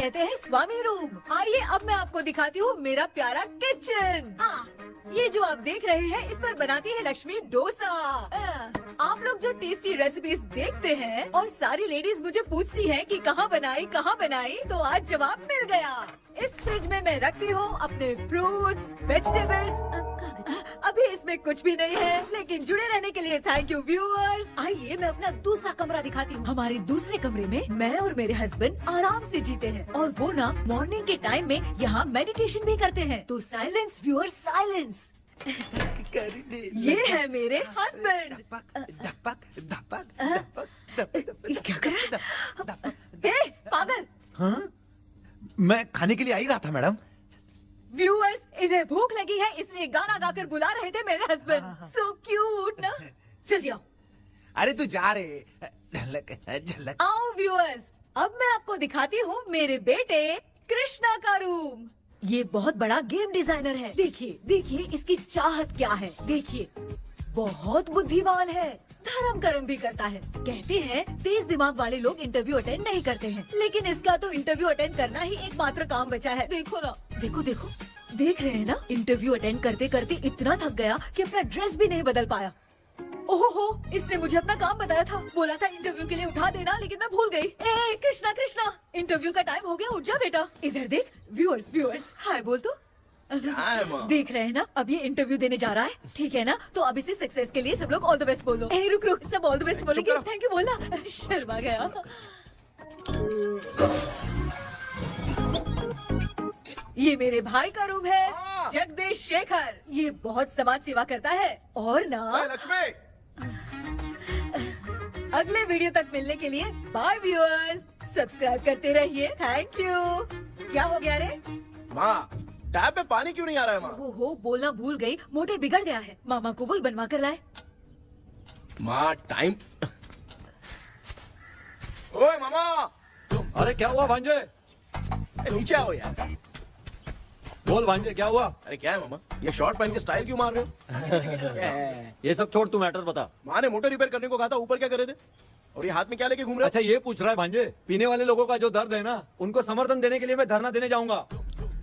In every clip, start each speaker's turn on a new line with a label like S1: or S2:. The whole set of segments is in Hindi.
S1: कहते हैं स्वामी रूम। आइए अब मैं आपको दिखाती हूँ मेरा प्यारा किचन। ये जो आप देख रहे हैं इस पर बनाती है लक्ष्मी डोसा। आप लोग जो टेस्टी रेसिपीज देखते हैं और सारी लेडीज मुझे पूछती हैं कि कहाँ बनाई, तो आज जवाब मिल गया। इस फ्रिज में मैं रखती हूँ अपने फ्रूट्स, वेजिटेबल्स। अभी इसमें कुछ भी नहीं है, लेकिन जुड़े रहने के लिए थैंक यू व्यूअर्स। आइए मैं अपना दूसरा कमरा दिखाती हूँ। हमारे दूसरे कमरे में मैं और मेरे हस्बैंड आराम से जीते हैं और वो ना मॉर्निंग के टाइम में यहाँ मेडिटेशन भी करते हैं। तो साइलेंस व्यूअर्स, साइलेंस। ये है मेरे हस्बैंड। क्या कर रहा है? पागल।
S2: हाँ? मैं खाने के लिए आ ही रहा था मैडम।
S1: व्यूअर्स, इन्हें भूख लगी है इसलिए गाना गाकर बुला रहे थे मेरे हस्बैंड। सो क्यूट ना। जल्दी आओ।
S2: अरे तू जा रे। झलक।
S1: आओ व्यूअर्स, अब मैं आपको दिखाती हूँ मेरे बेटे कृष्णा का रूम। ये बहुत बड़ा गेम डिजाइनर है। देखिए देखिए इसकी चाहत क्या है। देखिए बहुत बुद्धिमान है, धर्म कर्म भी करता है। कहते हैं तेज दिमाग वाले लोग इंटरव्यू अटेंड नहीं करते हैं, लेकिन इसका तो इंटरव्यू अटेंड करना ही एकमात्र काम बचा है। देखो ना, देखो देखो, देख रहे हैं ना, इंटरव्यू अटेंड करते करते इतना थक गया कि अपना ड्रेस भी नहीं बदल पाया। ओहो, इसने मुझे अपना काम बताया था, बोला था इंटरव्यू के लिए उठा देना, लेकिन मैं भूल गई। ए कृष्णा कृष्णा, इंटरव्यू का टाइम हो गया, उठ जा बेटा। इधर देख। व्यूअर्स हाय बोल तो। देख रहे हैं ना, अब ये इंटरव्यू देने जा रहा है, ठीक है ना? तो अब इसे सक्सेस के लिए सब लोग ऑल द बेस्ट बोलो। ए रुक रुक, सब ऑल द बेस्ट बोलेंगे। थैंक यू बोलना। शर्मा गया। ये मेरे भाई का रूम है, जगदीश शेखर। ये बहुत समाज सेवा करता है और ना
S3: लक्ष्मी।
S1: अगले वीडियो तक मिलने के लिए बाय व्यूअर्स, सब्सक्राइब करते रहिए। Thank you. क्या हो गया रे?
S3: माँ, टैप में पानी क्यों नहीं आ रहा है माँ?
S1: हो बोलना भूल गई, मोटर बिगड़ गया है। मामा को बोल बनवा कर लाए।
S3: माँ टाइम। ओए मामा।
S4: अरे क्या हुआ भांजे?
S3: नीचे आओ यार।
S4: बोल भांजे क्या हुआ?
S3: अरे क्या है मामा, ये शॉर्ट पहन के स्टाइल क्यों मार रहे हो?
S4: ये सब छोड़, तू मैटर बता।
S3: माँ ने मोटर रिपेयर करने को कहा था, ऊपर क्या करे थे? और ये हाथ में क्या लेके घूम रहे हो?
S4: अच्छा ये पूछ रहा है भांजे, पीने वाले लोगों का जो दर्द है ना, उनको समर्थन देने के लिए मैं धरना देने जाऊंगा।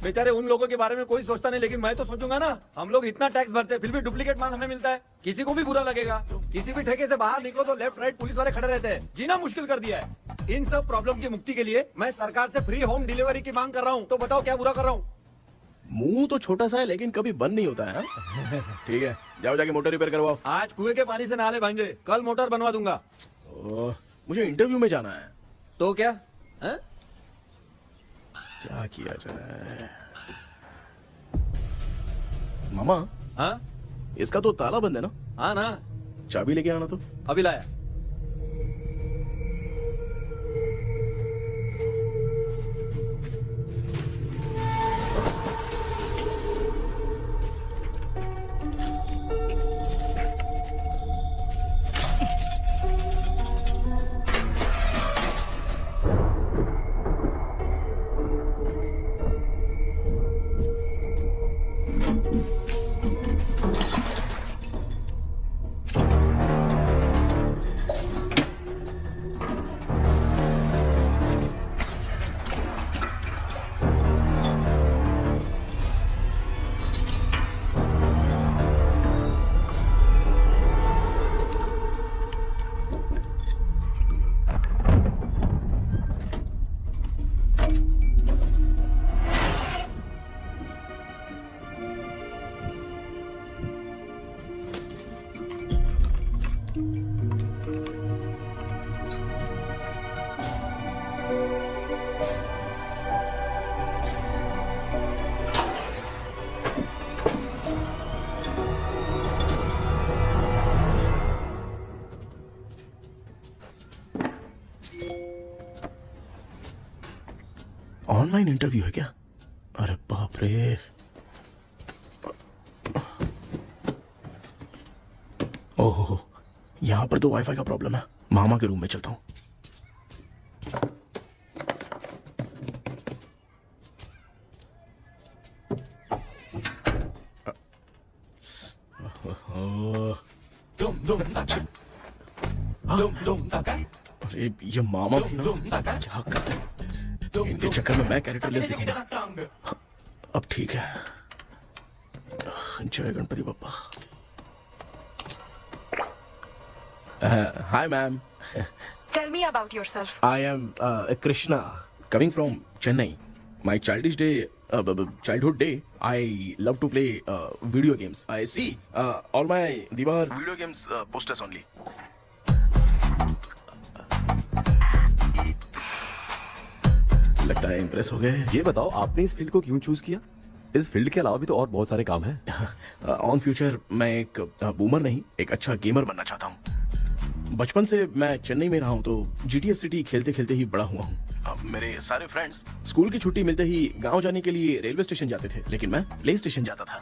S4: बेचारे उन लोगों के बारे में कोई सोचता नहीं, लेकिन मैं तो सोचूंगा ना। हम लोग इतना टैक्स भरते हैं, फिर भी डुप्लीकेट माल हमें मिलता है। किसी को भी बुरा लगेगा। किसी भी ठेके से बाहर निकलो तो लेफ्ट राइट पुलिस वाले खड़े रहते हैं। जीना मुश्किल कर दिया है। इन सब प्रॉब्लम की मुक्ति के लिए मैं सरकार से फ्री होम डिलीवरी की मांग कर रहा हूँ। तो बताओ क्या बुरा कर रहा हूँ?
S3: मुंह तो छोटा सा है लेकिन कभी बंद नहीं होता है। ठीक है, जाओ जाके मोटर रिपेयर करवाओ।
S4: आज कुएं के पानी से नहा ले भांजे, कल मोटर बनवा दूंगा।
S3: मुझे इंटरव्यू में जाना है।
S4: तो क्या है?
S3: क्या किया जाए? मामा।
S4: हाँ
S3: इसका तो ताला बंद है ना?
S4: हाँ ना।
S3: चाबी लेके आना तो।
S4: अभी लाया।
S3: ऑनलाइन इंटरव्यू है क्या? अरे बाप रे। ओहो, यहाँ पर तो वाईफाई का प्रॉब्लम है। मामा के रूम में चलता हूँ। अरे ये मामा भी ना क्या करते हैं? इनके चक्कर में मैं कैरेक्टरलेस दिखूंगा। अब ठीक है। जय Ganpati Bappa. Hi ma'am.
S5: Tell me about yourself.
S3: I am Krishna, coming from Chennai. My childhood day, I love to play video games. I see all my Diwar video games posters only. लगता है इम्प्रेस हो गए।
S6: ये बताओ आपने इस फील्ड को क्यों चूज किया? इस फील्ड के अलावा भी तो और बहुत सारे काम हैं।
S3: ऑन फ्यूचर मैं एक बूमर नहीं, एक अच्छा गेमर बनना चाहता हूँ। बचपन से मैं चेन्नई में रहा हूँ तो जीटीएस सिटी खेलते खेलते ही बड़ा हुआ हूँ। अब मेरे सारे फ्रेंड्स स्कूल की छुट्टी मिलते ही गांव जाने के लिए रेलवे स्टेशन जाते थे, लेकिन मैं प्ले स्टेशन जाता था।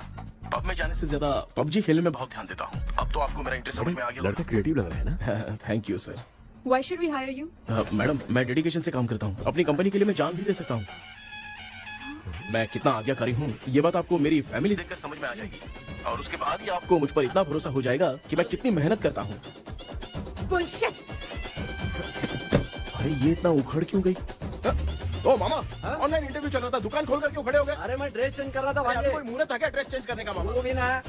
S3: पब में जाने से ज्यादा पबजी खेलने में बहुत ध्यान देता हूँ। अब तो आपको मेरा इंटरेस्ट समझ में आ गया।
S6: लड़का क्रिएटिव लग रहा है ना?
S3: Thank you sir.
S5: Why should we hire you?
S3: Madam मैं डेडिकेशन से काम करता हूँ, अपनी कंपनी के लिए मैं जान भी दे सकता हूँ। मैं कितना आज्ञाकारी हूँ ये बात आपको मेरी फैमिली देखकर समझ में आ जाएगी, और उसके बाद ही आपको मुझ पर इतना भरोसा हो जाएगा कि मैं कितनी मेहनत करता हूँ।
S1: Bullshit!
S3: अरे ये इतना उखड़ क्यों गई? ओ मामा, ऑनलाइन इंटरव्यू चल रहा था, दुकान खोल कर क्यों खड़े हो गए?
S4: अरे मैं ड्रेस चेंज कर रहा था
S3: भाई
S4: भाई।
S3: कोई मुहूर्त था क्या ड्रेस चेंज करने का मामा?
S4: वो भी ना।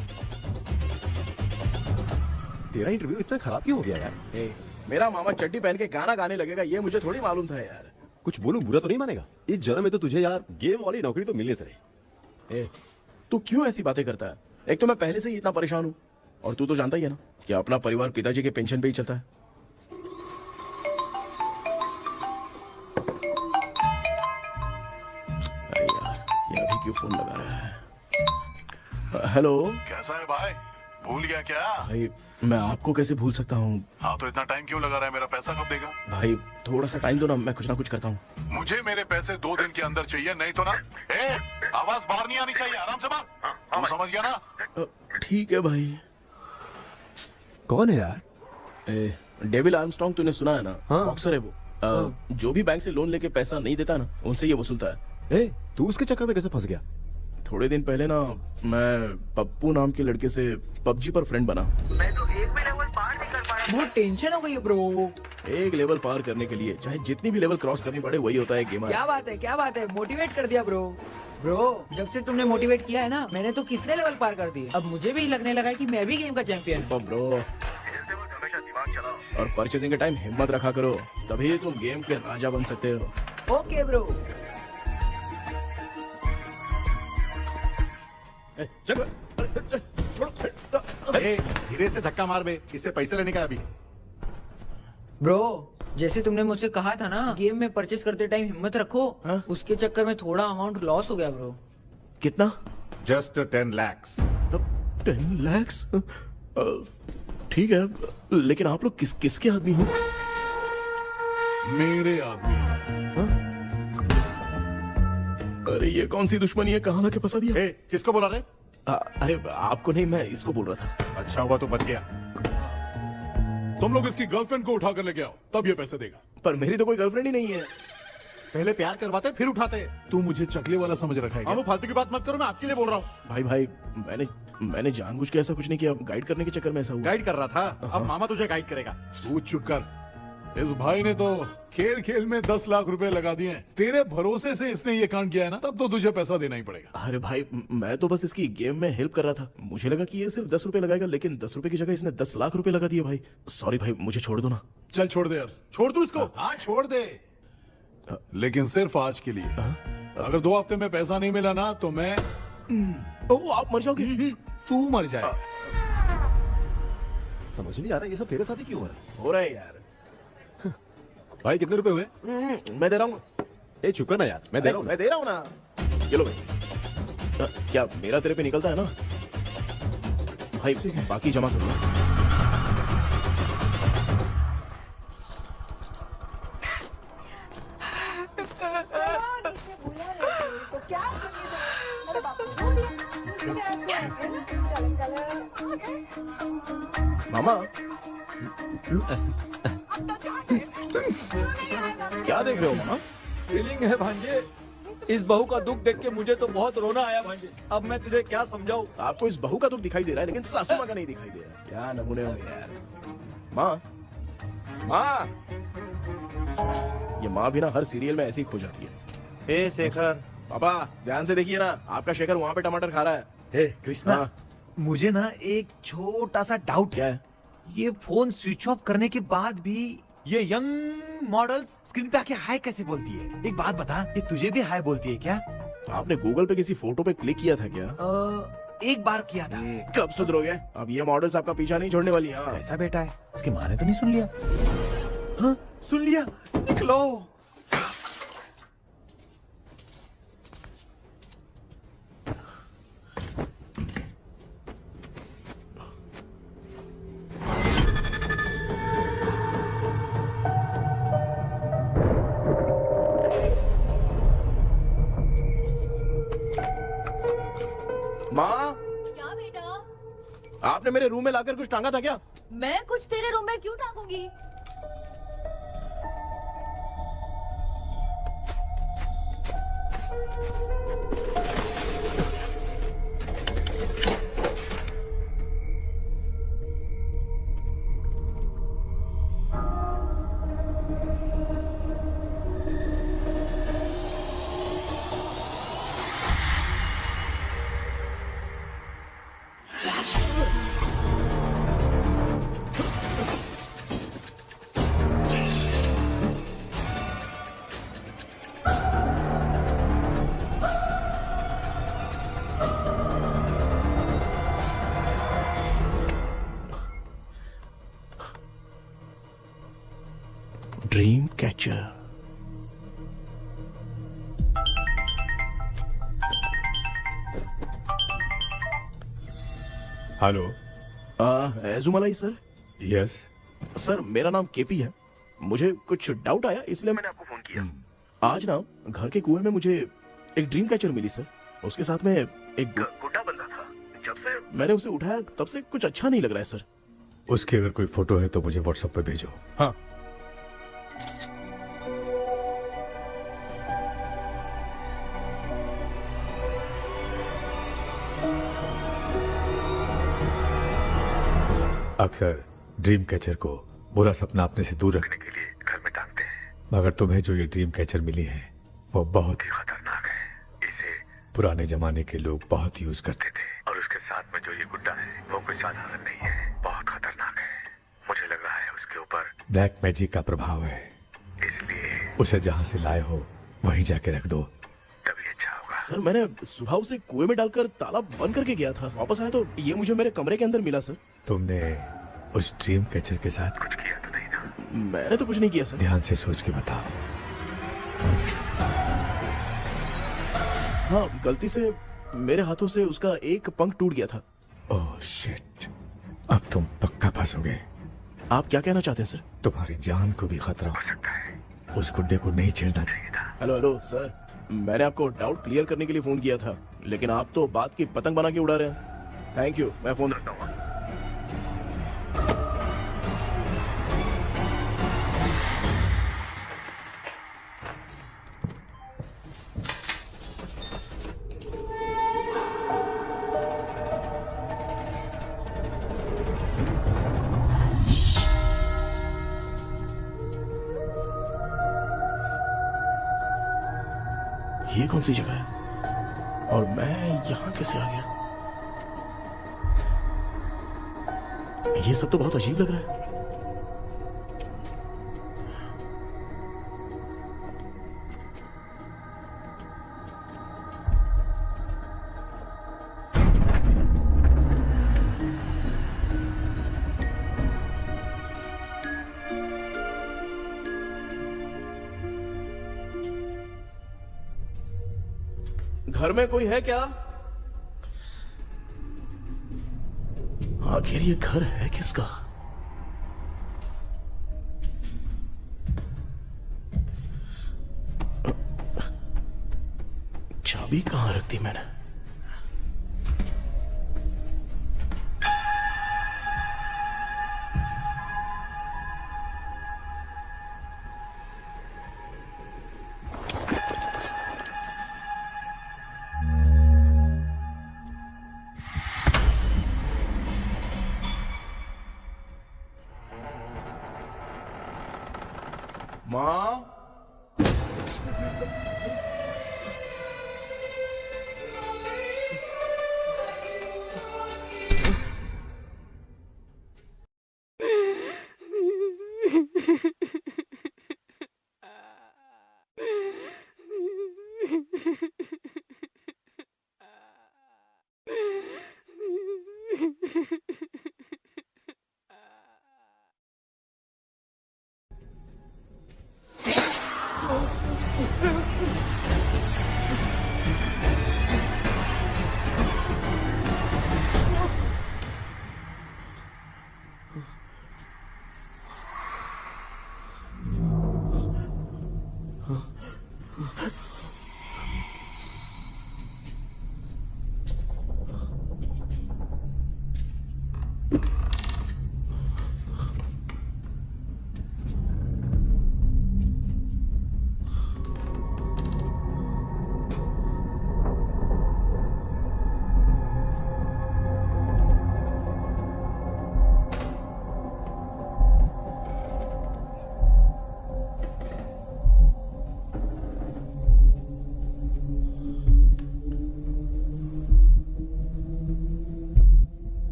S6: तेरा इंटरव्यू इतना खराब क्यों हो गया यार?
S3: ए, मेरा मामा चड्डी पहन के गाना गाने लगेगा ये मुझे थोड़ी मालूम था यार।
S6: कुछ बोलूं बुरा तो नहीं मानेगा? इस जन्म में तो तुझे यार गेम वाली नौकरी तो मिलने से रही।
S3: ए, तू क्यों ऐसी बातें करता है? एक तो मैं पहले से ही इतना परेशान हूँ, और तू तो जानता ही है ना कि अपना परिवार पिताजी के पेंशन पे ही चलता है। अरे यार ये अभी क्यों फोन लगा रहा है? हेलो
S7: कैसा है भाई? भूल गया क्या?
S3: भाई, मैं आपको कैसे भूल सकता हूँ?
S7: हाँ तो इतना टाइम क्यों लगा रहा है? मेरा पैसा कब देगा?
S3: भाई थोड़ा सा टाइम दो ना, मैं कुछ ना कुछ करता हूँ।
S7: मुझे मेरे पैसे 2 दिन के अंदर चाहिए, नहीं तो ना आवाज बाहर नहीं आनी चाहिए। आराम से बात, तू समझ गया ना?
S3: ठीक है भाई।
S6: कौन है यार?
S3: डेविल आर्मस्ट्रॉन्ग तूने सुना है ना?
S6: हाँ।
S3: बॉक्सर है वो। जो भी बैंक से लोन लेके पैसा नहीं देता ना, उनसे ये वसूलता है।
S6: तू उसके चक्कर में कैसे फंस गया?
S3: थोड़े दिन पहले ना मैं पप्पू नाम के लड़के से पबजी पर फ्रेंड बना।
S8: बहुत टेंशन हो गई है ब्रो।
S3: एक लेवल पार करने के लिए चाहे जितनी भी लेवल क्रॉस करनी पड़े वही होता है गेमर।
S8: क्या बात है, मोटिवेट कर दिया ब्रो। जब से तुमने मोटिवेट किया है ना, मैंने तो कितने लेवल पार कर दिए। अब मुझे भी लगने लगा है कि मैं भी गेम का चैंपियन हूँ।
S3: ब्रो, और परचेसिंग के टाइम हिम्मत रखा करो, तभी तुम गेम के राजा बन सकते हो।
S8: Okay bro.
S2: धीरे से धक्का मार बे, इससे पैसे लेने का अभी।
S8: ब्रो जैसे तुमने मुझसे कहा था ना, गेम में परचेस करते टाइम हिम्मत रखो।
S3: हाँ?
S8: उसके चक्कर में थोड़ा अमाउंट लॉस हो गया ब्रो।
S3: कितना?
S2: Just 10 lakhs।
S3: 10 lakhs? ठीक है, लेकिन आप लोग किसके आदमी हो?
S7: मेरे आदमी।
S3: अरे ये कौन सी दुश्मनी है, कहाँ लाके फंसा दिया?
S2: किसको बोला रे?
S3: अरे आपको नहीं, मैं इसको बोल रहा था।
S2: अच्छा हुआ तो बच गया।
S7: तुम लोग इसकी गर्लफ्रेंड को उठा कर लेके आओ, तब ये पैसे देगा।
S3: पर मेरी तो कोई गर्लफ्रेंड ही नहीं है।
S2: पहले प्यार करवाते फिर उठाते।
S7: तू मुझे चकले वाला समझ रखा है क्या?
S2: वो फालतू की बात मत करो, मैं आपके लिए बोल रहा हूँ।
S3: भाई मैंने जानबूझ के ऐसा कुछ नहीं किया, गाइड करने के चक्कर में ऐसा हुआ।
S2: गाइड कर रहा था, अब मामा तुझे गाइड करेगा।
S7: तू चुप कर। इस भाई ने तो खेल खेल में 10 लाख रुपए लगा दिए हैं। तेरे भरोसे से इसने ये कांड किया है ना, तब तो तुझे पैसा देना ही पड़ेगा।
S3: अरे भाई, मैं तो बस इसकी गेम में हेल्प कर रहा था। मुझे लगा कि ये सिर्फ 10 रुपए लगाएगा, लेकिन 10 रुपए की जगह इसने 10 लाख रुपए लगा दिए। भाई सॉरी भाई, मुझे छोड़ दो ना।
S7: चल छोड़ दे यार।
S2: छोड़ दू इसको।
S7: हाँ छोड़ दे, लेकिन सिर्फ आज के लिए। अगर 2 हफ्ते में पैसा नहीं मिला ना तो मैं
S3: ओह, आप मर जाओगे।
S7: तू मर जाए।
S6: समझ नहीं आ रहा ये सब तेरे साथ ही क्यों हो
S3: रहा है यार?
S6: भाई कितने रुपए हुए?
S3: मैं दे रहा हूँ।
S6: ए चुका ना यार, मैं दे रहा हूँ।
S3: मैं दे रहा हूँ ना। ये लो भाई। क्या मेरा तेरे पे निकलता है ना भाई? बाकी जमा कर लो। मामा क्या देख रहे हो मामा?
S4: फीलिंग है भांजे। इस बहू का दुख देख के मुझे तो बहुत रोना आया भांजे। अब मैं तुझे क्या समझाऊं?
S3: आपको इस बहू का दुख दिखाई दे रहा है, लेकिन सासू माँ का नहीं दिखाई दे रहा है। क्या नमूने हो यार। माँ, माँ, ये माँ भी ना हर सीरियल में ऐसी ही खो जाती है।
S2: हे शेखर।
S3: पापा ध्यान से देखिए ना, आपका शेखर वहाँ पे टमाटर खा रहा है।
S2: हे कृष्णा,
S3: हाँ।
S2: मुझे ना एक छोटा सा डाउट
S3: क्या
S2: है।
S3: है?
S2: ये फोन स्विच ऑफ करने के बाद भी ये यंग मॉडल्स स्क्रीन पे आके हाय कैसे बोलती है? एक बात बता, ये तुझे भी हाय बोलती है क्या?
S3: आपने गूगल पे किसी फोटो पे क्लिक किया था क्या?
S2: एक बार किया था।
S3: कब सुधरोगे? अब ये मॉडल्स आपका पीछा नहीं छोड़ने वाली। हाँ।
S2: कैसा बेटा है? इसकी माँ ने तो नहीं सुन लिया? हाँ, सुन लिया। निकलो।
S3: माँ,
S1: क्या बेटा?
S3: आपने मेरे रूम में लाकर कुछ टांगा था क्या?
S1: मैं कुछ तेरे रूम में क्यों टांगूंगी?
S3: Dream catcher.
S9: Hello.
S3: Ezhumalai sir.
S9: Yes.
S3: Sir मेरा नाम केपी है। मुझे कुछ डाउट आया इसलिए मैंने आपको फोन किया। आज ना घर के कुएं में मुझे एक ड्रीम कैचर मिली सर। उसके साथ में एक गुड्डा बंदा था। जब से मैंने उसे उठाया तब से कुछ अच्छा नहीं लग रहा है सर।
S9: उसकी अगर कोई फोटो है तो मुझे व्हाट्सएप पे भेजो।
S3: हाँ।
S9: अक्सर ड्रीम कैचर को बुरा सपना अपने से दूर रखने के लिए घर में टांगते हैं, मगर तुम्हें जो ये ड्रीम कैचर मिली है वो बहुत ही खतरनाक है। इसे पुराने जमाने के लोग बहुत यूज करते थे, और उसके साथ में जो ये गुड्डा है वो कोई साधारण नहीं है, बहुत खतरनाक है। मुझे लग रहा है उसके ऊपर ब्लैक मैजिक का प्रभाव है, इसलिए उसे जहाँ से लाए हो वहीं जाके रख दो, तभी अच्छा होगा।
S3: सर मैंने सुबह उसे कुएं में डालकर ताला बंद करके गया था। वापस आया तो ये मुझे मेरे कमरे के अंदर मिला सर।
S9: तुमने उस ड्रीम कैचर के साथ कुछ किया तो नहीं ना?
S3: मैंने तो कुछ नहीं किया सर।
S9: ध्यान से सोच के बताओ।
S3: हाँ, गलती से मेरे हाथों से उसका एक पंख टूट गया था।
S9: ओह शिट, अब तुम पक्का फंसोगे।
S3: आप क्या कहना चाहते हैं सर?
S9: तुम्हारी जान को भी खतरा हो सकता है। उस गुड्डे को नहीं छेड़ना चाहिए था।
S3: हेलो हेलो सर, मैंने आपको डाउट क्लियर करने के लिए फोन किया था, लेकिन आप तो बात की पतंग बना के उड़ा रहे हैं। थैंक यू, मैं फोन रखता हूँ। ये कौन सी जगह है और मैं यहाँ कैसे आ गया? ये सब तो बहुत अजीब लग रहा है। घर में कोई है क्या? आखिर ये घर है किसका? चाबी कहां रख दी मैंने? माँ,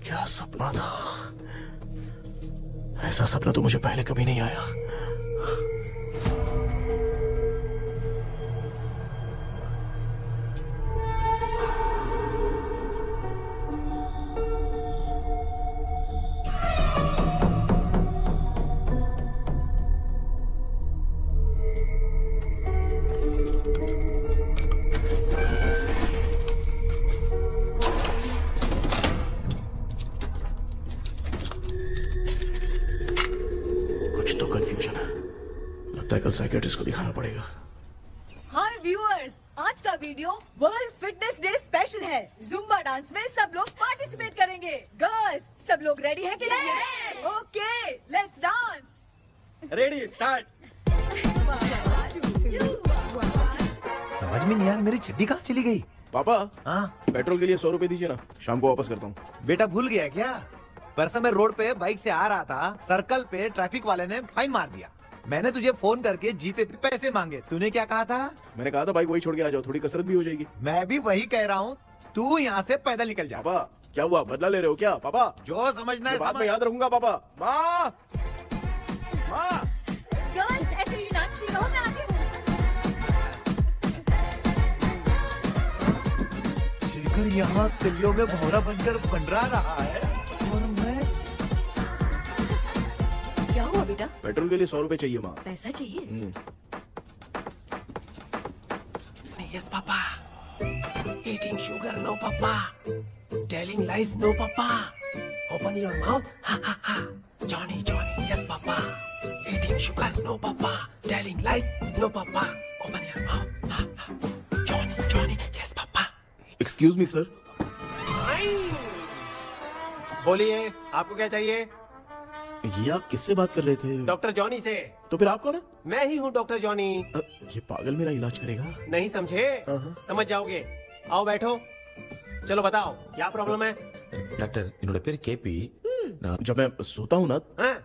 S3: क्या सपना था? ऐसा सपना तो मुझे पहले कभी नहीं आया। कल साइकियाट्रिस्ट को दिखाना पड़ेगा।
S1: हाय व्यूअर्स, आज का video world fitness day special है। जुम्बा डांस में सब लोग पार्टिसिपेट करेंगे। गर्ल्स, सब लोग रेडी हैं कि नहीं? Okay, let's dance.
S4: Ready, start.
S2: समझ में नहीं यार, मेरी चड्डी कहाँ चली गई?
S3: पापा,
S2: हाँ
S3: पेट्रोल के लिए 100 रुपए दीजिए ना, शाम को वापस करता हूँ।
S2: बेटा भूल गया क्या? परसों मैं रोड पे बाइक से आ रहा था, सर्कल पे ट्रैफिक वाले ने फाइन मार दिया। मैंने तुझे फोन करके जीपे पे पैसे मांगे, तूने क्या कहा था?
S3: मैंने कहा था बाइक वही छोड़ के आ जाओ, थोड़ी कसरत भी हो जाएगी।
S2: मैं भी वही कह रहा हूँ, तू यहाँ से पैदल निकल जा।
S3: पापा क्या हुआ, बदला ले रहे हो क्या? पापा
S2: जो समझना है
S3: बात में याद रखूंगा। पापा, माँ माँ,
S1: गर्ल्स ऐसे ही नाचती रहो, मैं आती हूँ।
S2: शेखर यहाँ कलियों में भौरा बनकर पंडरा रहा है और मैं।
S1: क्या हुआ बेटा?
S3: पेट्रोल के लिए 100 रुपए चाहिए माँ।
S1: पैसा चाहिए?
S10: Yes, Papa. Eating sugar, no, Papa. Telling lies, no, Papa. Open your mouth, ha ha ha. Johnny, Johnny, yes, Papa. Eating sugar, no, Papa. Telling lies, no, Papa. Open your mouth, ha ha. Johnny, Johnny, yes, Papa.
S3: Excuse me sir.
S10: बोलिए, आपको क्या चाहिए?
S3: ये आप किससे बात कर रहे थे?
S10: डॉक्टर जॉनी से।
S3: तो फिर आप कौन है?
S10: मैं ही हूँ डॉक्टर जॉनी।
S3: ये पागल मेरा इलाज करेगा?
S10: नहीं समझे? समझ जाओगे। आओ बैठो। चलो बताओ क्या प्रॉब्लम है?
S11: डॉक्टर इन्होंने पेर केपी
S3: जब मैं सोता हूँ ना,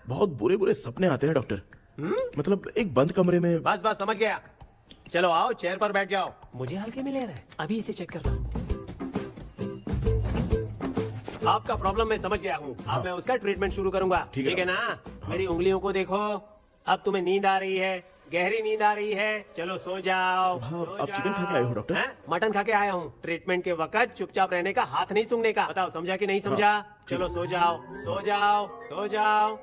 S3: बहुत बुरे बुरे सपने आते हैं डॉक्टर। मतलब एक बंद कमरे में।
S10: बस बस समझ गया। चलो आओ चेयर पर बैठ जाओ। मुझे हल्के में ले रहा है, अभी इसे चेक करता हूँ। आपका प्रॉब्लम मैं समझ गया हूँ। अब मैं उसका ट्रीटमेंट शुरू करूंगा। ठीक है ना? मेरी उंगलियों को देखो। अब तुम्हें नींद आ रही है, गहरी नींद आ रही है। चलो सो जाओ।
S3: आप चिकन खा के आए हो डॉक्टर?
S10: मटन खा के आया हूँ। ट्रीटमेंट के वक्त चुपचाप रहने का, हाथ नहीं सूंघने का। बताओ समझा कि नहीं समझा? चलो सो जाओ, सो जाओ, सो जाओ।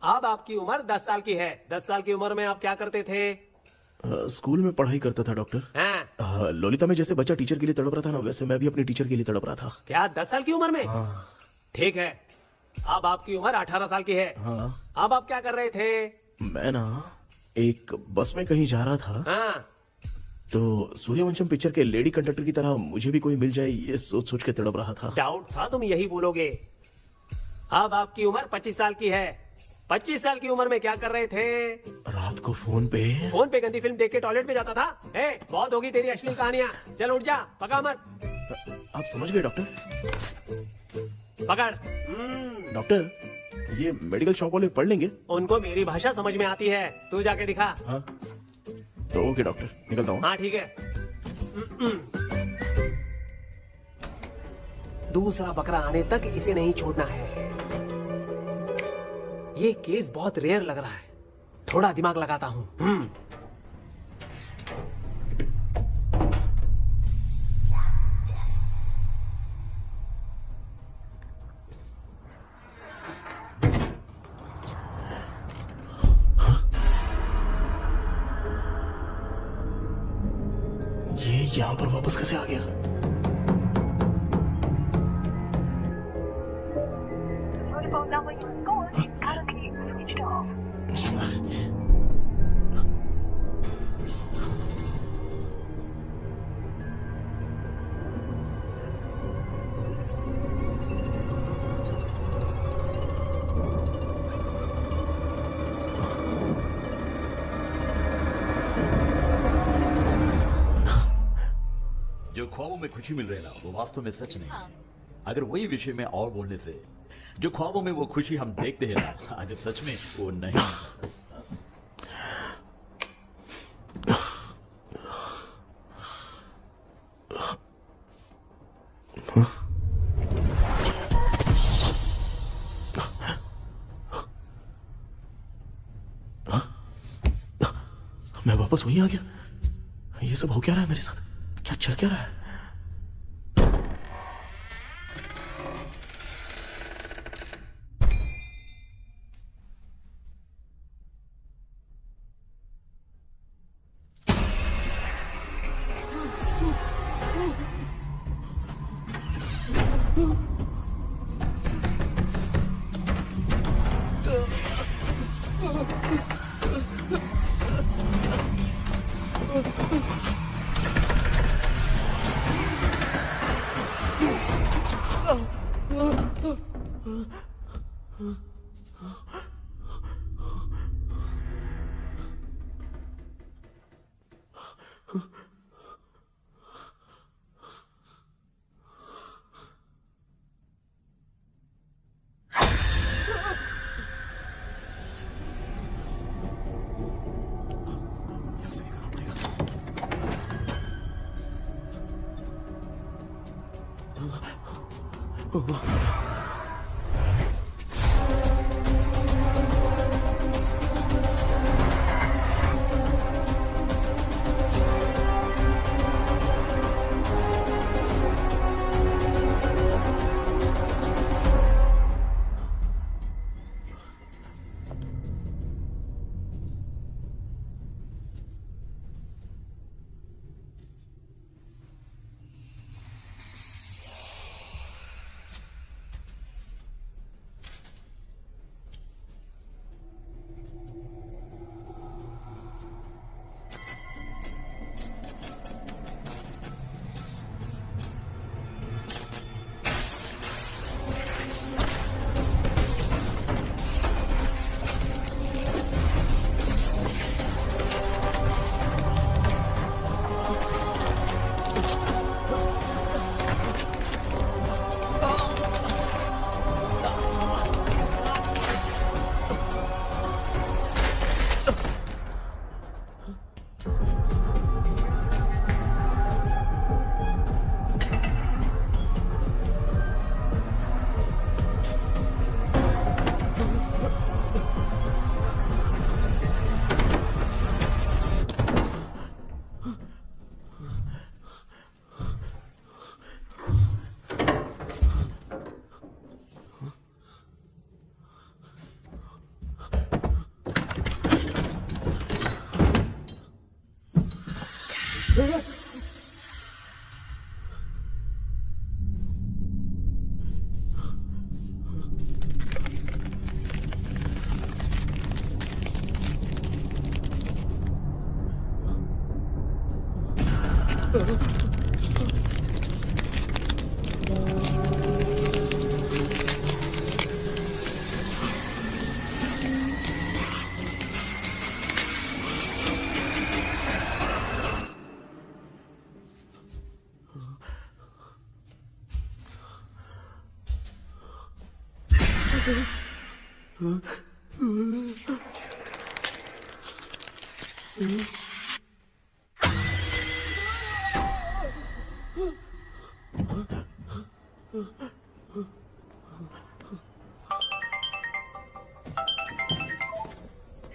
S10: अब आपकी उम्र 10 साल की है। 10 साल की उम्र में आप क्या करते थे?
S3: स्कूल में पढ़ाई करता था डॉक्टर। लोलिता में जैसे बच्चा टीचर के लिए तड़प रहा था ना, वैसे मैं भी अपने टीचर के लिए तड़प रहा था।
S10: क्या 10 साल की उम्र में? ठीक है, अब आपकी उम्र 18 साल की है। अब आप क्या कर रहे थे?
S3: मैं ना एक बस में कहीं जा रहा था, तो सूर्यवंशम पिक्चर के लेडी कंडक्टर की तरह मुझे भी कोई मिल जाए, ये सोच सोच के तड़प रहा था।
S10: डाउट था तुम यही बोलोगे। अब आपकी उम्र 25 साल की है। 25 साल की उम्र में क्या कर रहे थे?
S3: रात को फोन पे
S10: गंदी फिल्म देख के टॉयलेट में जाता था। बहुत होगी तेरी अश्लील कहानियां। चल उठ जा, पका मत।
S3: आप समझ गए डॉक्टर?
S10: पकड़।
S3: डॉक्टर, ये मेडिकल शॉप वाले पढ़ लेंगे?
S10: उनको मेरी भाषा समझ में आती है, तू जाके दिखा।
S3: तो ओके डॉक्टर, निकलता हूँ।
S10: हाँ ठीक है। दूसरा बकरा आने तक इसे नहीं छोड़ना है। ये केस बहुत रेयर लग रहा है, थोड़ा दिमाग लगाता हूँ।
S3: यहाँ पर वापस कैसे आ गया?
S12: जो ख्वाबों में खुशी मिल रही है ना, वो वास्तव में सच नहीं है। अगर वही विषय में और बोलने से, जो ख्वाबों में वो खुशी हम देखते हैं ना, अगर सच में वो नहीं।
S3: मैं वापस वहीं आ गया। ये सब हो क्या रहा है मेरे साथ? क्या चल क्या रहा है?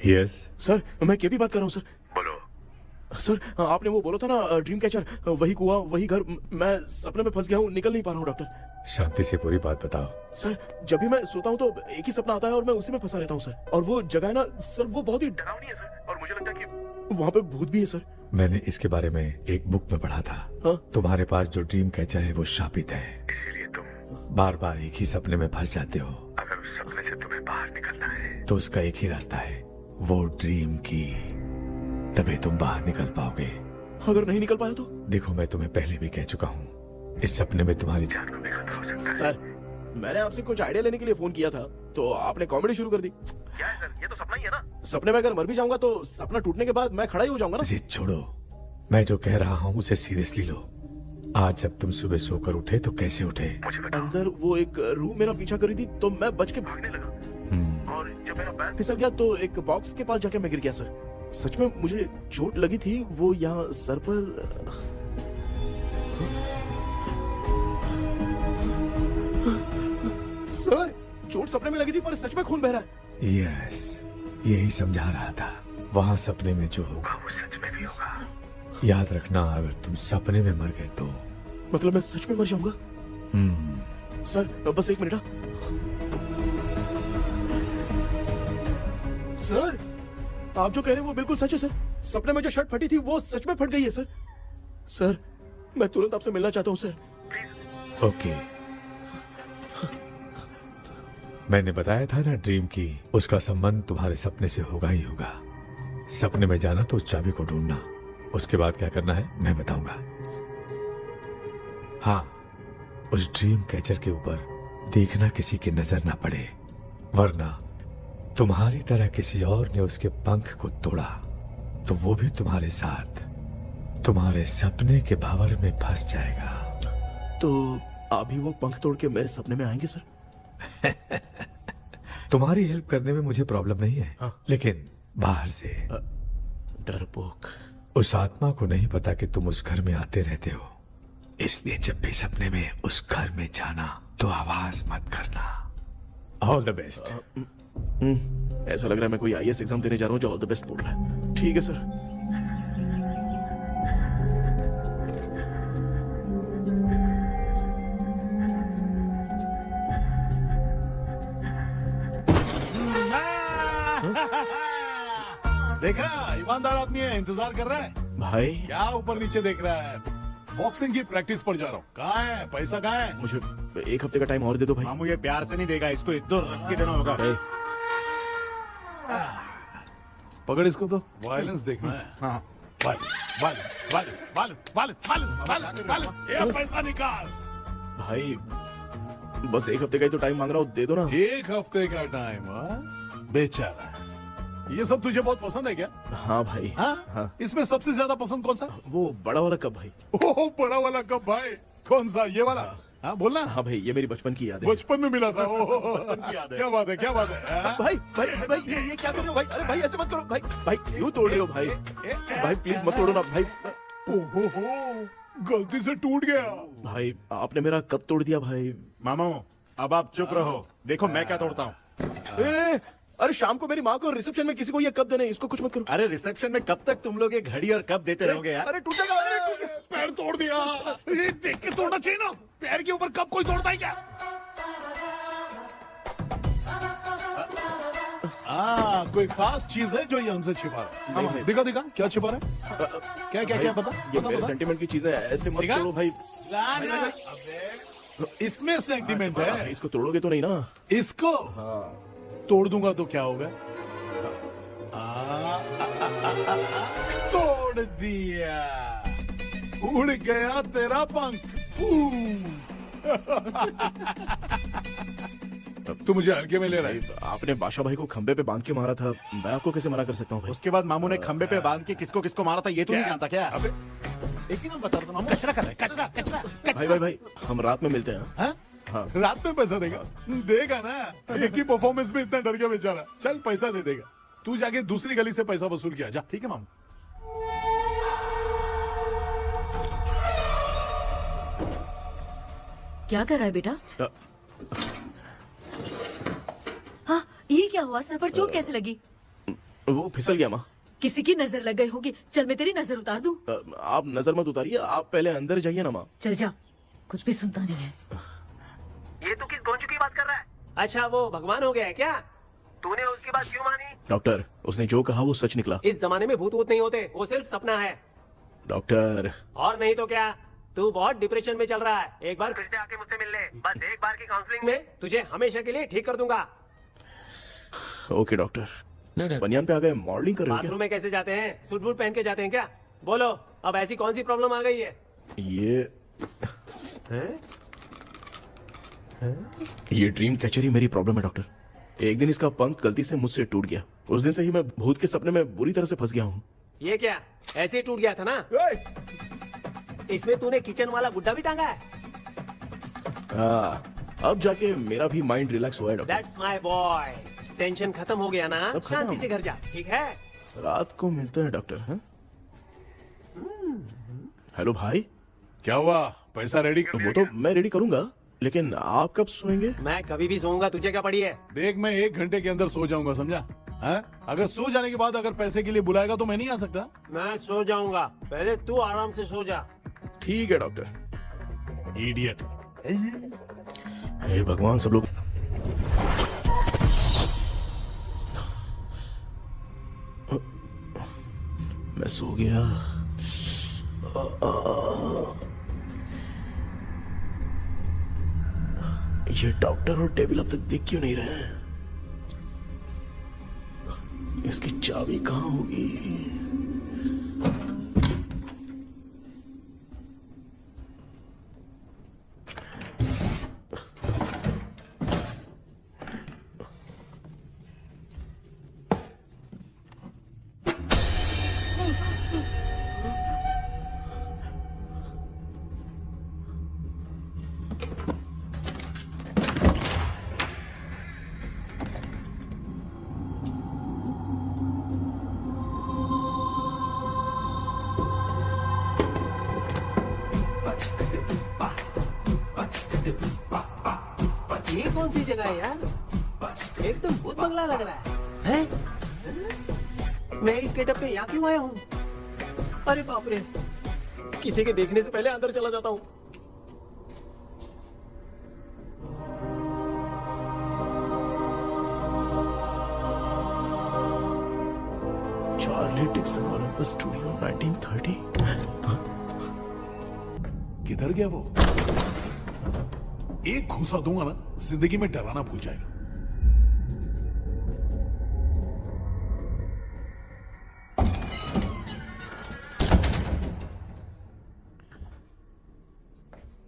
S9: यस
S3: सर, मैं केपी बात कर रहा हूँ सर। बोलो सर, आपने वो बोला था ना ड्रीम कैचर, वही कुआं वही घर, मैं सपने में फंस गया हूँ, निकल नहीं पा रहा हूँ डॉक्टर।
S9: शांति से पूरी बात बताओ।
S3: सर, जब भी मैं सोता हूँ तो एक ही सपना आता है और मैं उसी में फंसा रहता हूँ सर। और वो जगह है ना सर, वो बहुत ही डरावनी है सर, और मुझे लगता है कि वहाँ पे भूत भी है सर।
S9: मैंने इसके बारे में एक बुक में पढ़ा था।
S3: हाँ?
S9: तुम्हारे पास जो ड्रीम कैचर है वो शापित है, इसीलिए तुम बार बार एक ही सपने में फंस जाते हो। अगर उस सपने से तुम्हें बाहर निकलना है तो उसका एक ही रास्ता है, वो ड्रीम की, तभी तुम बाहर निकल पाओगे।
S3: अगर नहीं निकल पाया तो?
S9: देखो, मैं तुम्हें पहले भी कह चुका हूँ, इस सपने में तुम्हारी जान को भी खतरा हो सकता है।
S3: सर, मैंने आपसे कुछ आइडिया लेने के लिए फोन किया था, तो आपने कॉमेडी शुरू कर दी।
S11: क्या है सर, ये तो सपना ही है ना।
S3: सपने में अगर मर भी जाऊंगा तो सपना टूटने के बाद मैं खड़ा ही हो जाऊंगा ना।
S9: जिद छोड़ो, मैं जो कह रहा हूँ उसे सीरियसली लो। आज जब तुम सुबह सोकर उठे तो कैसे उठे? मुझे बताओ।
S3: अंदर वो एक रूह मेरा पीछा करी थी, तो मैं बच के भागने लगा और जब मेरा पैर फिसल गया तो एक बॉक्स के पास जाके मैं गिर गया सर। सच में मुझे चोट लगी थी, वो यहाँ सर पर। सर, चोट सपने में लगी थी पर सच में खून बह रहा है।
S9: यस, यही समझा रहा था। वहाँ सपने में जो होगा वो सच में भी होगा। याद रखना, अगर तुम सपने में मर गए तो
S3: मतलब मैं सच में मर जाऊंगा। सर, बस एक मिनट। सर, आप जो कह रहे हैं वो बिल्कुल सच है सर। सपने में जो शर्ट फटी थी वो सच में फट गई है सर। सर, मैं तुरंत आपसे मिलना चाहता हूँ सर।
S9: ओके, मैंने बताया था ना ड्रीम की, उसका संबंध तुम्हारे सपने से होगा ही होगा। सपने में जाना तो उस चाबी को ढूंढना, उसके बाद क्या करना है मैं बताऊंगा। हाँ, उस ड्रीम कैचर के ऊपर देखना किसी की नजर ना पड़े, वरना तुम्हारी तरह किसी और ने उसके पंख को तोड़ा तो वो भी तुम्हारे साथ तुम्हारे सपने के भंवर में फंस जाएगा।
S3: तो अभी वो पंख तोड़ के मेरे सपने में आएंगे सर?
S9: तुम्हारी हेल्प करने में मुझे प्रॉब्लम नहीं है।
S3: हाँ।
S9: लेकिन बाहर से
S3: डरपोक।
S9: उस आत्मा को नहीं पता कि तुम उस घर में आते रहते हो, इसलिए जब भी सपने में उस घर में जाना तो आवाज मत करना। All the best.
S3: ऐसा लग रहा है मैं कोई आईएएस एग्जाम देने जा रहा हूँ जो ऑल द बेस्ट बोल रहा है। ठीक है सर।
S7: देखा, ईमानदार आदमी है, इंतजार कर रहा है।
S3: भाई
S7: क्या ऊपर नीचे देख रहा है? बॉक्सिंग की प्रैक्टिस पर जा रहा हूँ। कहाँ है पैसा? कहाँ है?
S3: मुझे एक हफ्ते का टाइम और दे दो भाई।
S2: मामू ये प्यार से नहीं देगा, इसको इधर रख के देना होगा।
S7: पकड़ इसको, तो वायलेंस देखना है।
S2: हाँ,
S7: violence, violence, violence, violence, violence, violence, violence, violence. ये पैसा निकाल।
S3: भाई बस एक हफ्ते का ही तो टाइम मांग रहा हूँ, दे दो ना।
S7: एक हफ्ते का टाइम? बेचारा, ये सब तुझे बहुत पसंद है क्या?
S3: हाँ भाई।
S7: हाँ? इसमें सबसे ज्यादा पसंद कौन सा?
S3: वो बड़ा वाला कप भाई।
S7: ओह, बड़ा वाला कप भाई। कौन सा? ये वाला? हाँ बोलना।
S3: हाँ भाई, ये मेरी बचपन की याद है।
S7: बचपन में मिला था। क्या बात है, क्या बात है।
S3: भाई भाई भाई ये क्या कर रहे हो भाई? अरे भाई ऐसे मत करो भाई। भाई क्यों तोड़ रहे हो भाई? भाई प्लीज मत तोड़ो ना भाई।
S7: ओहो, गलती से टूट गया।
S3: भाई आपने मेरा कप तोड़ दिया भाई।
S2: मामू अब आप चुप रहो, देखो मैं क्या तोड़ता हूँ।
S3: अरे शाम को मेरी माँ को रिसेप्शन में किसी को ये कप देने, इसको कुछ मत करो।
S2: अरे रिसेप्शन में कब तक तुम लोग ये घड़ी और कप देते रहोगे यार?
S3: अरे टूटेगा।
S7: पैर तोड़ दिया। ये देख के तोड़ना चाहिए ना, पैर के ऊपर कब कोई तोड़ता है क्या? कोई खास चीज है जो ये हमसे छिपा रहा है? दिखा दिखा, क्या छिपा रहा है? क्या क्या क्या पता?
S3: ये मेरे सेंटिमेंट की चीजें ऐसे मत करो भाई।
S7: इसमें सेंटिमेंट है।
S3: इसको तोड़ोगे तो नहीं ना?
S7: इसको तोड़ दूंगा तो क्या होगा? तोड़ दिया, उड़ गया तेरा पंख। तू मुझे हल्के में ले रहा है।
S3: आपने बादशाह भाई को खंबे पे बांध के मारा था, मैं आपको कैसे मना कर सकता हूँ भाई?
S2: उसके बाद मामू ने खंबे पे बांध के किसको किसको मारा था ये तो नहीं जानता क्या? एक ही नाम बता रहा था मामू। कचरा कर रहा है, कचरा कचरा
S3: भाई भाई भाई, हम रात में मिलते हैं।
S7: हाँ? रात में पैसा देगा? देगा ना, एक ही परफॉर्मेंस में इतना डर गया बेचारा। चल पैसा दे देगा, तू जाके दूसरी गली से पैसा वसूल किया जा। ठीक है मामू।
S1: क्या कर रहा है बेटा? हाँ, ये क्या हुआ? सर पर चोट कैसे लगी?
S3: वो फिसल गया माँ।
S1: किसी की नजर लग गई होगी। चल मैं तेरी नजर उतार दूं।
S3: आप नजर मत उतारिए, आप पहले अंदर जाइए ना माँ।
S1: चल जा, कुछ भी सुनता नहीं है।
S10: ये तो किस गोंजू की बात कर रहा है? अच्छा वो भगवान हो गया है क्या? तूने उसकी बात क्यों मानी?
S3: डॉक्टर, उसने जो कहा वो सच निकला।
S10: इस जमाने में भूत वूत नहीं होते, वो सिर्फ सपना है।
S3: डॉक्टर,
S10: और नहीं तो क्या, तू बहुत डिप्रेशन में चल रहा है। एक बार फिर से आके मुझसे मिल ले, बस एक बार की काउंसलिंग में तुझे हमेशा के लिए ठीक कर दूंगा।
S3: Okay doctor. बनियान पे आ गए, मॉडलिंग कर रहे हो
S10: बाथरूम में कैसे जाते हैं? सूट बूट पहन के जाते हैं क्या? बोलो, अब ऐसी कौन सी प्रॉब्लम आ गई है?
S3: ये ड्रीम कैचर ही मेरी प्रॉब्लम है डॉक्टर। एक दिन इसका पंख गलती से मुझसे टूट गया। उस दिन से ही मैं भूत के सपने में बुरी तरह से फंस गया हूँ।
S10: ये क्या ऐसे ही टूट गया था ना? इसमें तूने किचन वाला गुड्डा भी टांगा है?
S3: अब जाके मेरा भी माइंड रिलैक्स हुआ है doctor.
S10: That's my boy. Tension खत्म हो गया ना?
S3: सब खत्म।
S10: शांति से घर जा, ठीक है?
S3: रात को मिलते हैं डॉक्टर। हाँ? हेलो भाई,
S7: क्या हुआ? पैसा रेडी कर
S3: वो तो मैं रेडी करूंगा, लेकिन आप कब सोएंगे?
S10: मैं कभी भी सोऊंगा, तुझे क्या पड़ी है?
S7: देख, मैं 1 घंटे के अंदर सो जाऊंगा, समझा? हाँ? अगर सो जाने के बाद अगर पैसे के लिए बुलाएगा तो मैं नहीं आ सकता।
S10: मैं सो जाऊंगा, पहले तू आराम से सो जा।
S3: ठीक है डॉक्टर।
S7: इडियट।
S3: हे भगवान, सब लोग मैं सो गया। ये डॉक्टर और टेबल अब तक दिख क्यों नहीं रहे हैं? इसकी चाबी कहाँ होगी?
S10: ये कौन सी जगह है यार? एकदम भूत बंगला लग रहा है। मैं इस गेटअप पे यहाँ क्यों आया हूँ? अरे बाप रे, किसी के देखने से पहले अंदर चला जाता हूँ।
S3: Charlie Dixon Olympus studio 1930।
S7: किधर गया वो? एक घूसा दूंगा ना, जिंदगी में डराना भूल जाएगा।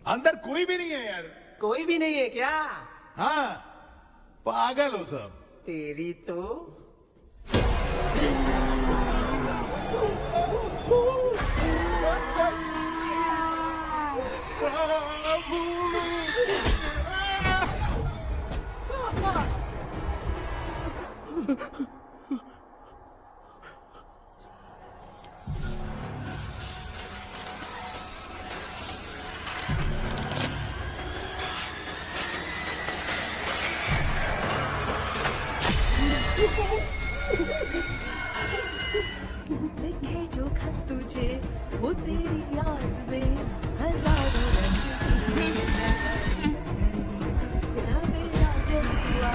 S7: अंदर कोई भी नहीं है यार।
S10: कोई भी नहीं है क्या?
S7: हाँ, पागल हो सब।
S10: तेरी तो
S1: लिखे जो खत तुझे वो तेरी याद में हजारों रंग सवेरा जब हुआ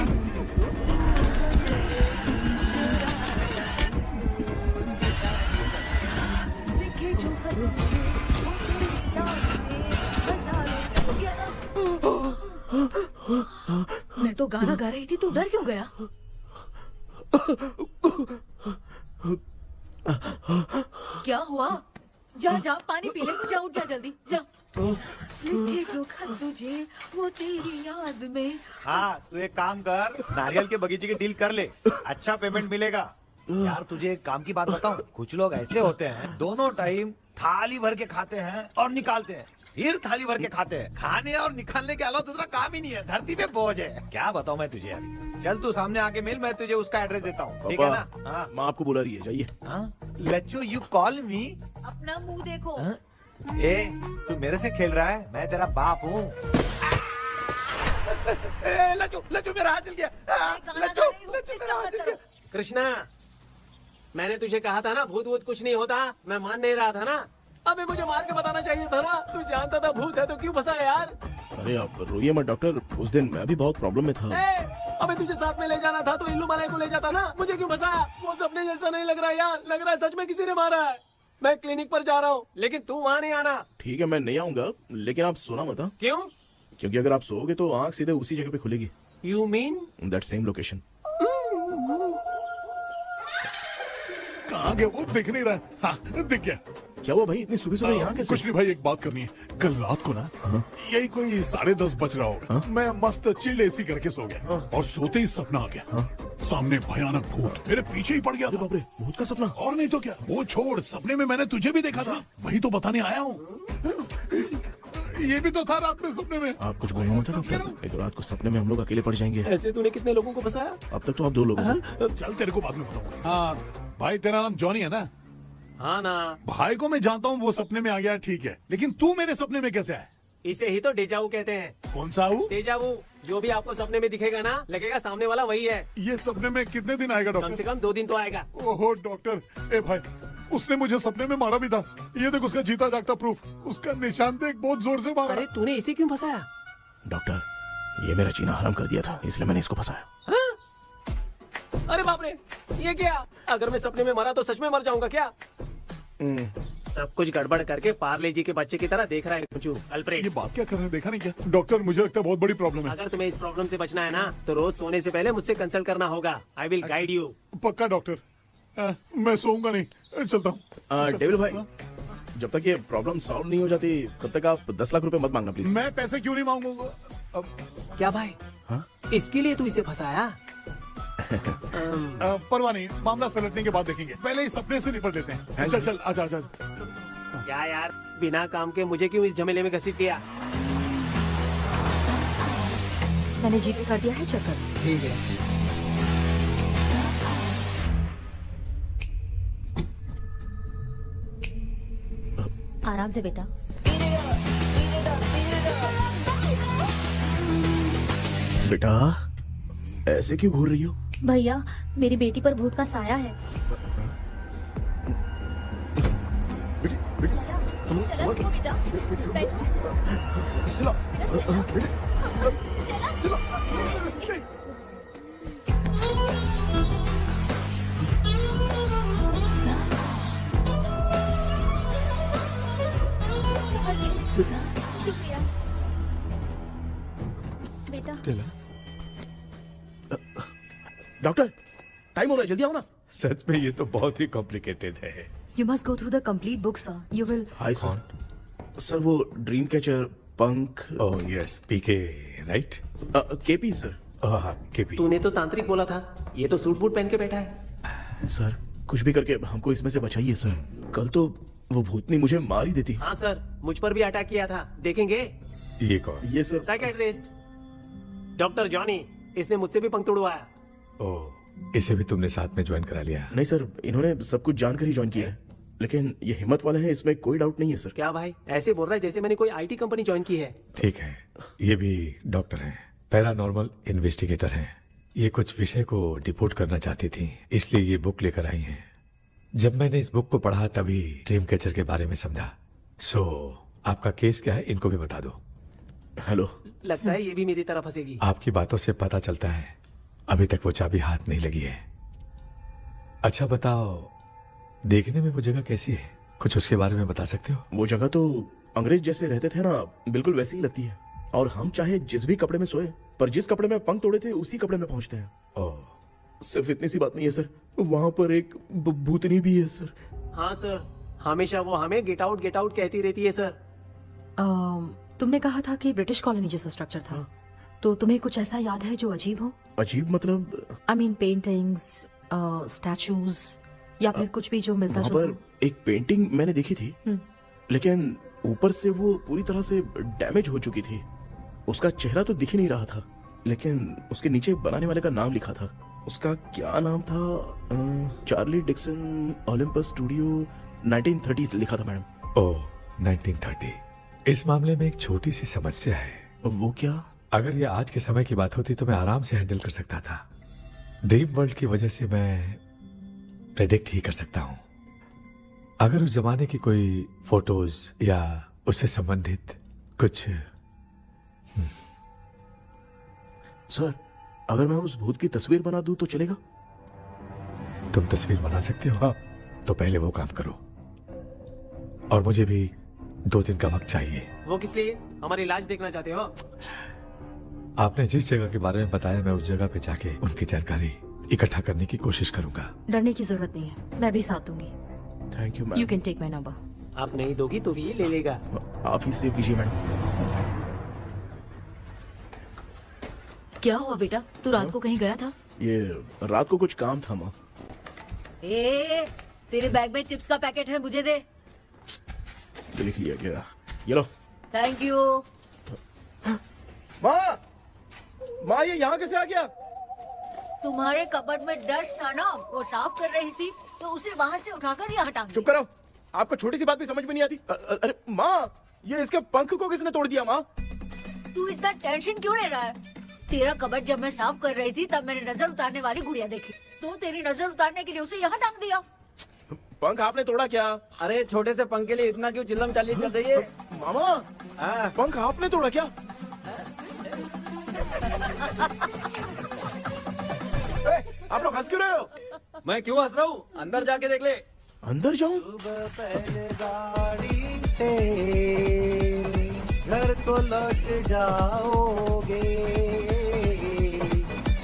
S1: लिखे जो खत तुझे वो तेरी याद में हजारों रंग। मैं तो गाना गा रही थी, तू डर क्यों गया? क्या हुआ? जा जा पानी पी ले, जा उठ जा जल्दी जा। लिखे जो खत तुझे वो तेरी याद में।
S2: हाँ, तू एक काम कर, नारियल के बगीचे की डील कर ले, अच्छा पेमेंट मिलेगा। यार तुझे एक काम की बात बताऊं, कुछ लोग ऐसे होते हैं दोनों टाइम थाली भर के खाते हैं और निकालते हैं, फिर थाली भर के खाते हैं। खाने और निकालने के अलावा दूसरा काम ही नहीं है, धरती पे बोझ है। क्या बताऊं मैं तुझे अभी। चल तू सामने आके मिल, मैं तुझे उसका एड्रेस देता हूँ, ठीक है ना? हाँ,
S3: माँ आपको बुला रही है, जाइए।
S2: लच्चू, यू कॉल मी?
S1: अपना मुंह देखो।
S2: ए, तू मेरे से खेल रहा है? मैं तेरा बाप हूँ। लच्चू, लच्चू मेरा हाथ जल गया। लच्चू, लच्चू मेरा हाथ जल गया।
S10: कृष्णा, मैंने तुझे कहा था ना भूत वूत कुछ नहीं होता। मैं मान नहीं रहा था ना। अबे मुझे मार के बताना चाहिए था ना। तू जानता था भूत है तो क्यों फंसा यार?
S3: अरे आप रोइए मत डॉक्टर, उस दिन मैं भी बहुत प्रॉब्लम में था।
S10: अबे तुझे साथ में ले जाना था तो इल्लू मलाई को ले जाता ना, मुझे क्यों फंसाया? वो सपने जैसा नहीं लग रहा यार, लग रहा है सच में किसी ने मारा है। मैं क्लिनिक पर जा रहा हूँ, लेकिन तू वहाँ नहीं आना।
S3: ठीक है, मैं नहीं आऊंगा, लेकिन आप सोना मत। हाँ?
S10: क्यों?
S3: क्योंकि अगर आप सोओगे तो आंख सीधे उसी जगह पे खुलेगी।
S10: You mean
S3: that same location.
S7: कहाँ गया वो? दिख नहीं रहा। हाँ, दिख गया।
S3: क्या हुआ भाई, इतनी सुबह सुबह यहाँ कैसे?
S7: कुछ नहीं भाई, एक बात करनी है। कल रात को ना यही कोई 10:30 बज रहा होगा, मैं मस्त चिल एसी करके सो गया और सोते ही सपना आ गया। सामने भयानक भूत मेरे पीछे ही पड़ गया।
S3: बाप रे, भूत का सपना?
S7: और नहीं तो क्या। वो छोड़, सपने में मैंने तुझे भी देखा था, वही तो बताने आया हूँ। ये भी तो था रात में सपने में।
S3: आप कुछ बोलना मत डॉक्टर, एक रात को सपने में हम लोग अकेले पड़ जाएंगे।
S10: ऐसे तूने कितने लोगों को फंसाया?
S3: अब तक तो आप 2 लोग हो।
S7: चल तेरे को बाद में बताऊंगा। हाँ भाई, तेरा नाम जॉनी है ना?
S10: हाँ ना।
S7: भाई को मैं जानता हूँ, वो सपने में आ गया, ठीक है, लेकिन तू मेरे सपने में कैसे आया?
S10: इसे ही तो डेजावू कहते हैं।
S7: कौन सा हूँ?
S10: डेजावू। जो भी आपको सपने में दिखेगा ना, लगेगा सामने वाला वही है।
S7: ये सपने में कितने दिन आएगा डॉक्टर?
S10: कम से कम 2 दिन तो आएगा।
S7: ओहो डॉक्टर, ए भाई, उसने मुझे सपने में मारा भी था। ये देख उसका जीता जागता प्रूफ, उसका निशान देख, बहुत जोर से मारा।
S10: अरे तूने इसे क्यों फंसाया?
S3: डॉक्टर, ये मेरा जीना हराम कर दिया था, इसलिए मैंने इसको फंसाया।
S10: अरे बाप रे, ये क्या? अगर मैं सपने में मरा तो सच में मर जाऊंगा क्या? सब कुछ गड़बड़ करके पार्ले जी के बच्चे की तरह देख रहा है अल्फ्रेड।
S7: ये बात क्या कर रहे हैं, देखा नहीं क्या? डॉक्टर, मुझे लगता है बहुत बड़ी प्रॉब्लम है।
S10: अगर तुम्हें इस प्रॉब्लम से बचना है ना, तो रोज सोने से पहले मुझसे कंसल्ट करना होगा। I will guide you.
S7: पक्का डॉक्टर, मैं सोऊंगा नहीं, चलता हूँ।
S3: डेविल भाई, जब तक ये प्रॉब्लम सॉल्व नहीं हो जाती तब तक आप 10 लाख रुपए मत मांगना प्लीज।
S7: मैं पैसे क्यों नहीं मांगूंगा?
S10: क्या भाई?
S3: हाँ?
S10: इसके लिए तू इसे फंसाया?
S7: परवाह नहीं, मामला सलटने के बाद देखेंगे, पहले इस सपने से निपट लेते हैं। चल चल, आजा आजा।
S10: क्या यार, बिना काम के मुझे क्यों इस झमेले में घसीट दिया?
S1: मैंने जीपे कर दिया है, चेक कर।
S10: ठीक है।
S13: आराम से बेटा।
S3: बेटा, ऐसे क्यों घूर रही हो?
S13: भैया, मेरी बेटी पर भूत का साया है। स्टेला, रुको बेटा, बैठो। शुक्रिया बेटा।
S3: डॉक्टर, टाइम हो रहा है, जल्दी आओ ना।
S9: सच में ये तो बहुत ही कॉम्प्लिकेटेड है।
S1: You must go through the complete book, sir. You will.
S3: Hi sir. Sir, वो ड्रीम कैचर, पंख।
S9: ओह यस, पीके राइट?
S3: KP sir.
S9: हाँ, केपी।
S10: तूने तो तांत्रिक बोला था, ये तो सूट बूट पहन के बैठा है।
S3: सर, कुछ भी करके हमको इसमें से बचाइए सर। कल तो वो भूतनी मुझे मार ही देती।
S10: हाँ सर, मुझ पर भी अटैक किया था, देखेंगे?
S9: ये कौन?
S3: ये सर,
S10: साइकियाट्रिस्ट डॉक्टर जॉनी, इसने मुझसे भी पंख तोड़वाया।
S9: ओह, इसे भी तुमने साथ में ज्वाइन करा लिया?
S3: नहीं सर, इन्होंने सब कुछ जानकर ही ज्वाइन किया है, लेकिन ये हिम्मत वाले हैं, इसमें कोई डाउट नहीं है सर।
S10: क्या भाई, ऐसे बोल रहा है जैसे मैंने कोई आईटी कंपनी ज्वाइन की है।
S9: ठीक है, ये भी डॉक्टर हैं, पैरानॉर्मल इन्वेस्टिगेटर हैं। ये कुछ विषय को डिपोर्ट करना चाहती थी, इसलिए ये बुक लेकर आई हैं। जब मैंने इस बुक को पढ़ा तभी ड्रीम कैचर के बारे में समझा। सो आपका केस क्या है, इनको भी बता दो।
S3: हेलो।
S10: लगता है ये भी मेरी तरह फंसेगी।
S9: आपकी बातों से पता चलता है अभी तक वो चाबी हाथ नहीं लगी है। अच्छा बताओ, देखने में वो जगह कैसी है, कुछ उसके बारे में बता सकते हो?
S3: वो जगह तो अंग्रेज जैसे रहते थे ना, बिल्कुल वैसी ही लगती है। और हम चाहे जिस भी कपड़े में सोए, पर जिस कपड़े में पंख तोड़े थे उसी कपड़े में पहुंचते हैं।
S9: ओह,
S3: सिर्फ इतनी सी बात नहीं है सर, वहाँ पर एक भूतनी भी है सर।
S10: हाँ सर, हमेशा वो हमें गेट आउट कहती रहती है सर।
S1: तुमने कहा था कि ब्रिटिश कॉलोनी जैसा स्ट्रक्चर था, तो तुम्हें कुछ ऐसा याद है जो अजीब हो?
S3: अजीब मतलब?
S1: I mean पेंटिंग्स, स्टैचूज या फिर कुछ भी जो मिलता
S3: वहाँ
S1: जुलता।
S3: पर एक पेंटिंग मैंने देखी थी, लेकिन ऊपर से वो पूरी तरह से डैमेज हो चुकी थी। उसका चेहरा तो दिख ही नहीं रहा था, लेकिन उसके नीचे बनाने वाले का नाम लिखा था। उसका क्या नाम था? चार्ली डिक्सन, ओलंपस स्टूडियो, 1930 लिखा था मैडम।
S9: ओह, 1930। इस मामले में एक छोटी सी समस्या है।
S3: वो क्या?
S9: अगर ये आज के समय की बात होती तो मैं आराम से हैंडल कर सकता था। ड्रीम वर्ल्ड की वजह से मैं प्रेडिक्ट ही कर सकता हूँ। अगर उस जमाने की कोई फोटोज या उससे संबंधित कुछ।
S3: सर, अगर मैं उस भूत की तस्वीर बना दूं तो चलेगा?
S9: तुम तस्वीर बना सकते हो? हाँ। तो पहले वो काम करो, और मुझे भी 2 दिन का वक्त चाहिए।
S10: वो किस लिए? हमारी इलाज देखना चाहते हो?
S9: आपने जिस जगह के बारे में बताया, मैं उस जगह पे जाके उनकी जानकारी इकट्ठा करने की कोशिश करूंगा।
S1: डरने की जरूरत नहीं है, मैं भी साथ दूंगी।
S3: Thank you ma'am.
S1: You can take my number.
S10: आप नहीं दोगी तो भी ये ले लेगा।
S3: आप ही सेव कीजिए मैडम।
S1: क्या हुआ बेटा, तू रात को कहीं गया था?
S3: ये रात को कुछ काम था माँ।
S1: तेरे बैग में चिप्स का पैकेट है, मुझे दे।
S3: देख लिया क्या? ये लो।
S1: Thank you.
S3: माँ ये यहाँ कैसे आ गया?
S1: तुम्हारे कबर्ड में डस्ट था ना, वो साफ कर रही थी तो उसे वहाँ से उठाकर यहाँ टांग
S3: चुप करो, आपको छोटी सी बात भी समझ में नहीं आती। अरे माँ, ये इसके पंख को किसने तोड़ दिया? माँ
S1: तू इतना टेंशन क्यों ले रहा है? तेरा कबर्ड जब मैं साफ कर रही थी तब मैंने नजर उतारने वाली गुड़िया देखी, तो तेरी नजर उतारने के लिए उसे यहाँ टांग दिया।
S3: पंख आपने तोड़ा क्या?
S4: अरे छोटे से पंख के लिए इतना क्यों चिल्लम चाली चल रही है?
S3: मामा, पंख आपने तोड़ा क्या? आप लोग हंस क्यों रहे हो?
S4: मैं क्यों हंस रहा हूँ? अंदर जाके देख ले।
S3: अंदर जाऊं?
S2: घर को लौट जाओगे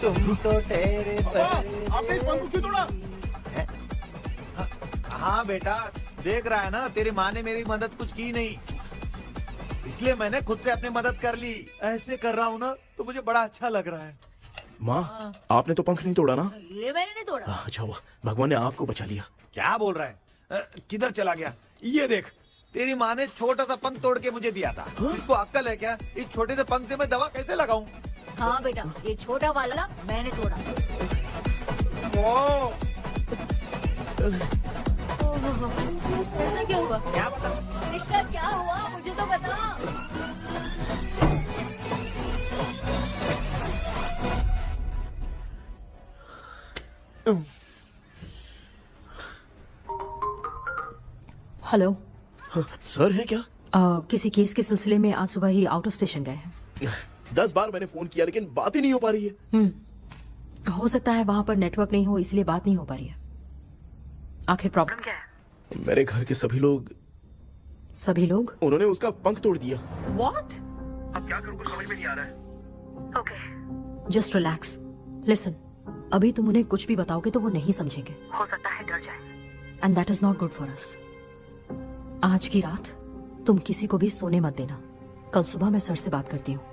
S2: तुम तो ठहरे।
S3: आपने इस पंख को क्यों तोड़ा?
S2: हाँ बेटा, देख रहा है ना, तेरी माँ ने मेरी मदद कुछ की नहीं, इसलिए मैंने खुद से अपनी मदद कर ली। ऐसे कर रहा हूँ ना तो मुझे बड़ा अच्छा लग रहा है।
S3: माँ, आपने तो पंख नहीं तोड़ा ना?
S1: ये मैंने नहीं तोड़ा।
S3: अच्छा हुआ, भगवान ने आपको बचा लिया।
S2: क्या बोल रहा है? किधर चला गया? ये देख, तेरी माँ ने छोटा सा पंख तोड़ के मुझे दिया था। इसको अक्ल है क्या? इस छोटे से पंख से मैं दवा कैसे लगाऊं?
S1: हाँ बेटा, ये छोटा वाला ना मैंने तोड़ा। ऐसा क्या हुआ?
S2: क्या बता?
S1: इसका क्या हुआ, मुझे तो बता। हेलो
S3: सर है क्या?
S1: किसी केस के सिलसिले में आज सुबह ही आउट ऑफ स्टेशन गए हैं।
S3: 10 बार मैंने फोन किया लेकिन बात ही नहीं हो पा रही है।
S1: हो सकता है वहाँ पर नेटवर्क नहीं हो, इसलिए बात नहीं हो पा रही है। आखिर प्रॉब्लम क्या है?
S3: मेरे घर के सभी लोग उन्होंने उसका पंख तोड़ दिया।
S1: What?
S11: अब क्या करूं, कुछ समझ में नहीं आ रहा है।
S1: Okay. Just relax. Listen. अभी तुम उन्हें कुछ भी बताओगे तो वो नहीं समझेंगे।
S5: हो सकता है डर जाए।
S1: And that is not good for us. आज की रात तुम किसी को भी सोने मत देना। कल सुबह मैं सर से बात करती हूँ।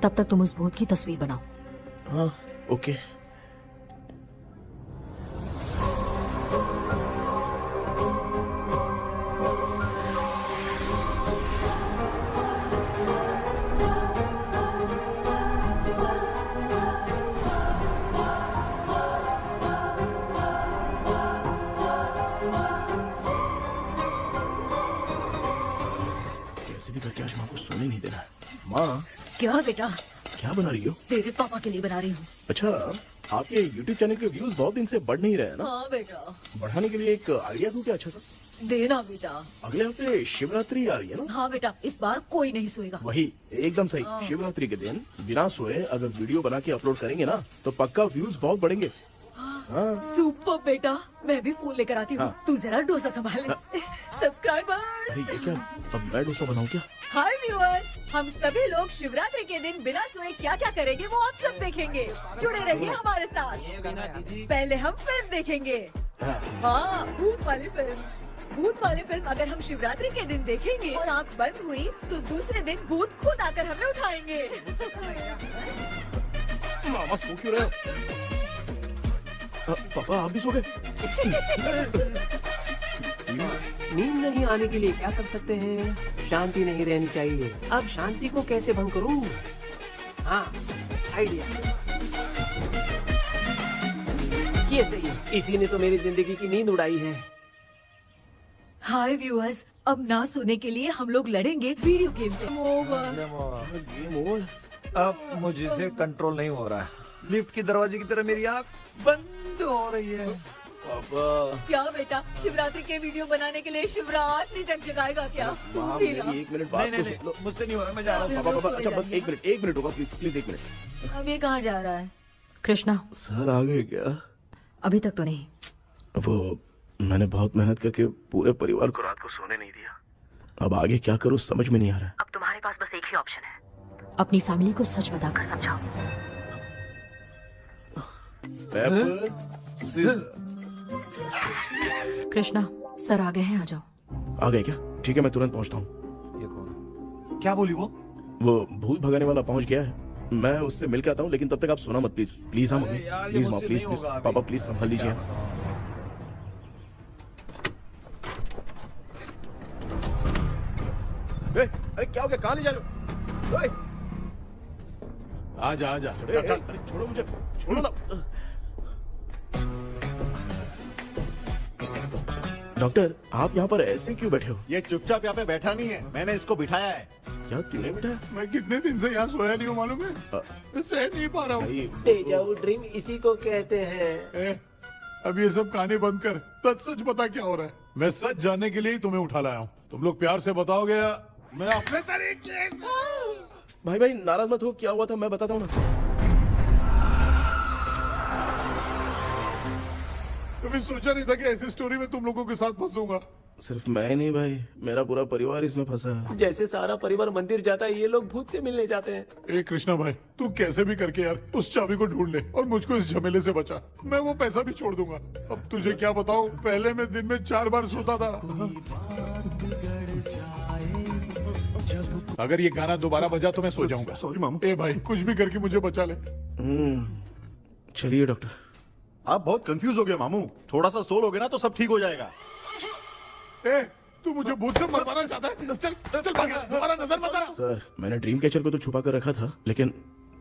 S1: तब तक तुम उस भूत की तस्वीर बनाओ।
S3: हाँ, ओके। करके आज माँ को सोने नहीं देना। माँ,
S1: क्या बेटा?
S3: क्या बना रही हो?
S1: तेरे पापा के लिए बना रही हूँ।
S3: अच्छा, आपके YouTube चैनल के व्यूज बहुत दिन से बढ़ नहीं रहे हैं ना?
S1: हाँ बेटा।
S3: बढ़ाने के लिए एक आइडिया दूं क्या अच्छा सा?
S1: देना बेटा।
S3: अगले हफ्ते शिवरात्रि आ रही है ना?
S1: हाँ बेटा, इस बार कोई नहीं सोएगा।
S3: वही, एकदम सही। शिवरात्रि के दिन बिना सोए अगर वीडियो बना के अपलोड करेंगे ना तो पक्का व्यूज बहुत बढ़ेंगे। हाँ।
S1: सुपर बेटा, मैं भी फोन लेकर आती हूँ।
S3: हाँ।
S1: तू जरा डोसा संभाल ले। सब्सक्राइबर।
S3: अरे ये क्या, अब मैं डोसा बनाऊं क्या?
S1: हाय व्यूअर्स, हम सभी लोग शिवरात्रि के दिन बिना सोए क्या क्या करेंगे वो आप सब देखेंगे। जुड़े रहिए हमारे साथ। पहले हम फिल्म देखेंगे। हाँ, भूत वाली फिल्म अगर हम शिवरात्रि के दिन देखेंगे और आँख बंद हुई तो दूसरे दिन भूत खुद आकर हमें उठाएंगे।
S3: मामा सो क्यों रहे हो? पापा आप भी सो गए?
S10: नींद नहीं आने के लिए क्या कर सकते हैं? शांति नहीं रहनी चाहिए। अब शांति को कैसे भंग करूं? हाँ, आइडिया। ये सही है, इसी ने तो मेरी जिंदगी की नींद उड़ाई है।
S1: हाय व्यूअर्स, अब ना सोने के लिए हम लोग लड़ेंगे वीडियो गेम पे।
S2: Game over. अब मुझसे कंट्रोल नहीं हो रहा है। लिफ्ट की दरवाजे की तरह मेरी आँख बंद हो रही है।
S3: पापा
S1: क्या बेटा, शिवरात्रि के वीडियो बनाने के लिए शिवरात्रि तक जगाएगा क्या?
S3: माँ,
S1: हीरा,
S3: मेरी 1 मिनट बात तो सुन लो।
S2: मुझसे नहीं हो रहा, मैं जा रहा हूँ।
S3: पापा अच्छा बस 1 मिनट होगा, प्लीज 1 मिनट।
S1: अब ये कहाँ जा रहा है?
S14: कृष्णा,
S3: सर आ गए क्या?
S14: अभी तक तो नहीं।
S3: वो मैंने बहुत मेहनत करके पूरे परिवार को रात को सोने नहीं दिया। अब आगे क्या करूँ समझ में नहीं आ रहा।
S5: अब तुम्हारे पास बस एक ही ऑप्शन है,
S14: अपनी फैमिली को सच बताकर
S5: समझाओ।
S14: कृष्णा, सर आ गए हैं, आ जाओ।
S3: आ गए क्या? ठीक है, मैं तुरंत पहुंचता हूँ।
S2: ये कौन? क्या बोली वो?
S3: वो भूत भगाने वाला पहुंच गया है, मैं उससे मिल के आता हूँ, लेकिन तब तक आप सोना मत प्लीज। प्लीज हाँ मम्मी, प्लीज माँ, प्लीज प्लीज पापा, प्लीज संभाल लीजिए। अरे क्या हो गया, कहाँ ले जा रहे हो?
S7: आजा आजा,
S3: अरे छोड़ो मुझे, छोड़ो ना। डॉक्टर, आप यहाँ पर ऐसे क्यों बैठे हो?
S6: ये चुपचाप यहाँ पे बैठा नहीं है, मैंने इसको बिठाया है।
S3: क्या तूने बिठाया?
S7: मैं कितने दिन से यहाँ सोया नहीं हूँ मालूम है, मैं सह नहीं पा रहा हूँ।
S10: डेजा वू ड्रीम इसी को कहते हैं।
S7: अब ये सब कहानी बंद कर, सच बता क्या हो रहा है। मैं सच जानने के लिए ही तुम्हें उठा लाया हूँ। तुम लोग प्यार से बताओगे या मैं अपने तरीके से?
S3: भाई नाराज मत हो, क्या हुआ था मैं बताता हूँ ना।
S7: कभी सोचा नहीं था कि ऐसी स्टोरी में तुम लोगों के साथ फंसूंगा।
S3: सिर्फ मैं नहीं भाई, मेरा पूरा परिवार इसमें फंसा है।
S10: जैसे सारा परिवार मंदिर जाता है, ये लोग भूत से मिलने जाते हैं।
S7: ए कृष्णा भाई, तू कैसे भी करके यार उस चाबी को ढूंढ ले और मुझको इस झमेले से बचा। मैं वो पैसा भी छोड़ दूंगा। अब तुझे क्या बताऊं, पहले मैं दिन में 4 बार सोता था। अगर ये गाना दोबारा बजा तो मैं सो जाऊंगा। सॉरी मामू। ए भाई, कुछ भी करके मुझे बचा ले।
S3: चलिए डॉक्टर।
S6: आप बहुत कंफ्यूज हो गए मामू, थोड़ा सा सो लोगे ना तो सब ठीक हो जाएगा।
S7: ए, तू मुझे भूत से मरवाना चाहता है? चल चल भाग, दोबारा नजर मत आना।
S3: सर, मैंने ड्रीम कैचर को तो छुपा कर रखा था, लेकिन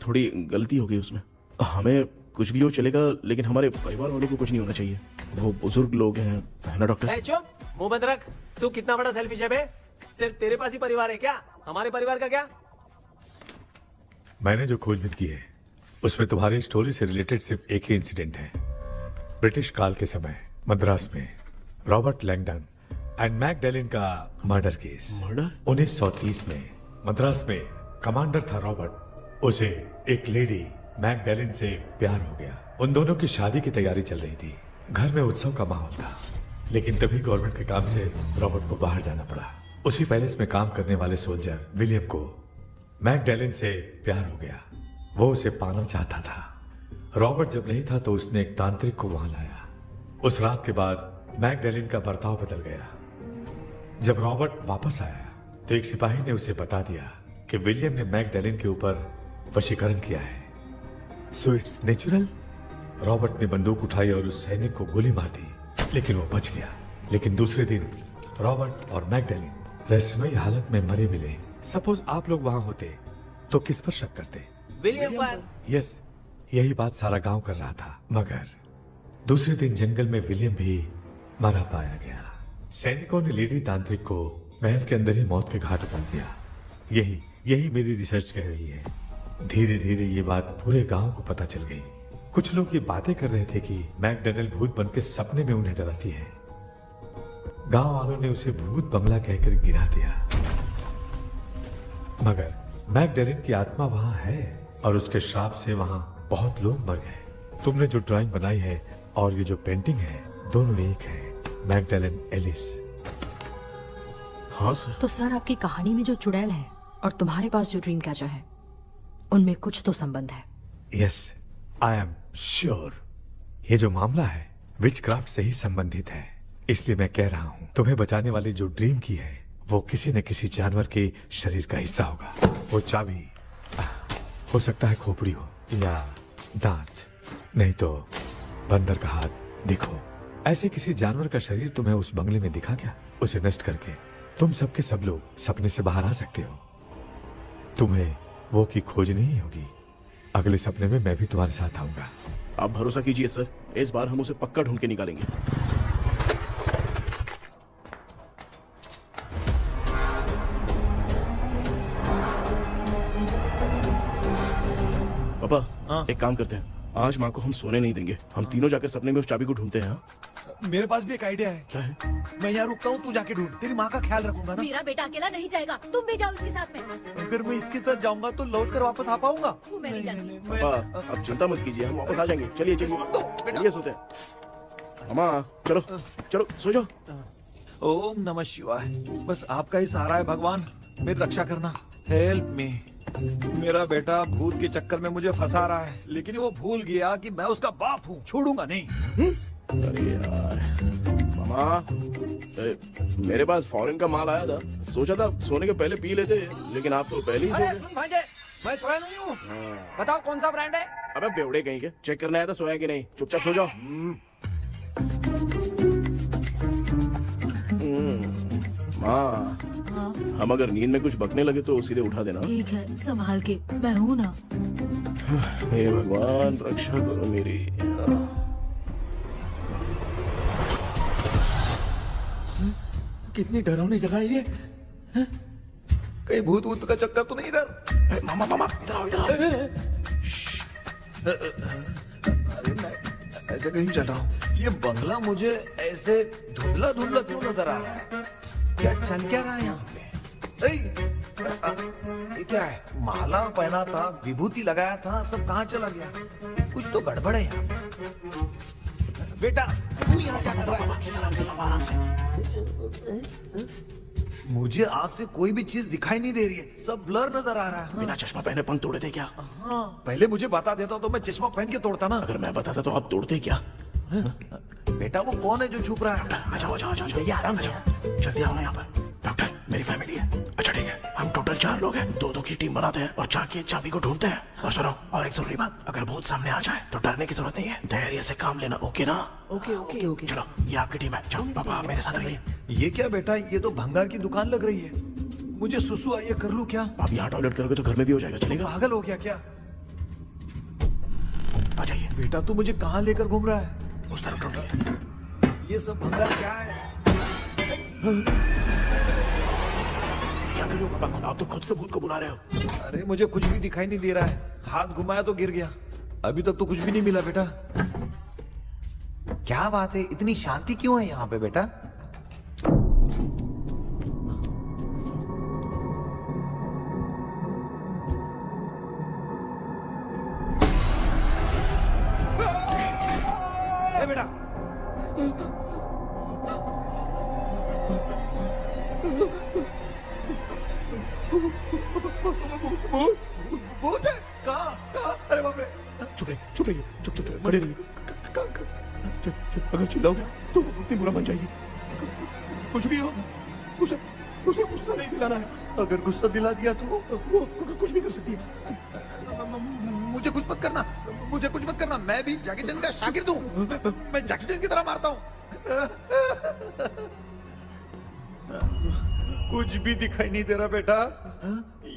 S3: थोड़ी गलती हो गई उसमें। हमें कुछ भी हो चलेगा, लेकिन हमारे परिवार वालों को कुछ नहीं होना चाहिए। वो बुजुर्ग लोग हैं, है ना डॉक्टर?
S10: चुप, मुंह बंद रख। तू कितना बड़ा सेल्फिश है बे? सिर्फ तेरे पास ही परिवार है क्या? हमारे परिवार का क्या?
S9: मैंने जो खोजबीन की है उसमें तुम्हारी स्टोरी से रिलेटेड सिर्फ एक ही इंसिडेंट है। ब्रिटिश काल के समय मद्रास में रॉबर्ट लैंगडन एंड मैकडैलिन का मर्डर केस।
S3: मर्डर?
S9: 1930 में मद्रास में कमांडर था रॉबर्ट, उसे एक लेडी मैकडैलिन से प्यार हो गया। उन दोनों की शादी की तैयारी चल रही थी, घर में उत्सव का माहौल था, लेकिन तभी गवर्नमेंट के काम से रॉबर्ट को बाहर जाना पड़ा। उसी पैलेस में काम करने वाले सोल्जर विलियम को मैकडैलिन से प्यार हो गया, वो उसे पाना चाहता था। रॉबर्ट जब नहीं था तो उसने एक तांत्रिक को वहां लाया। उस रात के बाद मैकडैलिन का बर्ताव बदल गया। जब रॉबर्ट वापस आया तो एक सिपाही ने उसे बता दिया कि विलियम ने मैकडैलिन के ऊपर वशीकरण किया है। So it's natural. रॉबर्ट ने बंदूक उठाई और उस सैनिक को गोली मार दी, लेकिन वो बच गया। लेकिन दूसरे दिन रॉबर्ट और मैकडैलिन रहस्यमयी हालत में मरे मिले। सपोज आप लोग वहां होते तो किस पर शक करते?
S10: विलियम पर।
S9: यस, यही बात सारा गांव कर रहा था। मगर दूसरे दिन जंगल में विलियम भी मरा पाया गया। सैनिकों ने लेडी तांत्रिक को महल के अंदर ही मौत के घाट उतार दिया। यही मेरी रिसर्च कह रही है। धीरे धीरे ये बात पूरे गांव को पता चल गई। कुछ लोग ये बातें कर रहे थे कि मैकडैलिन भूत बनके सपने में उन्हें डराती है। गांव वालों ने उसे भूत बंगला कहकर गिरा दिया। मगर मैकडैलिन की आत्मा वहां है और उसके श्राप से वहां बहुत लोग मर गए। तुमने जो ड्राइंग बनाई है और ये जो पेंटिंग है, दोनों एक है। मैकडैलिन एलिस।
S3: हाँ सर।
S14: तो सर, आपकी कहानी में जो चुड़ैल है और तुम्हारे पास जो ड्रीम कैचर है, उनमें कुछ तो संबंध है।
S9: Yes, I am sure. ये जो मामला है विचक्राफ्ट से ही संबंधित है। इसलिए मैं कह रहा हूँ, तुम्हें बचाने वाली जो ड्रीम की है वो किसी न किसी जानवर के शरीर का हिस्सा होगा। वो चाबी हो सकता है खोपड़ी हो या दांत, नहीं तो बंदर का हाथ। देखो, ऐसे किसी जानवर का शरीर तुम्हें उस बंगले में दिखा क्या? उसे नष्ट करके तुम सबके सब लोग सपने से बाहर आ सकते हो। तुम्हें वो की खोजनी ही होगी। अगले सपने में मैं भी तुम्हारे साथ आऊंगा।
S3: आप भरोसा कीजिए सर, इस बार हम उसे पक्का ढूंढ के निकालेंगे। पापा, एक काम करते हैं, आज माँ को हम सोने नहीं देंगे। हम तीनों जाकर सपने में उस चाबी को ढूंढते हैं।
S2: मेरे पास भी एक आइडिया है।
S3: क्या है?
S2: मैं यहाँ रुकता हूँ, तू जाके ढूंढ। तेरी माँ का ख्याल रखूंगा ना।
S1: मेरा बेटा अकेला नहीं जाएगा, तुम भी जाओ इसके साथ में।
S2: अगर मैं इसके साथ जाऊंगा तो लौट कर वापस आ पाऊंगा?
S1: वो मैं नहीं जानती।
S3: पापा अब चिंता मत कीजिए, हम वापस आ जाएंगे। चलिए चलिए चलिए सोते हैं। मामा चलो चलो सो जाओ।
S2: ओम नमः शिवाय। बस आपका ही सहारा है भगवान, मेरी रक्षा करना। Help me. मेरा बेटा भूत के चक्कर में मुझे फंसा रहा है, लेकिन वो भूल गया कि मैं उसका बाप हूँ। छोड़ूंगा नहीं।
S3: अरे यार मामा, मेरे पास फॉरेन का माल आया था, सोचा था सोने के पहले पी लेते, लेकिन आप तो पहले ही सो
S8: अरे
S3: गए।
S8: सुन भांजे, मैं सोया नहीं हूँ। बताओ कौन सा ब्रांड है?
S3: अबे बेवड़े कहीं के, चेक करना आया था सोया कि नहीं। चुपचाप सो जाओ। माँ, हम अगर नींद में कुछ बकने लगे तो सीधे उठा देना।
S14: ठीक है, संभाल के, मैं हूँ ना।
S3: हे भगवान रक्षा करो मेरी।
S4: कितनी डरावनी जगह है ये। कहीं भूत वूत का चक्कर तो नहीं इधर?
S3: मामा मामा इधर आओ इधर आओ।
S2: अरे मैं ऐसे कहीं चल रहा हूँ। ये बंगला मुझे ऐसे धुंधला धुंधला क्यों नजर आ रहा है? क्या चल क्या रहा है यहाँ पे? ये क्या है? माला पहना था, विभूति लगाया था, सब कहाँ चला गया? कुछ तो गड़बड़ है यहाँ पे। बेटा तू यहाँ क्या कर रहा है? मुझे आँख से कोई भी चीज दिखाई नहीं दे रही है, सब ब्लर नजर आ रहा है।
S3: बिना चश्मा पहने पंख तोड़े थे क्या?
S2: हाँ, पहले मुझे बता देता तो मैं चश्मा पहन के तोड़ता ना।
S3: अगर मैं बताता तो आप तोड़ते क्या?
S2: बेटा वो कौन है जो छुप रहा है?
S3: आ जाओ जाओ जाओ जाओ, आराम से जल्दी आओ ना यहाँ पर। डॉक्टर मेरी फैमिली है। अच्छा ठीक है, हम टोटल 4 लोग हैं, 2-2 की टीम बनाते हैं और चाबी चाबी को ढूंढते हैं। और सुनो, और एक जरूरी बात, अगर भूत सामने आ जाए तो डरने की जरूरत नहीं है, धैर्य से काम लेना। ओके ना?
S8: Okay okay okay.
S3: चलो ये आपकी टीम है। जाओ पापा आप मेरे साथ रहिए।
S2: ये क्या बेटा, ये तो भंगार की दुकान लग रही है। मुझे सुसु आई है, कर लूं क्या?
S3: आप यहाँ टॉयलेट करोगे तो घर में भी हो जाएगा, चलेगा?
S2: पागल हो गया क्या?
S3: आ जाइए।
S2: बेटा तू मुझे कहाँ लेकर घूम रहा है?
S3: उस तरफ ढूंढिए।
S2: ये सब भंगार क्या है?
S3: क्या कर रहे हो पापा? आप तो खुद से भूत को बुला रहे हो।
S2: अरे मुझे कुछ भी दिखाई नहीं दे रहा है, हाथ घुमाया तो गिर गया। अभी तक तो कुछ भी नहीं मिला बेटा। क्या बात है, इतनी शांति क्यों है यहाँ पे बेटा? बेटा भूत है? कहाँ? अरे बाप रे!
S3: चुप रहिए चुप रहिए, चुप चुप चुप खड़े रहिए। अगर चिल्लाओगे तो इतनी बुरा बन जाएगी। कुछ भी हो, उसे गुस्सा नहीं दिलाना है।
S2: अगर गुस्सा दिला दिया तो
S3: वो कुछ भी कर सकती है।
S2: मुझे कुछ मत करना, मुझे कुछ मत करना। मैं भी जैकी चैन का शागिर्द हूँ। मैं जैकी चैन की तरह मारता हूँ। कुछ भी दिखाई नहीं दे रहा बेटा।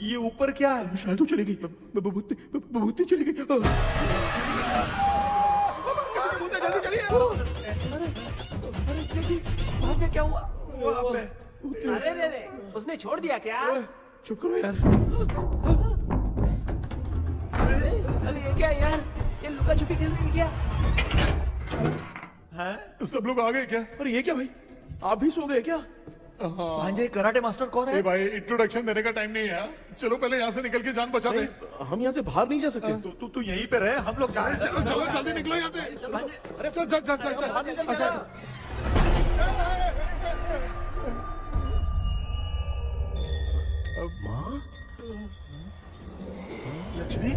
S2: ये ऊपर क्या है?
S3: शायद वो चली गई, भूती चली गई।
S2: जल्दी चलिए।
S8: भांजे क्या हुआ?
S10: अरे रे रे, उसने छोड़ दिया क्या?
S3: चुप करो यार।
S10: अरे ये क्या यार, ये लुका छुपी खेल रही है क्या?
S7: हैं? सब लोग आ गए क्या?
S3: अरे ये क्या भाई, आप भी सो गए क्या?
S4: भांजे कराटे मास्टर कौन है?
S7: भाई इंट्रोडक्शन देने का टाइम नहीं है। चलो पहले यहाँ से निकल के जान बचा दे।
S3: हम यहाँ से बाहर नहीं जा सकते।
S2: तू यहीं पे रहे, हम लोग जा रहे हैं।
S7: चलो चलो जल्दी निकलो यहाँ से। चल चल चल चल चल।
S3: माँ?
S2: लक्ष्मी?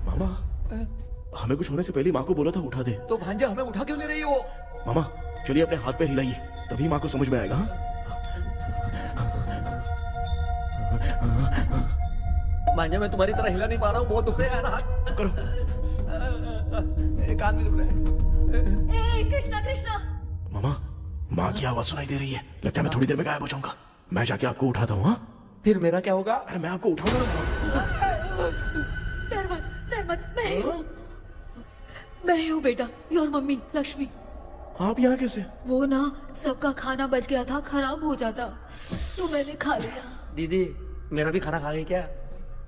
S3: मामा, हमें कुछ होने से पहले माँ को बोला था उठा दे।
S4: तो भांजे हमें उठा क्यों ले रही है वो?
S3: मामा चलिए अपने हाथ पैर हिलाइए, तभी माँ को समझ में आएगा।
S4: भांजे मैं तुम्हारी तरह हिला नहीं पा रहा हूँ, बहुत दुख रहा है ना हाथ।
S3: चुप करो।
S4: एक हाथ भी दुख रहा है।
S1: ए कृष्णा कृष्णा।
S3: मामा माँ की आवाज सुनाई दे रही है, लगता है मैं थोड़ी देर में गायब हो जाऊंगा। मैं जाके आपको उठाता हूँ। हाँ
S4: फिर मेरा क्या होगा?
S3: अरे मैं आपको उठाऊंगा।
S1: डर मत, मैं ही हूँ बेटा, योर मम्मी लक्ष्मी।
S3: आप यहाँ कैसे?
S1: वो ना सबका खाना बच गया था, खराब हो जाता तो मैंने खा लिया।
S4: दीदी मेरा भी खाना खा गई क्या?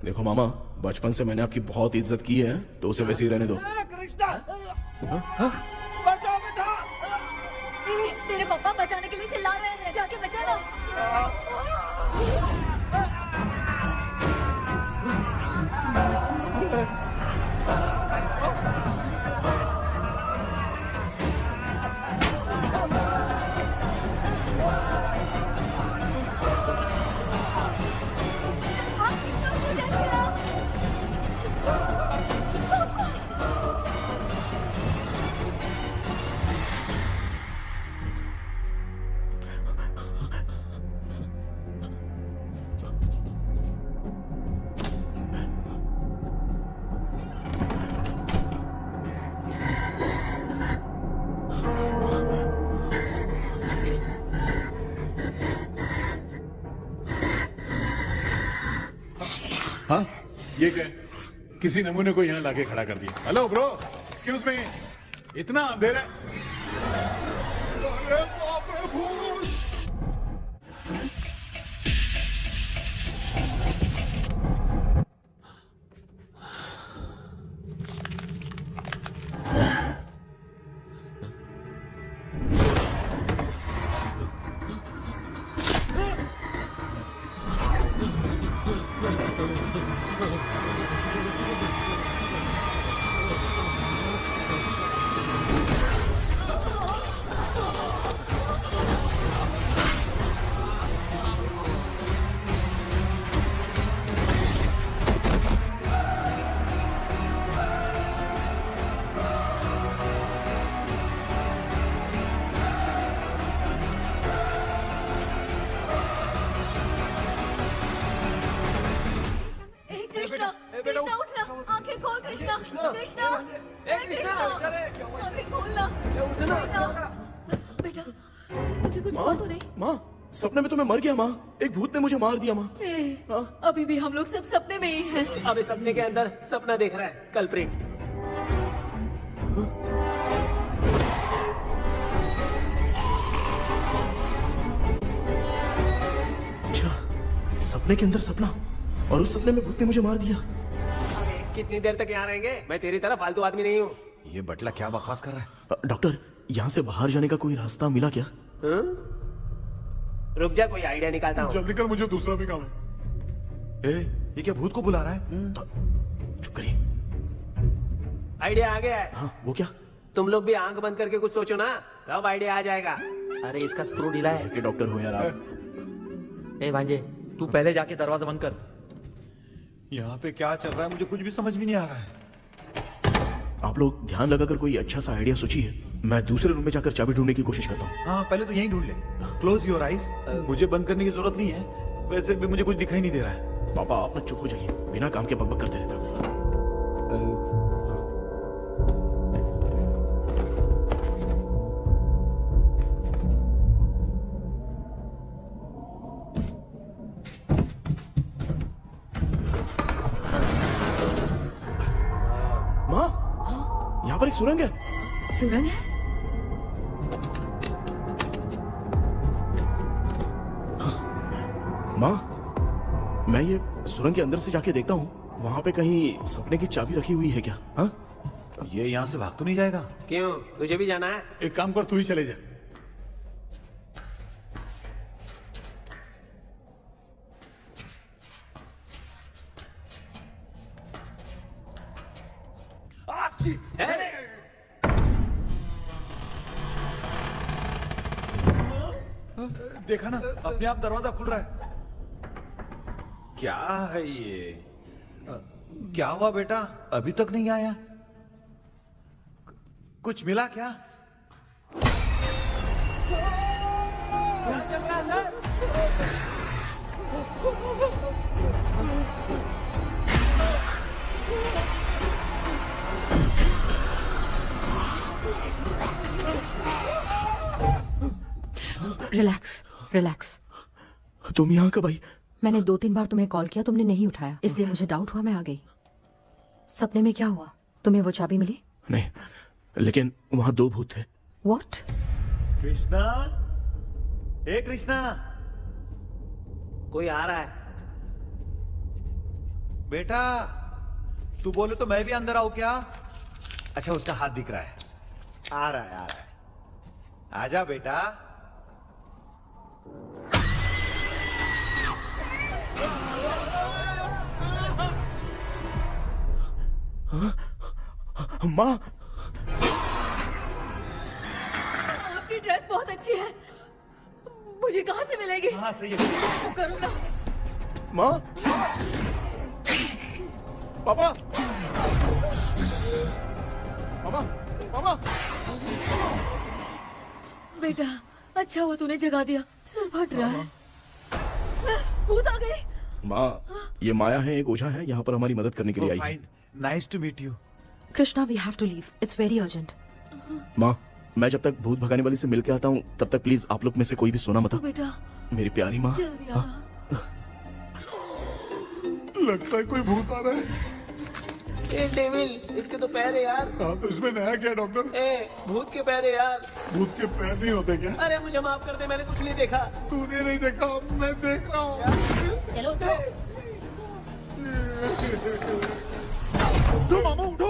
S3: देखो मामा, बचपन से मैंने आपकी बहुत इज्जत की है, तो उसे वैसे ही रहने दो।
S1: तेरे पापा बचाने के लिए चिल्ला रहे हैं, जाके बचा लो।
S7: हाँ ये क्या? किसी नमूने को यहाँ लाके खड़ा कर दिया। हेलो ब्रो, एक्सक्यूज मी, इतना अंधेरा है। अरे बाप रे, भूत!
S1: कृष्णा उठना, आंखें खोल कृष्णा, कृष्णा, आंखें खोलना। बेटा मुझे कुछ हुआ तो नहीं?
S3: माँ, सपने में तो मैं मर गया माँ, एक भूत ने मुझे मार दिया माँ।
S1: अभी भी हम लोग सब सपने में ही हैं।
S10: अबे सपने के अंदर सपना देख रहा है कल्प्रिट।
S3: अच्छा, सपने के अंदर सपना, और उस सपने में भूत ने मुझे मार दिया।
S10: कितनी देर तक यहाँ रहेंगे? मैं तेरी तरह फालतू आदमी नहीं हूँ।
S2: ये बटला क्या बकवास कर रहा है?
S3: डॉक्टर, यहाँ से बाहर जाने का कोई रास्ता मिला क्या?
S10: रुक जा, कोई आइडिया निकालता हूँ।
S7: जल्दी कर, मुझे दूसरा भी काम है।
S2: ये क्या भूत को बुला रहा है?
S3: चुप करिए।
S10: आइडिया आ गया है।
S3: हाँ, वो क्या?
S10: तुम लोग भी आंख बंद करके कुछ सोचो ना, तब आइडिया आ जाएगा।
S8: अरे इसका स्क्रू ढीला है।
S3: कि डॉक्टर हो यार आप।
S8: ए भांजे, तू पहले जाके दरवाजा बंद कर।
S2: यहाँ पे क्या चल रहा है मुझे कुछ भी समझ में नहीं आ रहा है।
S3: आप लोग ध्यान लगाकर कोई अच्छा सा आइडिया सोचिए, मैं दूसरे रूम में जाकर चाबी ढूंढने की कोशिश करता हूँ।
S2: हाँ, पहले तो यहीं ढूंढ ले। Close your eyes. मुझे बंद करने की जरूरत नहीं है, वैसे भी मुझे कुछ दिखाई नहीं दे रहा है।
S3: पापा आप ना चुप हो जाइए, बिना काम के बकबक करते रहते हो। माँ, यहाँ पर एक सुरंग है।
S1: सुरंग है?
S3: माँ, मैं ये सुरंग के अंदर से जाके देखता हूँ, वहाँ पे कहीं सपने की चाबी रखी हुई है क्या? हाँ?
S2: ये यहाँ से भाग तो नहीं जाएगा?
S10: क्यों, तुझे भी जाना है?
S7: एक काम कर, तू ही चले जा।
S2: देखा ना, अपने आप दरवाजा खुल रहा है। क्या है ये? क्या हुआ बेटा, अभी तक नहीं आया? कुछ मिला क्या?
S14: Relax relax.
S3: तुम यहाँ कब आई?
S14: मैंने 2-3 बार तुम्हें कॉल किया, तुमने नहीं उठाया, इसलिए मुझे डाउट हुआ, मैं आ गई। सपने में क्या हुआ? तुम्हें वो चाबी मिली?
S3: नहीं, लेकिन वहाँ 2 भूत थे।
S14: What?
S2: कृष्णा, ए कृष्णा,
S10: कोई आ रहा है।
S2: बेटा तू बोले तो मैं भी अंदर आऊं क्या? अच्छा उसका हाथ दिख रहा है, आ रहा है, आ रहा है। आजा बेटा।
S3: माँ,
S1: आपकी ड्रेस बहुत अच्छी है, मुझे कहाँ से मिलेगी?
S2: हाँ सही है।
S1: करो ना।
S3: माँ, पापा, मामा, मामा।
S1: बेटा अच्छा हुआ तूने जगा दिया, सर फट रहा है। भूत आ गए।
S3: माँ, ये माया है, एक ओझा है, यहाँ पर हमारी मदद करने के लिए आई है।
S2: Nice to meet you.
S14: Krishna, we have to leave, it's very urgent.
S3: माँ, मैं जब तक भूत भगाने वाली से मिल के आता हूँ तब तक प्लीज आप लोग में से कोई भी सोना मत।
S1: बेटा
S3: मेरी प्यारी माँ।
S1: जल्दी आना।
S7: लगता है कोई भूत आ रहा है।
S10: ए डेविल, इसके तो पैर है यार।
S7: हाँ तो इसमें नया क्या डॉक्टर?
S10: ए भूत के पैर है यार।
S7: भूत के पैर नहीं होते क्या?
S10: अरे मुझे माफ कर दे, मैंने कुछ नहीं देखा।
S7: तूने नहीं देखा, मैं देख रहा हूँ।
S13: चलो उठो।
S7: तो मामा उठो,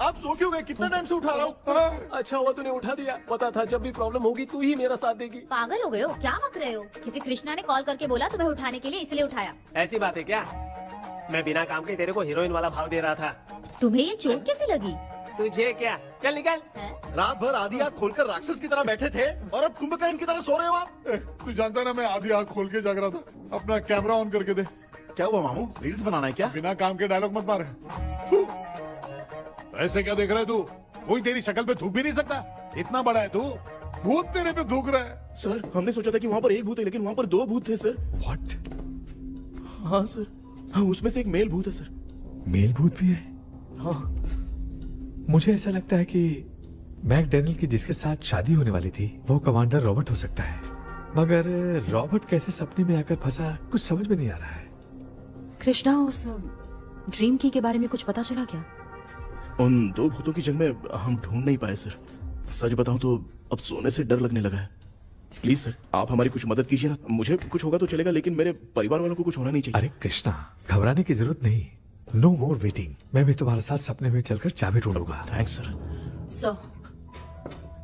S7: आप सो क्यों गए? कितना टाइम से उठा रहा हूँ।
S10: अच्छा हुआ तूने उठा दिया, पता था जब भी प्रॉब्लम होगी तू ही मेरा साथ देगी।
S13: पागल हो गए हो क्या? बक रहे हो? किसी कृष्णा ने कॉल करके बोला तुम्हें उठाने के लिए, इसलिए उठाया।
S10: ऐसी बात है क्या? मैं बिना काम के तेरे को हीरोइन वाला भाव दे रहा था।
S13: तुम्हें ये चोट कैसे लगी?
S10: तुझे क्या? चल निकल।
S6: रात भर आधी आँख खोलकर राक्षस की तरह बैठे थे और अब कुंभकर्ण की तरह सो रहे हो आप।
S7: तू जानता है ना मैं आधी आँख खोल के जाग रहा था। अपना कैमरा ऑन करके दे।
S6: क्या हुआ मामू, रील्स बनाना है क्या?
S7: बिना काम के डायलॉग मत मार। ऐसे क्या देख रहा है तू? कोई तेरी शक्ल पे थूक भी नहीं सकता, इतना बड़ा है तू। भूत तेरे पे थूक रहा है।
S3: सर, हमने सोचा था कि वहाँ पर एक भूत है, लेकिन वहाँ पर 2 भूत थे सर।
S9: व्हाट?
S3: हाँ सर, हाँ उसमें से एक मेल भूत है सर।
S9: मेल भूत भी है?
S3: हाँ।
S9: मुझे ऐसा लगता है कि मैकडैनियल की जिसके साथ शादी होने वाली थी वो कमांडर रॉबर्ट हो सकता है, मगर रॉबर्ट कैसे सपने में आकर फंसा कुछ समझ में नहीं आ रहा है।
S14: कृष्णा, उस ड्रीम की के बारे में कुछ पता चला क्या?
S3: उन 2 भूतों की जगह हम ढूंढ नहीं पाए सर। सच बताऊं तो अब सोने से डर लगने लगा है। प्लीज सर, आप हमारी कुछ मदद कीजिए ना। मुझे कुछ होगा तो चलेगा, लेकिन मेरे परिवार वालों को कुछ होना नहीं चाहिए।
S9: अरे कृष्णा, घबराने की जरूरत नहीं, नो मोर वेटिंग। मैं भी तुम्हारे साथ सपने में चलकर चाबी ढूंढूंगा।
S3: Thanks sir.
S14: सर,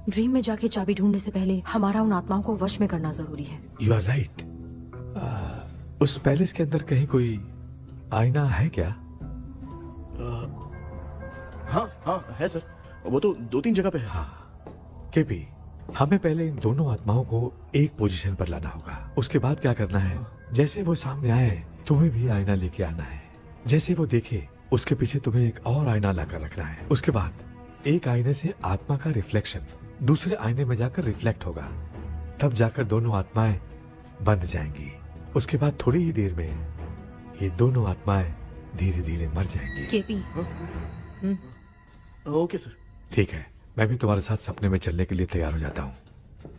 S14: ड्रीम में जाके चाबी ढूंढने से पहले हमारा उन आत्माओं को वश में करना जरूरी है।
S9: You are right. उस पैलेस के अंदर कहीं कोई आईना है क्या?
S3: हाँ हाँ है सर, वो तो 2-3 जगह पे है।
S9: हाँ केपी, हमें पहले इन दोनों आत्माओं को एक पोजीशन पर लाना होगा। उसके बाद क्या करना है, जैसे वो सामने आए तुम्हें भी आईना लेके आना है। जैसे वो देखे उसके पीछे तुम्हें एक और आईना लाकर रखना है। उसके बाद एक आईने से आत्मा का रिफ्लेक्शन दूसरे आईने में जाकर रिफ्लेक्ट होगा, तब जाकर दोनों आत्माएं बंध जाएंगी। उसके बाद थोड़ी ही देर में ये दोनों आत्माएं धीरे धीरे मर जाएंगी।
S14: KP,
S3: okay sir.
S9: ठीक है, मैं भी तुम्हारे साथ सपने में चलने के लिए तैयार हो जाता हूँ।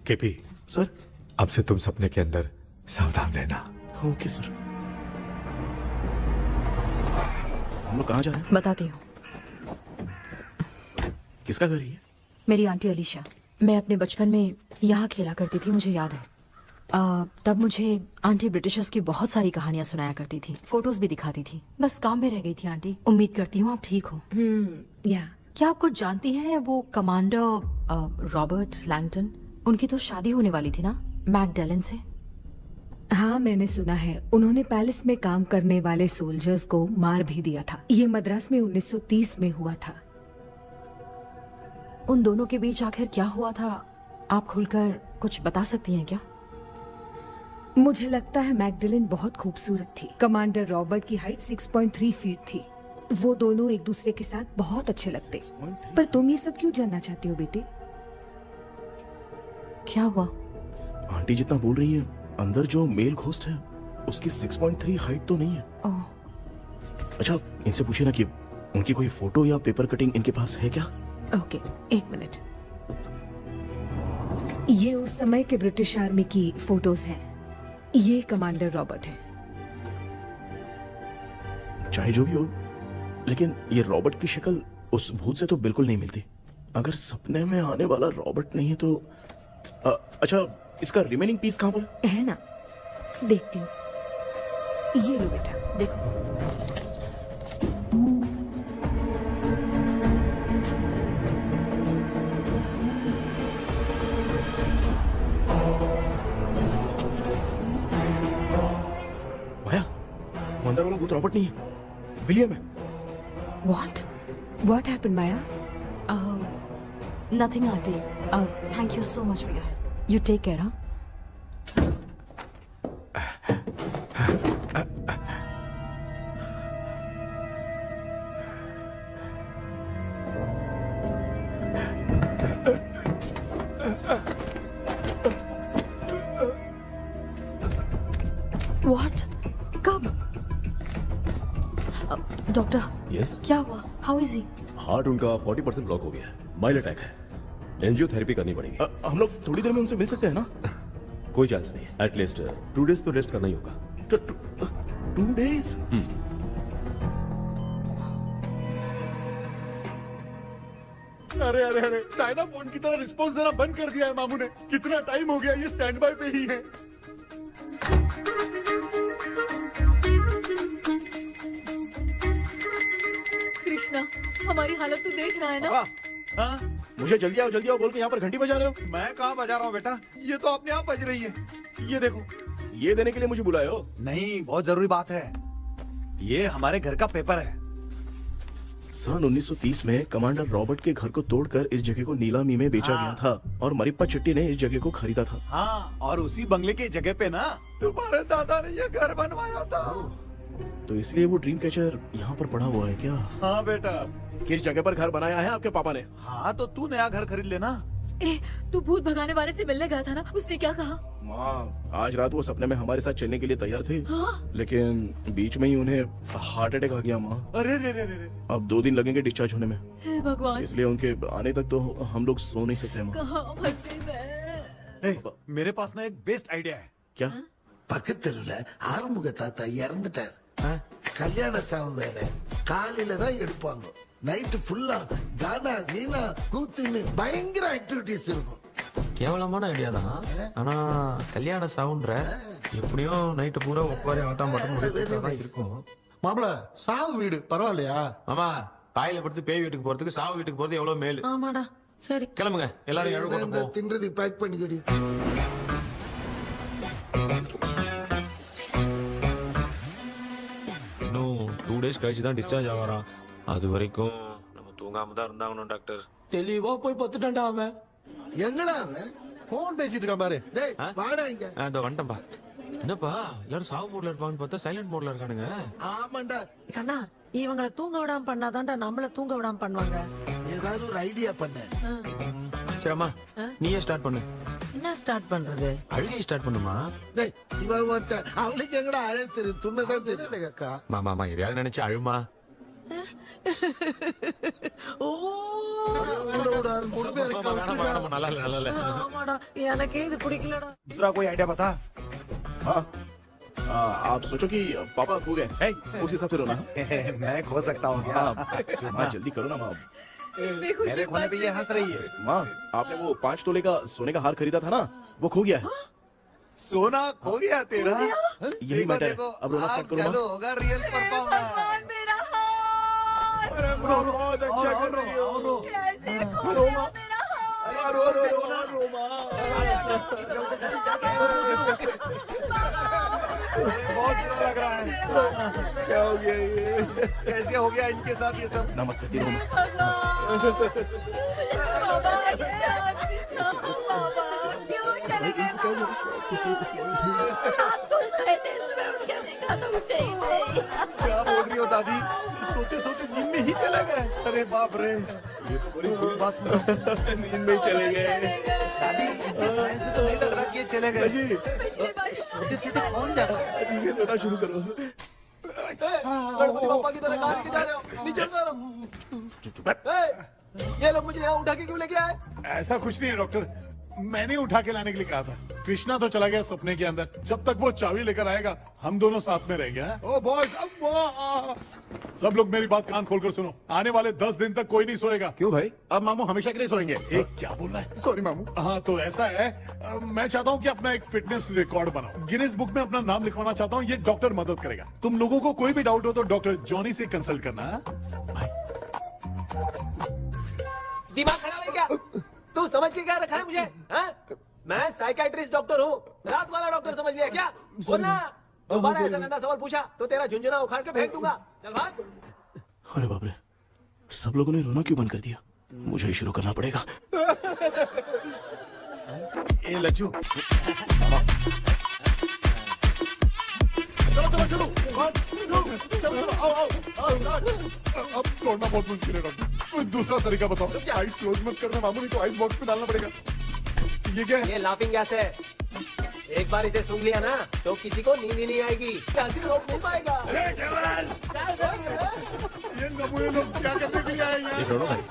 S9: केपी
S3: सर,
S9: अब से तुम सपने के अंदर सावधान रहना।
S3: Okay sir. हम लोग कहाँ जा रहे हैं?
S14: बताती हूँ।
S3: किसका घर है ये?
S14: मेरी आंटी अलीशा। मैं अपने बचपन में यहाँ खेला करती थी, मुझे याद है। तब मुझे आंटी ब्रिटिशर्स की बहुत सारी कहानियां सुनाया करती थी, फोटोज भी दिखाती थी। बस काम में रह गई थी आंटी। उम्मीद करती हूँ आप ठीक हो। या क्या आप कुछ जानती हैं वो कमांडर रॉबर्ट लैंगटन? उनकी तो शादी होने वाली थी ना मैकडैलन से।
S1: हाँ मैंने सुना है, उन्होंने पैलेस में काम करने वाले सोल्जर्स को मार भी दिया था। ये मद्रास में 1930 में हुआ था।
S14: उन दोनों के बीच आखिर क्या हुआ था, आप खुलकर कुछ बता सकती हैं क्या?
S1: मुझे लगता है मैकडैलन बहुत खूबसूरत थी। कमांडर रॉबर्ट की हाइट 6.3 फीट थी। वो दोनों एक दूसरे के साथ बहुत अच्छे लगते। पर तुम ये सब क्यों जानना चाहते हो बेटे?
S14: क्या हुआ?
S3: आंटी जितना बोल रही है, अंदर जो मेल घोस्ट है उसकी 6.3 हाइट तो नहीं है। अच्छा, इनसे पूछिए ना कि उनकी कोई फोटो या पेपर कटिंग इनके पास है क्या?
S1: ओके, एक मिनट। ये उस समय के ब्रिटिश आर्मी की फोटोज हैं। ये कमांडर रॉबर्ट है।
S3: चाहे जो भी हो, लेकिन ये रॉबर्ट की शक्ल उस भूत से तो बिल्कुल नहीं मिलती। अगर सपने में आने वाला रॉबर्ट नहीं है तो अच्छा, इसका रिमेनिंग पीस कहाँ पर
S1: है ना? देखती हूँ। ये लो बेटा, देखो।
S3: माया, अंदर वाला भूत रॉबर्ट नहीं है, विलियम है।
S1: What happened, Maya?
S14: Nothing, auntie. Thank you so much for your help. You take care, huh? What? कब? डॉक्टर,
S6: यस,
S14: क्या हुआ? How is he?
S6: हार्ट उनका 40% ब्लॉक हो गया है, माइल्ड अटैक है, एंजियोथेरेपी करनी पड़ेगी।
S3: हम लोग थोड़ी देर में उनसे मिल सकते हैं ना?
S6: कोई चांस नहीं, एटलीस्ट 2 डेज तो रेस्ट करना ही होगा।
S3: 2 डेज?
S7: अरे अरे अरे, चाइना फोन की तरह रिस्पॉन्स देना बंद कर दिया है मामू ने। कितना टाइम हो गया, ये स्टैंड बाय पे ही है।
S1: कृष्णा, हमारी हालत तो देख रहा है ना?
S2: हाँ?
S3: मुझे जल्दी आओ बोल के यहाँ पर घंटी बजा रहे हो।
S2: मैं कहाँ बजा रहा हूँ बेटा, ये तो अपने आप बज रही है। ये देखो।
S3: ये देने के लिए मुझे बुलाए हो?
S2: नहीं, बहुत जरूरी बात है। ये हमारे घर का पेपर है।
S3: सन 1930 में कमांडर रॉबर्ट के घर को तोड़कर इस जगह को नीलामी में बेचा गया था और मरिप्पा चिट्टी ने इस जगह को खरीदा था।
S2: हाँ, और उसी बंगले की जगह पे ना तुम्हारे दादा ने ये घर बनवाया था।
S3: तो इसलिए वो ड्रीम कैचर यहाँ पर पड़ा हुआ है क्या?
S2: हाँ बेटा।
S3: किस जगह पर घर बनाया है आपके पापा ने?
S2: हाँ, तो तू नया घर खरीद लेना।
S1: तू भूत भगाने वाले से मिलने गया था ना, उसने क्या कहा?
S3: माँ, आज रात वो सपने में हमारे साथ चलने के लिए तैयार थे।
S1: हाँ?
S3: लेकिन बीच में ही उन्हें हार्ट अटैक आ गया माँ।
S2: अरे रे रे रे।
S3: अब 2 दिन लगेंगे डिस्चार्ज होने में।
S1: हे भगवान।
S3: इसलिए उनके आने तक तो हम लोग सो नहीं सकते माँ।
S1: कहाँ फंसे मैं?
S2: मेरे पास ना एक बेस्ट आइडिया है।
S3: क्या?
S15: பக்கத்தெருவுல ஆறுமுக தாத்தா இறந்துட்டார். கல்யாண சாவு வேற, காலையில தான் எடுப்பாங்க. நைட்டு ஃபுல்லா கானா கீனா கூத்துன்னு பயங்கர ஆக்டிவிட்டிஸ் இருக்கும்.
S16: கேவலமான ஐடியா தான், ஆனா கல்யாண சாவுன்ற எப்படியோ நைட்டு பூரா உட்காரி ஆட்டம் பாட்டம் இருக்கும்.
S15: மாப்பிள, சாவு வீடு பரவாயில்லையா?
S16: ஆமா, பாயில படுத்து பேய் வீட்டுக்கு போறதுக்கு சாவு வீட்டுக்கு போறது எவ்வளவு மேலு.
S8: ஆமாடா, சரி
S16: கிளம்புங்க, எல்லாரும் எழு கொண்டு போ.
S15: தின்றதுக்கு பேக் பண்ணிக்கடி.
S16: இன்னும் 2 டேஸ் கழிச்சு தான் டிஸ்சார்ஜ் ஆவாராம். அது வரைக்கும் நம்ம தூங்காம தான் இருந்தாகணும் டாக்டர்.
S8: தெளிவா போய் பத்துட்டான்டா அவன்.
S15: எங்கடா அவன்? போன் பேசிட்டு இருக்கான் பாரு. டேய் வாடா இங்க.
S16: இதோ வந்துட்டேன்பா. என்னப்பா எல்லாரும் சாவு மோட்ல இருப்பான்னு பார்த்தா சைலண்ட் மோட்ல இருக்கானுங்க.
S15: ஆமாண்டா
S8: கண்ணா, இவங்கள தூங்க விடாம பண்ணாதான்டா நம்மள தூங்க விடாம பண்ணுவாங்க.
S15: ஏதாவது ஒரு ஐடியா பண்ணு.
S16: சரிம்மா, நீயே ஸ்டார்ட் பண்ணு.
S8: என்ன ஸ்டார்ட் பண்றது?
S16: அழுகை ஸ்டார்ட் பண்ணுமா?
S15: டேய், இவன் ஒருத்தன் அவளுக்கு எங்கடா அழகு தெரியும்? துண்ணதான் தெரியல அக்கா.
S16: மாமா எதையாவது நினைச்சு அழுமா. நல்லா இல்ல.
S8: ஆமாடா, எனக்கே இது பிடிக்கலடா.
S2: दूसरा कोई आइडिया बता।
S3: हाँ, आप सोचो कि पापा खो गए, उस हिसाब से रोना।
S2: मैं खो सकता हूँ क्या?
S3: माँ जल्दी करो ना माँ।
S2: मेरे खोने पे ये हंस रही है।
S3: माँ, आपने वो 5 तोले का सोने का हार खरीदा था ना, वो खो गया है।
S2: सोना खो गया तेरा?
S3: यही मैटर है। अब रोना स्टार्ट करो
S2: चलो, होगा रियल परफॉर्मेंस।
S1: मेरा हाथ।
S3: बहुत अच्छा कर रही हो।
S1: कैसे खो गया मेरा हाथ?
S2: रो बहुत बुरा लग रहा है। क्या हो गया ये? कैसे हो गया इनके साथ ये सब?
S3: नमक करती रहो।
S1: क्यों चले गए? आपको सोते सुबह उठ के देखा तो उठे ही नहीं।
S2: क्या बोल रही हो दादी? सोते सोते नींद में ही चले गए? अरे बाप रे, ये तो बड़ी बुरी बात है। नींद में ही चले गए। दादी, इस लाइन से तो नहीं लग रहा कि ये चले गए। सोते सोते कौन जाता है?
S3: ये रोना शुरू करो।
S4: गणपति बापा की तरह कहाँ लेके जा रहे हो? नीचे उतारो। ये लोग मुझे यहाँ उठा के क्यों लेके आए?
S7: ऐसा कुछ नहीं है डॉक्टर, मैंने उठा के लाने के लिए कहा था। कृष्णा तो चला गया सपने के अंदर। जब तक वो चाबी लेकर आएगा हम दोनों साथ में रहेंगे। ओ बॉयज, सब लोग मेरी बात कान खोलकर सुनो। आने वाले 10 दिन तक कोई नहीं सोएगा।
S6: क्यों भाई?
S7: अब मामू हमेशा के लिए सोएंगे। एक क्या बोल रहा है? सॉरी मामू। हाँ तो ऐसा है, मैं चाहता हूँ कि अपना एक फिटनेस रिकॉर्ड बनाओ, गिनीज बुक में अपना नाम लिखवाना चाहता हूँ। ये डॉक्टर मदद करेगा। तुम लोगों को कोई भी डाउट हो तो डॉक्टर जॉनी से कंसल्ट करना।
S10: दिमाग खराब है क्या? तू समझ के क्या रखा है मुझे? हाँ? मैं साइकाइट्रिस्ट डॉक्टर हूँ, रात वाला डॉक्टर समझ लिया क्या? बोलना, दोबारा ऐसा गंदा सवाल पूछा तो तेरा झुंझुना उखाड़ के फेंक दूंगा। चल भाग।
S3: अरे बाप रे, सब लोगों ने रोना क्यों बंद कर दिया? मुझे ही शुरू करना पड़ेगा।
S2: ए लज्जू,
S7: चलो चलो चलो आओ। अब छोड़ना बहुत मुश्किल है डॉक्टर। कोई दूसरा तरीका बताओ। आइस क्लोज मत करना मामू, नहीं तो आइस बॉक्स में डालना पड़ेगा। ये क्या है?
S10: ये लाफिंग गैस है। एक बार इसे सूंघ लिया ना तो किसी को नींद ही नहीं आएगी, हंसी रोक नहीं पाएगा।
S7: ये नमूने लोग क्या करने के लिए आए हैं?
S6: ये करो भाई,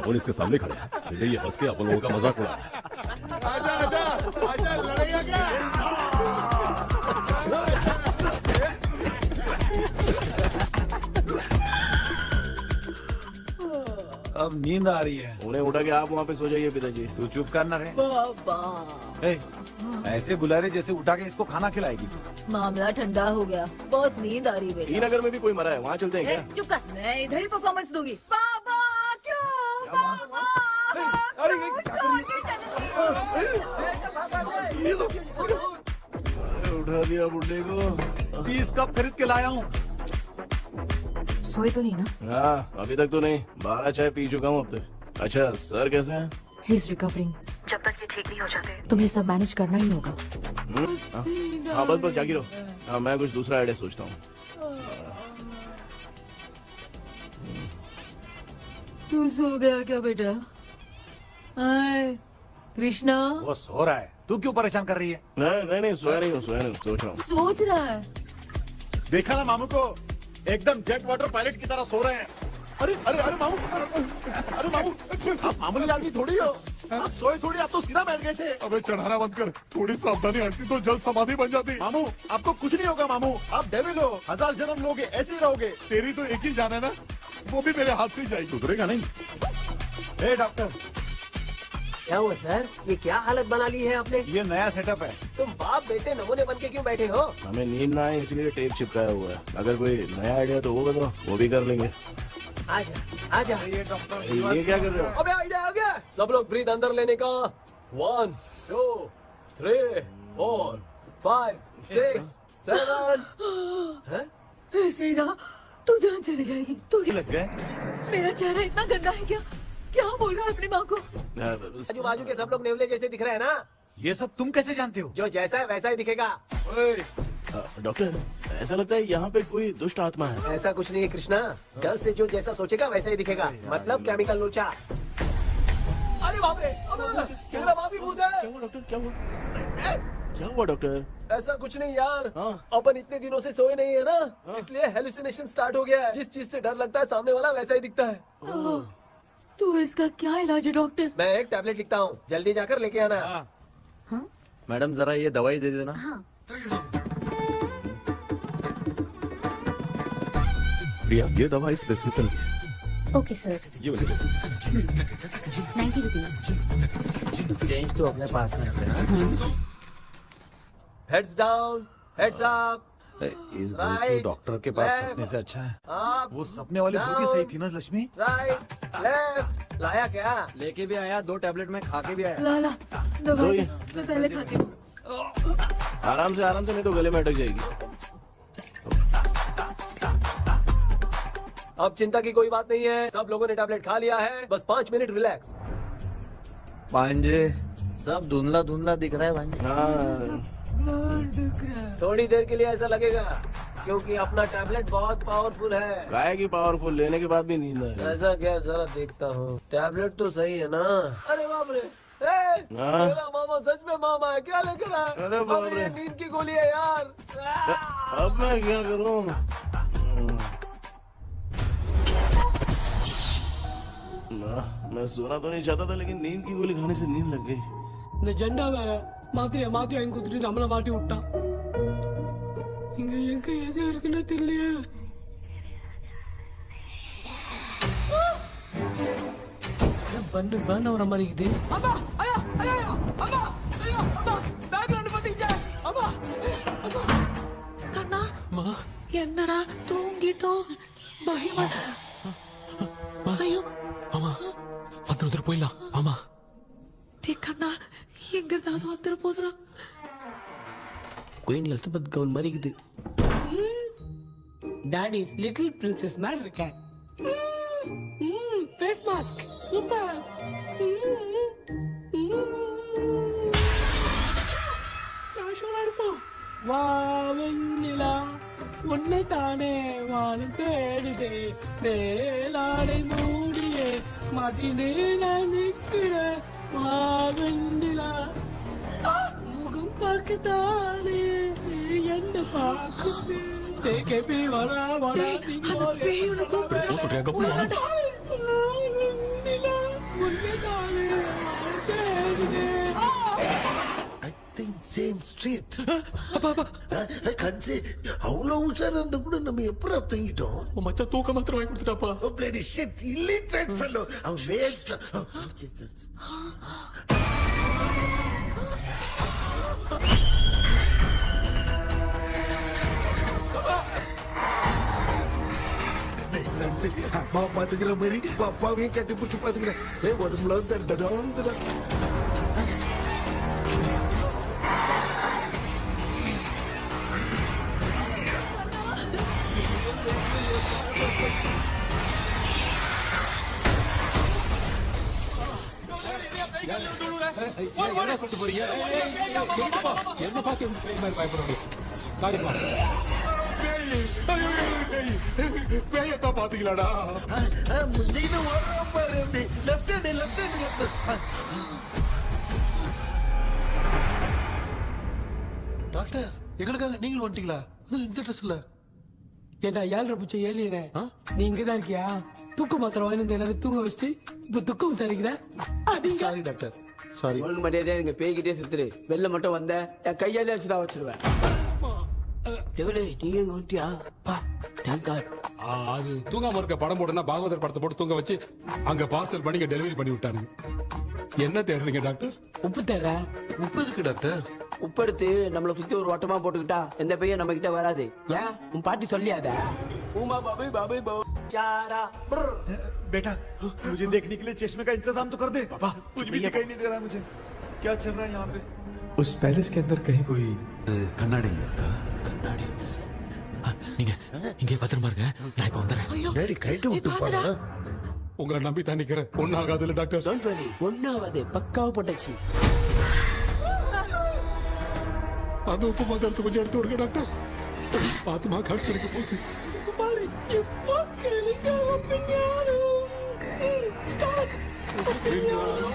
S6: अपन इसके सामने खड़े हैं, फिर ये हंस के अपन लोगों का मजाक उड़ा रहा है।
S7: आजा आजा आजा, लड़ेगा क्या?
S2: अब नींद आ रही है।
S3: उन्हें उठा के आप वहाँ पे सो जाइए पिताजी।
S2: तू चुप करना रे।
S1: बाबा,
S2: ए, ऐसे बुला रहे जैसे उठा के इसको खाना खिलाएगी।
S1: मामला ठंडा हो गया, बहुत नींद आ रही है।
S3: श्रीनगर में भी कोई मरा है, वहाँ चलते हैं क्या?
S1: चुप कर, मैं इधर ही परफॉर्मेंस दूंगी। बाबा क्यों? बाबा,
S3: उठा दिया बुड्ढे को।
S2: 30 कप खरीद के लाया हूँ।
S14: सोए तो नहीं ना?
S3: हाँ, अभी तक तो नहीं। 12 चाय पी चुका हूँ अब तक। अच्छा, सर कैसे हैं?
S14: He is recovering.
S5: जब तक ये ठीक नहीं हो जाते
S14: तुम्हें सब मैनेज करना ही होगा।
S3: हाँ बस जागी रहो। हाँ, मैं कुछ दूसरा आइडिया सोचता हूँ।
S1: तू सो गया क्या बेटा? आए, कृष्णा
S2: वो सो रहा है, तू क्यों परेशान कर रही है?
S3: नहीं सोया नहीं हूँ, सोच रहा हूँ।
S1: सोच रहा है।
S7: देखा ना मामू को, एकदम जेट वाटर पायलट की तरह सो रहे हैं। अरे अरे अरे मामू, अरे मामू, आप मामूली आदमी थोड़ी हो। आप सोए थोड़ी, आप तो सीधा बैठ गए थे। अबे चढ़ाना बंद कर, थोड़ी सावधानी हटती तो जल्द समाधि बन जाती। मामू आपको कुछ नहीं होगा मामू, आप डेविल हो, 1000 जन्म लोगे ऐसे ही रहोगे। तेरी तो एक ही जान है ना, वो भी मेरे हाथ से ही जाएगी। सुधरेगा नहीं।
S2: ए डॉक्टर,
S10: क्या हुआ सर? ये क्या हालत बना ली है आपने?
S2: ये नया सेटअप है।
S10: तुम बाप बेटे नमूने बन के क्यों बैठे हो?
S3: हमें नींद ना आए इसलिए टेप चिपकाया हुआ है। अगर कोई नया आइडिया तो वो बताओ, वो भी कर लेंगे।
S10: आजा आजा।
S2: ये डॉक्टर,
S3: ये क्या कर रहे हो?
S10: अबे आइडिया आ गया। सब लोग ब्रीथ अंदर लेने का। 1 2 3 4 5 6 7।
S1: ऐसे ना तू जान चली जाएगी। तू
S2: लग गए।
S1: मेरा चेहरा इतना गंदा है क्या? क्या बोल रहा है अपनी माँ को?
S10: आजू बाजू के सब लोग नेवले जैसे दिख रहे हैं ना?
S2: ये सब तुम कैसे जानते हो?
S10: जो जैसा है वैसा ही दिखेगा।
S3: डॉक्टर, ऐसा लगता है यहाँ पे कोई दुष्ट आत्मा है।
S10: ऐसा कुछ नहीं है कृष्णा, डर से जो जैसा सोचेगा वैसा ही दिखेगा। मतलब केमिकल लोचा। अरे बाप रे, मेरा बाप ही भूत है।
S3: क्या हुआ डॉक्टर? क्या हुआ डॉक्टर?
S10: ऐसा कुछ नहीं यार, अपन इतने दिनों से सोए नहीं है ना, इसलिए हेलुसिनेशन स्टार्ट हो गया है। जिस चीज से डर लगता है सामने वाला वैसा ही दिखता है।
S1: तो इसका क्या इलाज है डॉक्टर?
S10: मैं एक टैबलेट लिखता हूँ, जल्दी जाकर लेके आना।
S4: मैडम जरा ये दवाई दे देना।
S6: प्रिया, ये दवा इस प्रिस्क्रिप्शन की है।
S13: Okay sir.
S6: ये वाली दे।
S13: 90 रुपीज।
S8: चेंज तो अपने पास में रखना।
S10: Heads down, heads up.
S2: इस भूतू डॉक्टर के पास फंसने से अच्छा है वो सपने वाली भूत ही सही थी ना लक्ष्मी।
S10: Right left. लाया क्या?
S4: लेके भी आया, 2 टैबलेट में खा के भी आया।
S1: ला दवाई मैं पहले खाती हूँ।
S3: आराम से नहीं तो गले में अटक जाएगी।
S10: अब चिंता की कोई बात नहीं है, सब लोगों ने टैबलेट खा लिया है। बस 5 मिनट रिलैक्स।
S8: भांजे सब धुंधला धुंधला दिख रहा है भांजे।
S10: थोड़ी देर के लिए ऐसा लगेगा क्योंकि अपना टैबलेट बहुत पावरफुल है।
S3: गाय की पावरफुल, लेने के बाद भी नींद है।
S10: ऐसा क्या? जरा देखता हूँ। टैबलेट तो सही है ना? अरे बाप रे, मेरा मामा सच में मामा है। क्या लेकर आया?
S3: अरे बाप रे,
S10: नींद की गोली है यार।
S3: अब मैं क्या करूँ? मैं सोना तो नहीं चाहता था, लेकिन नींद की गोली खाने से नींद लग गई।
S10: இந்த ஜெண்டா வேற மாத்தி வாங்கி கொடுத்துட்டு நம்மள மாட்டி விட்டான். இங்க எங்க எது இருக்குன்னு தெரியலையே. பண்டு பேண்ட் வர மாதிரி இருக்குது. அம்மா ஐயா ஐயா அம்மா ஐயா அம்மா பேக்ரவுண்ட் பாத்தீங்க. அம்மா அம்மா கண்ணா அம்மா என்னடா தூங்கிட்டோம். பயமா ஐயோ
S16: ஆமா வந்துட்டு போயிடலாம். ஆமா
S10: டே கண்ணா எங்க இருந்தாவது வந்துட போதுடா. குயின் எலிசபெத் கவுன் மாதிரி இருக்குது. டாடி லிட்டில் பிரின்சஸ் மாதிரி இருக்கேன். Face mask super. கேஷுவலா இருப்போம். வா வெண்ணிலா உன்னை தானே வானம் தேடுதே மேலாடை மூடியே மாட்டினே நான் நிற்கிறேன். வா வெண்ணிலா முகம் பார்க்கத்தானே என்ன பார்க்குது. கேபி வரா வரா
S15: சேம் ஸ்ட்ரீட். அவ்வளவு உஷாரா இருந்த கூட நம்ம எப்படா தூங்கிட்டோம்.
S16: மச்சா தூக்க மாத்திரம் வாங்கி கொடுத்துட்டாப்பா.
S15: Bloody shit illiterate fellow. அவன் வேஸ்ட். அம்மா பாத்துக்கிற மாதிரி அப்பாவையும் கட்டி பிடிச்சி பாத்துக்கிறேன். உடம்புல தடா
S16: என்ன சொல்லிட்டு போறீங்க? என்ன பார்த்து பயப்படுறீங்க? சாரிப்பா. பேயத்தான் பாத்தீங்களாடா?
S15: டாக்டர் எங்களுக்காக நீங்கள் வந்துட்டீங்களா? இந்த ட்ரெஸ் இல்ல
S10: ஏண்டா 7 பூச்சை ஏலியனே நீ இங்கதான் இருக்கியா? தூக்க மாத்திரம் வாங்கி எல்லாரும் தூங்க வச்சுட்டு இப்ப துக்கம் விசாரிக்கிற.
S15: Sorry doctor sorry.
S8: ஒழுங்கு மரியாதையா எங்க பேய்கிட்டே செத்துரு. வெளில மட்டும் வந்த என் கையாலே வச்சுதான் வச்சிருவேன். நீங்க வந்துட்டியா?
S16: அது தூங்காம இருக்க படம் போடுனா பாகவதர் படத்தை போட்டு தூங்க வச்சு அங்க பார்சல் பண்ணி டெலிவரி பண்ணி விட்டானுங்க. என்ன தேடுறீங்க டாக்டர்?
S10: உப்பு தேடுற.
S15: உப்பு இருக்கு டாக்டர்.
S8: உப்பு எடுத்து நம்மளை சுத்தி ஒரு வட்டமா போட்டுக்கிட்டா எந்த பையன் நம்ம கிட்ட வராது. ஏன் உன் பாட்டி சொல்லியாத? உமா பாபு பாபு चारा
S2: बेटा मुझे देखने के लिए चश्मे का इंतजाम तो कर दे। पापा कुछ भी दिखाई नहीं दे रहा है मुझे। क्या चल रहा है यहाँ पे?
S9: उस पैलेस के अंदर कहीं कोई
S15: கண்ணாடி
S16: கண்ணாடி நீங்க இங்கே பத்திரமா இருங்க. நான் இப்ப வந்துடுறேன்.
S15: டேடி கைட்டு விட்டு பாரு.
S16: உங்களை நம்பி தான் நிக்கிறேன். ஒன்னாகாதுல டாக்டர்.
S8: டோன்ட் வரி ஒன்னாவது பக்காவா போட்டாச்சு.
S16: அது உப்பு மாத்திரத்தை கொஞ்சம் எடுத்து விடுங்க டாக்டர். பாத்துமா கழிச்சிருக்க போகுது.
S10: பாரு எப்போ கேளுங்க ஒப்பிஞானோ ஸ்டார்ட் ஒப்பிஞானோ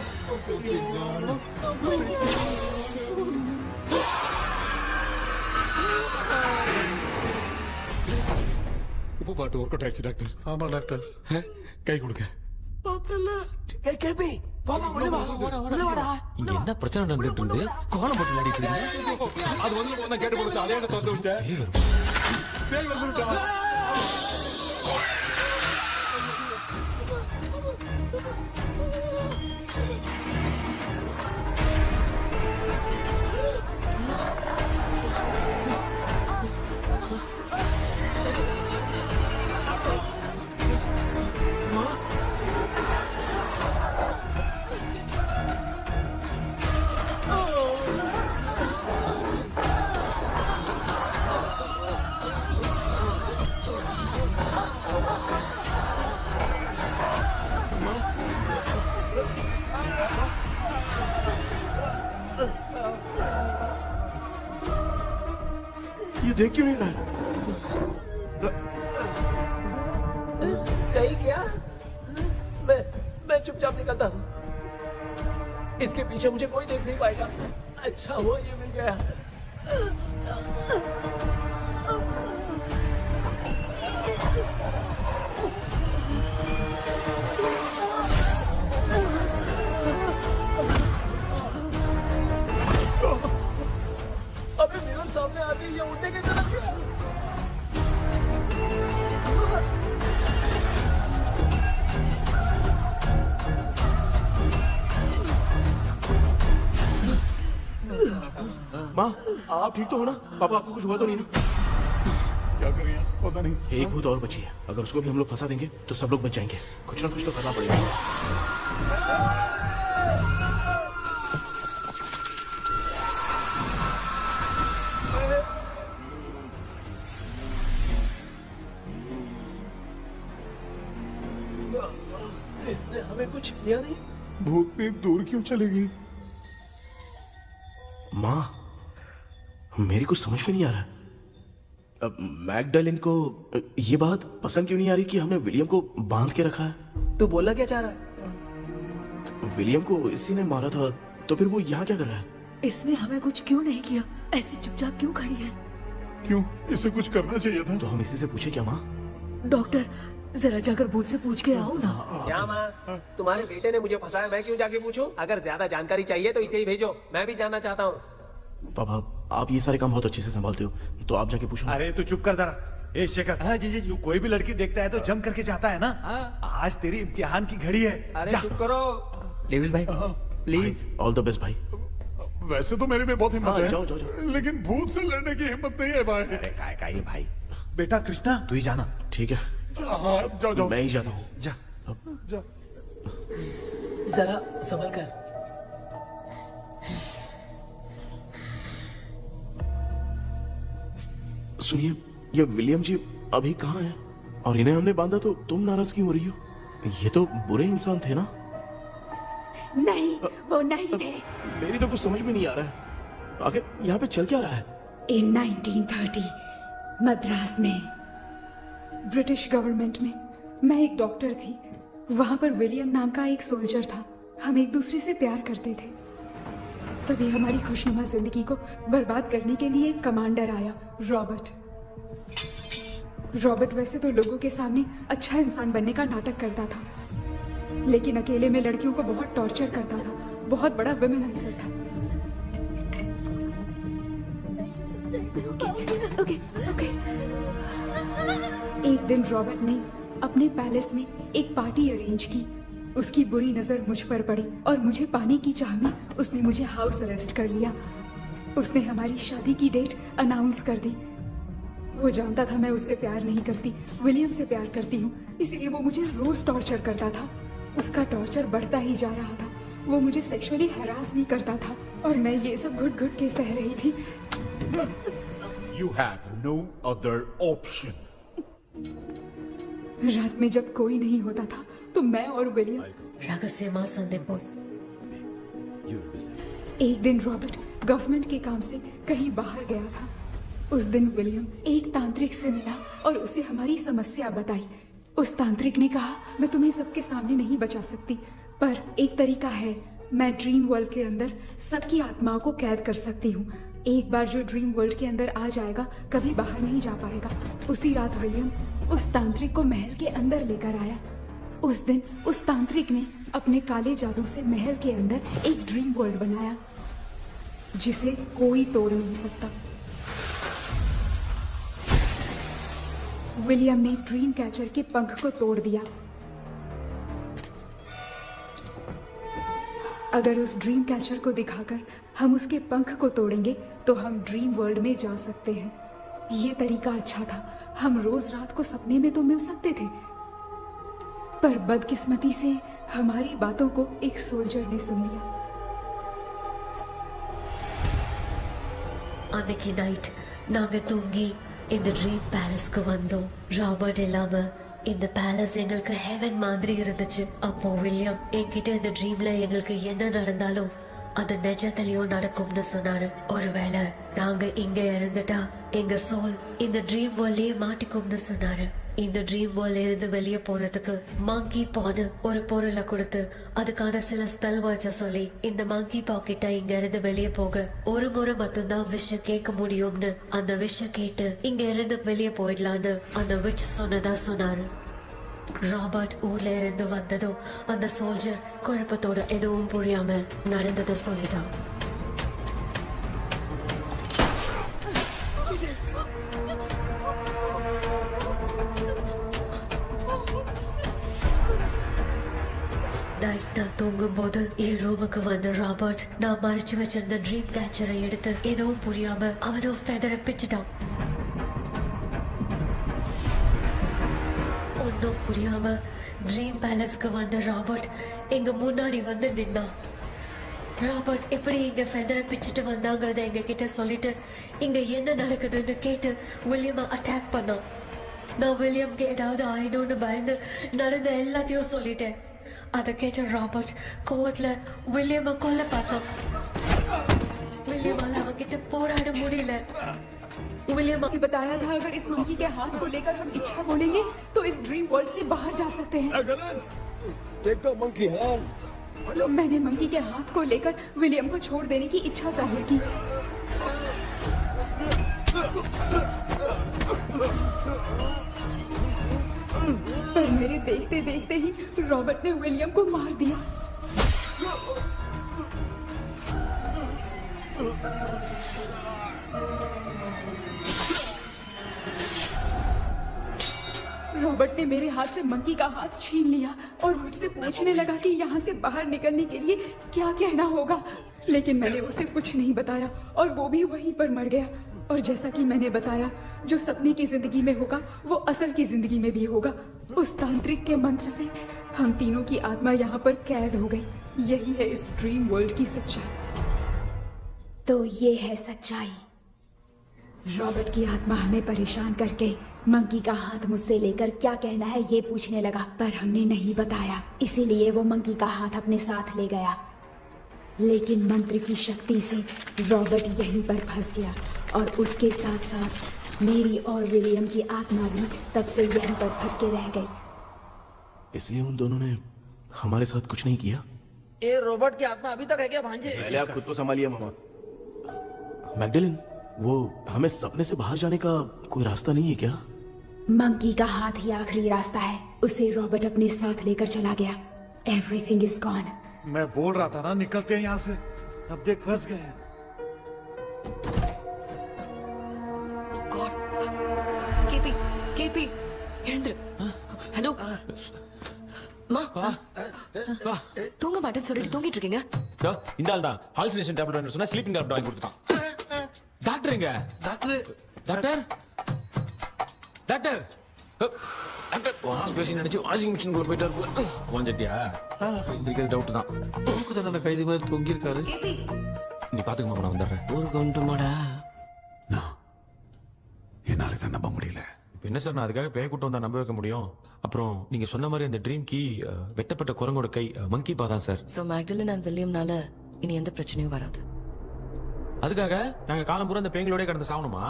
S16: உப்பு பாட்டு ஒர்க் அவுட் ஆயிடுச்சு டாக்டர்.
S15: ஆமா டாக்டர்.
S16: கை கொடுங்க.
S10: பார்த்தல
S8: கேபி வாமா உள்ள வா உள்ள வாடா.
S16: இங்க என்ன பிரச்சனை நடந்துட்டு இருந்து கோலம் போட்டு விளையாடிட்டு இருக்கீங்க? அது வந்து போனா கேட்டு போச்சு. அதே என்ன தந்து வச்ச பேய் வந்துட்டா.
S9: ये देख क्यों नहीं रहा?
S10: कहीं क्या? मैं चुपचाप निकलता हूँ. इसके पीछे मुझे कोई देख नहीं पाएगा. अच्छा हुआ ये मिल गया.
S3: माँ आप ठीक तो हो ना? पापा आपको कुछ हुआ तो नहीं ना?
S7: क्या करें पता नहीं।
S3: एक भूत और बची है, अगर उसको भी हम लोग फंसा देंगे तो सब लोग बच जाएंगे। कुछ ना कुछ तो करना पड़ेगा।
S10: इसने हमें कुछ किया नहीं।
S7: भूतनी दूर क्यों चली गई?
S3: माँ मेरी कुछ समझ में नहीं आ रहा। अब मैगडालिन को ये बात पसंद क्यों नहीं आ रही कि हमने विलियम को बांध के रखा है?
S10: तू बोलना क्या चाह रहा है?
S3: विलियम को इसी ने मारा था, तो फिर वो यहाँ क्या कर रहा है?
S1: इसने हमें कुछ क्यों नहीं किया? ऐसी चुपचाप क्यों खड़ी है?
S7: क्यों? इसे कुछ करना चाहिए था।
S3: तो हम इसी से पूछे क्या माँ?
S1: डॉक्टर जरा जाकर भूत से पूछ के आओ ना।
S10: क्या माँ, तुम्हारे बेटे ने मुझे फंसाया, मैं क्यों जाके पूछूं? अगर ज्यादा जानकारी चाहिए तो इसे ही भेजो, मैं भी जानना चाहता हूँ।
S3: पापा आप ये सारे काम बहुत अच्छे से संभालते हो, तो आप जाके पूछो।
S2: अरे तू चुप कर जरा। ए शेखर,
S4: हाँ जी जी जी।
S2: तू कोई भी लड़की देखता है तो जम करके जाता है ना? आज तेरी इम्तिहान की घड़ी है।
S4: अरे चुप करो।
S8: लेविल भाई प्लीज।
S3: ऑल द बेस्ट भाई।
S7: वैसे तो मेरे में बहुत हिम्मत है,
S3: जाओ, जाओ, जाओ।
S7: लेकिन भूत से लड़ने की हिम्मत नहीं है भाई।
S2: अरे काय का ये भाई। बेटा कृष्णा तू ही जाना।
S3: ठीक है
S7: हाँ, जाओ जाओ।
S3: मैं ही जाता हूँ।
S2: जा
S7: जा।
S10: जरा संभल कर।
S3: सुनिए, ये विलियम जी अभी कहाँ हैं? और इन्हें हमने बांधा तो तुम नाराज क्यों हो रही हो? ये तो बुरे इंसान थे ना?
S17: नहीं, वो नहीं थे।
S3: मेरी तो कुछ समझ में नहीं आ रहा है। आखिर यहाँ पे चल क्या रहा है?
S17: इन 1930 मद्रास में ब्रिटिश गवर्नमेंट में मैं एक डॉक्टर थी। वहां पर विलियम नाम का एक सोल्जर था। हम एक दूसरे से प्यार करते थे। तभी हमारी खुशनुमा जिंदगी को बर्बाद करने के लिए एक कमांडर आया, रॉबर्ट। रॉबर्ट वैसे तो लोगों के सामने अच्छा इंसान बनने का नाटक करता था, लेकिन अकेले में लड़कियों को बहुत टॉर्चर करता था। बहुत बड़ा वुमेनाइजर था। ओके। एक दिन रॉबर्ट ने अपने पैलेस में एक पार्टी अरेंज की। उसकी बुरी नजर मुझ पर पड़ी और मुझे पाने की चाह में उसने मुझे हाउस अरेस्ट कर लिया। उसने हमारी शादी की डेट अनाउंस कर दी। वो जानता था मैं उससे प्यार नहीं करती, विलियम से प्यार करती हूँ, इसीलिए वो मुझे रोज टॉर्चर करता था। उसका टॉर्चर बढ़ता ही जा रहा था। वो मुझे सेक्सुअली हरास भी करता था और मैं ये सब घुट घुट के सह रही थी।
S7: You have no other option.
S17: रात में जब कोई नहीं होता था तो मैं और विलियम एक दिन रॉबर्ट गवर्नमेंट के काम से कहीं बाहर गया था। उस दिन विलियम एक तांत्रिक से मिला और उसे हमारी समस्या बताई। उस तांत्रिक ने कहा, मैं तुम्हें सबके सामने नहीं बचा सकती, पर एक तरीका है। मैं ड्रीम वर्ल्ड के अंदर सबकी आत्माओं को कैद कर सकती हूँ। एक बार जो ड्रीम वर्ल्ड के अंदर आ जाएगा कभी बाहर नहीं जा पाएगा। उसी रात विलियम उस तांत्रिक को महल के अंदर लेकर आया। उस दिन उस तांत्रिक ने अपने काले जादू से महल के अंदर एक ड्रीम वर्ल्ड बनाया जिसे कोई तोड़ नहीं सकता। विलियम ने ड्रीम कैचर के पंख को तोड़ दिया। अगर उस ड्रीम कैचर को दिखाकर हम उसके पंख को तोड़ेंगे तो हम ड्रीम वर्ल्ड में जा सकते हैं। ये तरीका अच्छा था। हम रोज रात को सपने में तो मिल सकते थे, पर बदकिस्मती से हमारी बातों को एक सोल्जर ने सुन लिया।
S18: அன்னைக்கு நைட் நாங்க தூங்கி இந்த ட்ரீம் பேலஸ்க்கு வந்தோம். ராபர்ட் இல்லாம இந்த பேலஸ் எங்களுக்கு ஹெவன் மாதிரி இருந்துச்சு. அப்போ வில்லியம் என்கிட்ட இந்த ட்ரீம்ல எங்களுக்கு என்ன நடந்தாலும் அது நிஜத்திலயும் நடக்கும்னு சொன்னாரு. ஒருவேளை நாங்க இங்க இறந்துட்டா எங்க சோல் இந்த ட்ரீம் வேர்ல்ட்லயே மாட்டிக்கும்னு சொன்னாரு. இந்த ட்ரீம் வேர்ல்ட்ல இருந்து வெளியே போறதுக்கு மங்கி பான்னு ஒரு பொருளை கொடுத்து அதுக்கான சில ஸ்பெல் வேர்ட்ஸை சொல்லி இந்த மங்கி பாக்கெட்டை இங்க இருந்து வெளியே போக ஒரு முறை மட்டும்தான் விஷயம் கேட்க முடியும்னு அந்த விஷயம் கேட்டு இங்க இருந்து வெளியே போயிடலான்னு அந்த விச் சொன்னதா சொன்னாரு. ராபர்ட் ஊர்ல இருந்து வந்ததும் அந்த சோல்ஜர் குழப்பத்தோட எதுவும் புரியாம நடந்ததை சொல்லிட்டான். நைட் நான் தூங்கும்போது என் ரூமுக்கு வந்த ராபர்ட் நான் மறைச்சு வச்சிருந்த ட்ரீம் கேச்சரை எடுத்து எதுவும் புரியாம அவனும் ஃபெதரை பிச்சுட்டான். ஒன்னும் புரியாம ட்ரீம் பேலஸ்க்கு வந்த ராபர்ட் எங்க முன்னாடி வந்து நின்னான். ராபர்ட் எப்படி இங்க ஃபெதரை பிச்சுட்டு வந்தாங்கிறத எங்க கிட்ட சொல்லிட்டு இங்க என்ன நடக்குதுன்னு கேட்டு வில்லியமை அட்டாக் பண்ணான். நான் வில்லியம்க்கு ஏதாவது ஆயிடும்னு பயந்து நடந்த எல்லாத்தையும் சொல்லிட்டேன். அதை கேட்ட ராபர்ட் கோவத்துல வில்லியமை கொல்ல பார்த்தான். विलियम किटे पोराड़ मुड़ीले विलियम
S17: ने बताया था अगर इस मंकी के हाथ को लेकर हम इच्छा बोलेंगे तो इस ड्रीम वर्ल्ड से बाहर जा सकते हैं।
S4: Take the monkey hand.
S17: मैंने मंकी के हाथ को लेकर विलियम को छोड़ देने की इच्छा जाहिर की। पर मेरे देखते देखते ही रॉबर्ट ने विलियम को मार दिया। रॉबर्ट ने मेरे हाथ से मंकी का हाथ छीन लिया और मुझसे पूछने लगा कि यहाँ से बाहर निकलने के लिए क्या कहना होगा, लेकिन मैंने उसे कुछ नहीं बताया और वो भी वहीं पर मर गया। और जैसा कि मैंने बताया, जो सपने की जिंदगी में होगा वो असल की जिंदगी में भी होगा। उस तांत्रिक के मंत्र से हम तीनों की आत्मा यहाँ पर कैद हो गई। यही है इस ड्रीम वर्ल्ड की सच्चाई। तो ये है सच्चाई। रॉबर्ट की आत्मा हमें परेशान करके मंकी का हाथ मुझसे लेकर क्या कहना है ये पूछने लगा, पर हमने नहीं बताया, इसीलिए वो मंकी का हाथ अपने साथ ले गया। लेकिन मंत्र की शक्ति से रॉबर्ट यहीं पर फंस गया और उसके साथ साथ मेरी और विलियम की आत्मा भी तब से यहीं पर फंस के रह गई।
S3: इसलिए उन दोनों ने हमारे साथ कुछ नहीं किया।
S8: ये रॉबर्ट की आत्मा अभी तक है क्या भांजे?
S3: पहले आप खुद को संभालिए मामा। मैगडेलिन, वो हमें सपने से बाहर जाने का कोई रास्ता नहीं है क्या?
S17: मंकी का हाथ ही आखिरी रास्ता है। उसे रॉबर्ट अपने साथ लेकर चला गया। Everything is gone.
S2: मैं बोल रहा था ना, निकलते हैं यहाँ से। अब देख फंस गए।
S18: केपी हेलो மா தூங்க மாட்டேன்னு சொல்லிட்டு தூங்கிட்டு இருக்கீங்க?
S16: இந்த ஆள் தான் ஹாலுசினேஷன் டேப்லெட் வாங்கி சொன்னா ஸ்லீப்பிங் டேப்லெட் வாங்கி கொடுத்துட்டான். டாக்டர் எங்க? Doctor doctor doctor doctor aspiration நினைச்சு வாஷிங் மிஷின் குள்ள போயிட்டாரு. கொஞ்சட்டியா இந்த டவுட் தான்.
S15: கூதன கைதி மாதிரி தொங்கி இருக்காரு.
S16: நீ பாத்துக்க மாமா, நான் வந்துறேன்.
S10: ஒரு கொண்டுமாடா.
S7: என்னால இதை நம்ப முடியல.
S16: இப்போ என்ன சார், நான் அதுக்காக பேய் கூட்டம் தான் நம்ப வைக்க முடியும்? அப்புறம் நீங்க சொன்ன மாதிரி அந்த ட்ரீம் கீ வெட்டப்பட்ட குரங்கோட கை மங்கி பாதான் சார்.
S18: சோ மேக்டலின் அண்ட் வில்லியம்னால இனி எந்த பிரச்சனையும் வராது.
S16: அதுக்காக நாங்க காலம் பூரா அந்த பேய்களோட கடந்து சாவணுமா?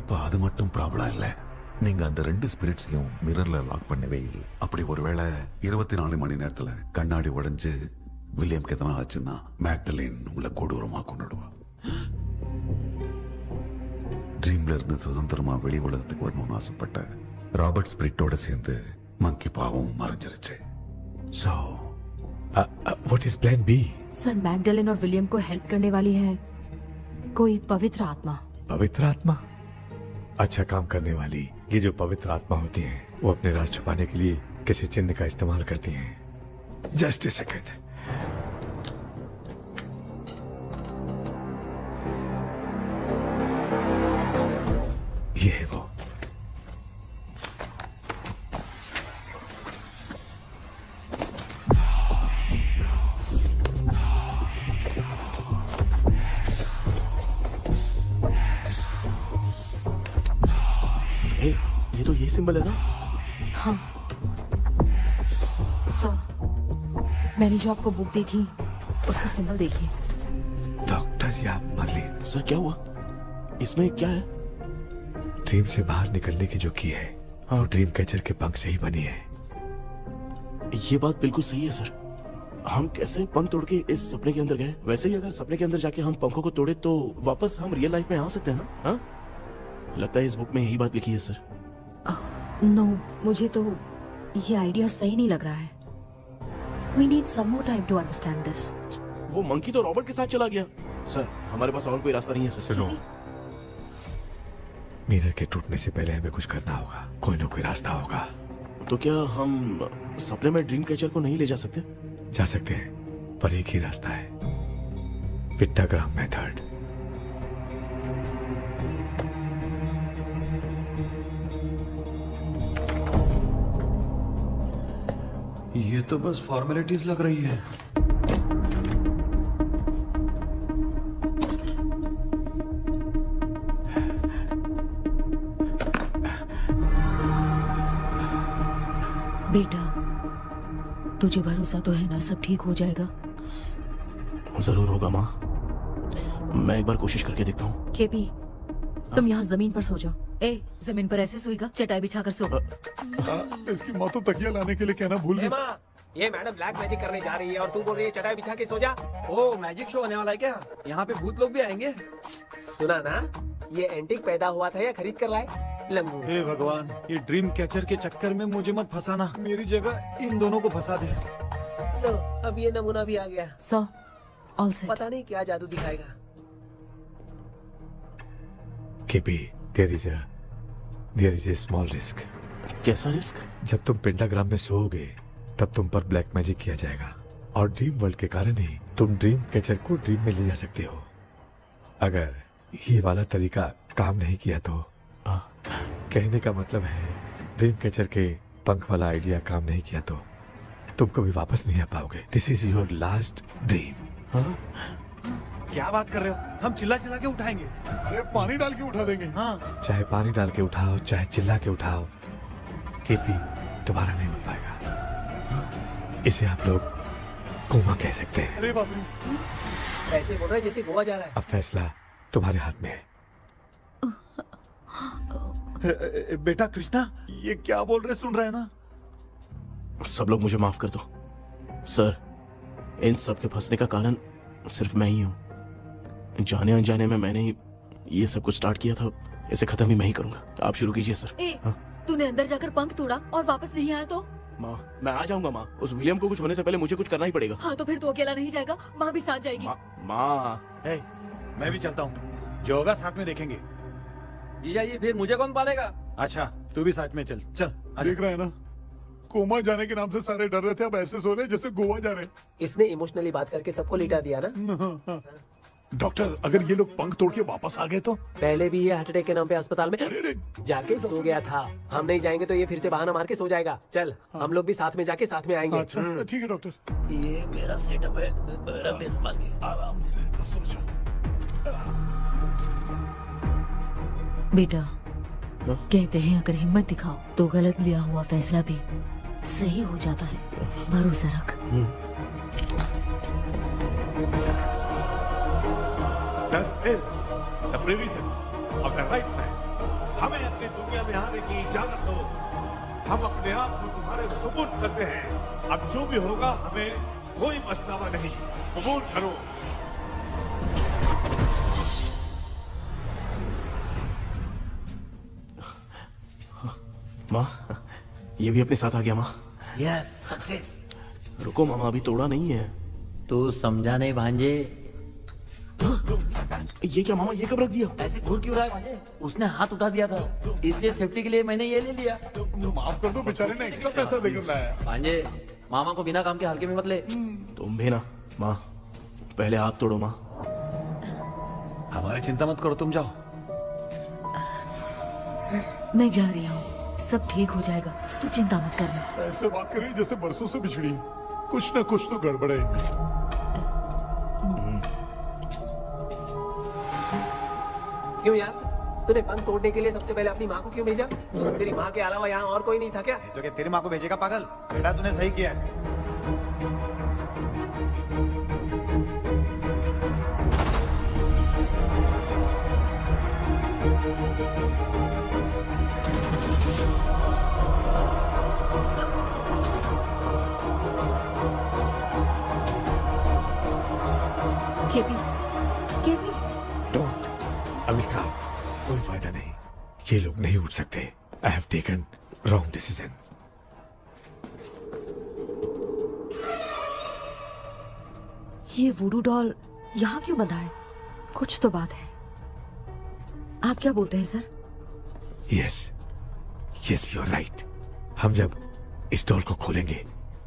S7: இப்ப அது மட்டும் ப்ராப்ளம் இல்ல. நீங்க அந்த ரெண்டு ஸ்பிரிட்ஸையும் மிரர்ல லாக் பண்ணவே இல்லை. அப்படி ஒருவேளை 24 மணி நேரத்துல கண்ணாடி உடைஞ்சு வில்லியம்க்கு எதனா ஆச்சுன்னா மேக்டலின் உங்களை கொடூரமா கொண்டுடுவா. ட்ரீம்ல இருந்து சுதந்திரமா வெளி உலகத்துக்கு வரணும்னு ஆசைப்பட்ட ராபர்ட் ஸ்பிரிட்டோட சேர்ந்து मंकी पावों मरंजरचे।
S9: So, what is plan B?
S14: Sir, Magdalene और विलियम को हेल्प करने वाली है कोई पवित्र आत्मा।
S9: पवित्र आत्मा? अच्छा काम करने वाली ये जो पवित्र आत्मा होती हैं, वो अपने राज छुपाने के लिए किसी चिन्ह का इस्तेमाल करती हैं। Just a second. ये है वो।
S3: ये तो ये सिंबल है ना?
S14: हाँ सर, मैंने जो आपको बुक दी थी उसका सिंबल देखिए।
S9: डॉक्टर या मर्लिन।
S3: सर क्या हुआ? इसमें क्या है?
S9: ड्रीम से बाहर निकलने की जो की है, हाँ, ड्रीम कैचर के पंख से ही बनी है।
S3: ये बात बिल्कुल सही है सर। हम कैसे पंख तोड़ के इस सपने के अंदर गए, वैसे ही अगर सपने के अंदर जाके हम पंखों को तोड़े तो वापस हम रियल लाइफ में आ सकते हैं ना? हाँ, लगता है इस बुक में यही बात लिखी है सर।
S14: नो, मुझे तो ये आइडिया सही नहीं लग रहा है। We need some more time to understand this.
S3: वो मंकी तो रॉबर्ट के साथ चला गया। सर, हमारे पास और कोई रास्ता नहीं है सर।
S9: सुनो, मिरर के टूटने से पहले हमें कुछ करना होगा। कोई ना कोई रास्ता होगा।
S3: तो क्या हम सपने में ड्रीम कैचर को नहीं ले जा सकते?
S9: जा सकते हैं, पर एक ही रास्ता है, पिट्टाग्राम मेथड।
S2: ये तो बस फॉर्मेलिटीज लग रही है।
S14: बेटा, तुझे भरोसा तो है ना, सब ठीक हो जाएगा?
S3: जरूर होगा माँ, मैं एक बार कोशिश करके देखता हूँ।
S14: केपी, तुम यहाँ जमीन पर सो जाओ। ए, जमीन पर ऐसे सोएगा? चटाई बिछाकर सो।
S7: इसकी माँ तो तकिया लाने के लिए कहना भूल गई।
S10: माँ, ये मैडम ब्लैक मैजिक करने जा रही है और तू बोल रही है चटाई बिछा के सो जा।
S4: ओ, मैजिक शो होने वाला है क्या? यहाँ पे भूत लोग भी आएंगे।
S10: सुना ना, ये एंटीक पैदा हुआ था या खरीद कर लाए? लंगू।
S2: हे भगवान, ये ड्रीम कैचर के चक्कर में मुझे मत फंसाना, मेरी जगह इन दोनों को फंसा दे।
S10: लो, अब ये नमूना भी आ गया।
S14: सो, ऑल सेट।
S10: पता नहीं क्या जादू दिखाएगा।
S9: KP, there is a small risk।
S3: कैसा रिस्क?
S9: जब तुम पेंटाग्राम में सोओगे तब तुम पर ब्लैक मैजिक किया जाएगा और ड्रीम वर्ल्ड के कारण ही तुम ड्रीम कैचर को ड्रीम में ले जा सकते हो। अगर ये वाला तरीका काम नहीं किया तो कहने का मतलब है ड्रीम कैचर के पंख वाला आइडिया काम नहीं किया तो तुम कभी वापस नहीं आ पाओगे। This is your last dream.
S2: क्या बात कर रहे हो? हम चिल्ला चिल्ला के उठाएंगे।
S7: अरे पानी डाल के उठा देंगे।
S2: हाँ,
S9: चाहे पानी डाल के उठाओ, चाहे चिल्ला के उठाओ, केपी दोबारा नहीं उठ पाएगा। इसे आप लोग कोमा कह सकते हैं।
S7: अरे बाप रे,
S10: ऐसे बोल रहा है जैसे गोवा जा रहा है।
S9: अब फैसला तुम्हारे हाथ में है।
S2: बेटा कृष्णा, ये क्या बोल रहे, सुन रहे हैं ना?
S3: सब लोग मुझे माफ कर दो सर, इन सब के फंसने का कारण सिर्फ मैं ही हूँ। जाने अनजाने में मैंने ही ये सब कुछ स्टार्ट किया था, इसे खत्म भी मैं ही करूंगा। आप शुरू कीजिए सर।
S1: तूने अंदर जाकर पंख तोड़ा और वापस नहीं आया तो?
S3: माँ, मैं आ जाऊंगा माँ। उस विलियम को कुछ होने से पहले मुझे कुछ करना ही पड़ेगा।
S1: हाँ, तो फिर तू अकेला नहीं जाएगा, माँ भी साथ जाएगी।
S3: माँ,
S2: मैं भी चलता हूँ, जो होगा साथ में देखेंगे।
S4: जीजा जी, फिर मुझे कौन पालेगा?
S2: अच्छा, तू भी साथ में चल। चल
S7: देख रहा है ना, कोमा जाने के नाम से सारे डर रहे थे, अब ऐसे सो रहे जैसे गोवा जा रहे।
S10: इसने इमोशनली बात करके सबको लिटा दिया ना।
S7: डॉक्टर, अगर ये लोग पंख तोड़ के वापस आ गए तो?
S10: पहले भी ये हार्ट अटैक के नाम पे अस्पताल में जाके सो गया था। हम नहीं जाएंगे तो ये फिर से बहाना मार के सो जाएगा। चल, हम लोग भी साथ में जाके साथ में आएंगे।
S7: अच्छा, ठीक है डॉक्टर।
S10: ये मेरा सेटअप है, रख दे संभाल के।
S7: आराम से सो जाओ।
S14: बेटा, कहते हैं अगर हिम्मत दिखाओ तो गलत लिया हुआ फैसला भी सही हो जाता है। भरोसा रख।
S19: हमें अपनी दुनिया में आने की इजाजत दो। हम अपने आप को तुम्हारे सुपुर्द करते हैं। अब जो भी होगा हमें कोई पछतावा नहीं, कबूल करो।
S3: माँ, ये भी अपने साथ आ गया। माँ,
S8: यस, सक्सेस।
S3: रुको मामा, अभी तोड़ा नहीं है।
S8: तू समझा नहीं भांजे।
S3: ये क्या मामा, ये कब रख दिया?
S8: ऐसे घूर क्यों रहा है भांजे? उसने हाथ उठा दिया था, इसलिए सेफ्टी के लिए मैंने ये ले लिया।
S7: माफ कर दो, बेचारे ने एक्स्ट्रा पैसा देकर लाया।
S8: भांजे, मामा को बिना काम के हल्के में मत ले।
S3: तुम भी ना। माँ, पहले हाथ तोड़ो। माँ,
S2: हमारी चिंता मत करो, तुम जाओ।
S14: मैं जा रही हूँ, सब ठीक हो जाएगा, तू चिंता मत करना।
S7: ऐसे बात कर रही जैसे बरसों से बिछड़ी। कुछ न कुछ तो गड़बड़ है इनमें।
S10: क्यों यार, तूने पंख तोड़ने के लिए सबसे पहले अपनी माँ को क्यों भेजा? तेरी माँ के अलावा यहाँ और कोई नहीं था क्या?
S2: तो क्या तेरी माँ को भेजेगा पागल? बेटा, तूने सही किया है।
S14: KP, KP.
S9: डोंट, अविष्का, कोई फायदा नहीं। ये लोग नहीं उठ सकते। I have taken wrong decision.
S14: ये वुडू डॉल यहाँ क्यों बंधा है? कुछ तो बात है। आप क्या बोलते हैं sir?
S9: Yes, yes, you are right. हम जब इस डॉल को खोलेंगे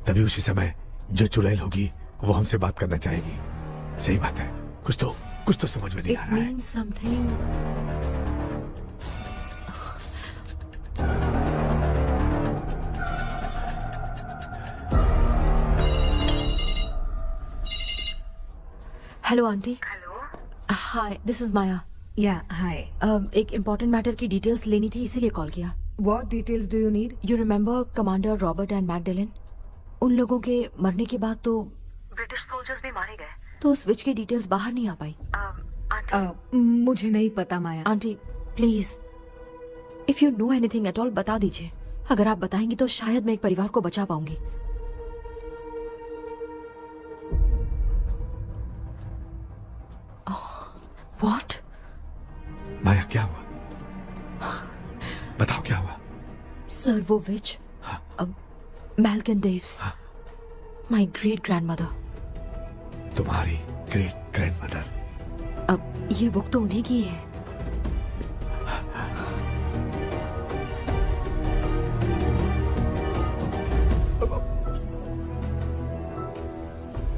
S9: तभी उसी समय जो चुड़ैल होगी वो हमसे बात करना चाहेगी। सही बात है, कुछ तो समझ में नहीं आ रहा है।
S14: means something. Hello aunty.
S5: Hello.
S14: Hi, this is Maya.
S1: Yeah hi.
S14: एक इम्पोर्टेंट मैटर की डिटेल्स लेनी थी, इसीलिए कॉल किया।
S1: What details do you need?
S14: You remember commander Robert and Magdalene? उन लोगों के मरने के बाद तो
S5: ब्रिटिश सोल्जर्स भी मारे गए।
S14: तो स्विच की डिटेल्स बाहर नहीं आ पाई।
S1: मुझे नहीं पता Maya.
S14: Aunty please, if you know anything at all बता दीजिए। अगर आप बताएंगी तो शायद मैं एक परिवार को बचा पाऊंगी। व्हाट?
S9: माया क्या हुआ? बताओ क्या हुआ?
S14: सर वो विच, मैल्कन डेव्स, माय ग्रेट ग्रैंडमदर।
S9: तुम्हारी ग्रेट ग्रैंडमदर?
S14: अब ये बुक तो उन्हीं की है।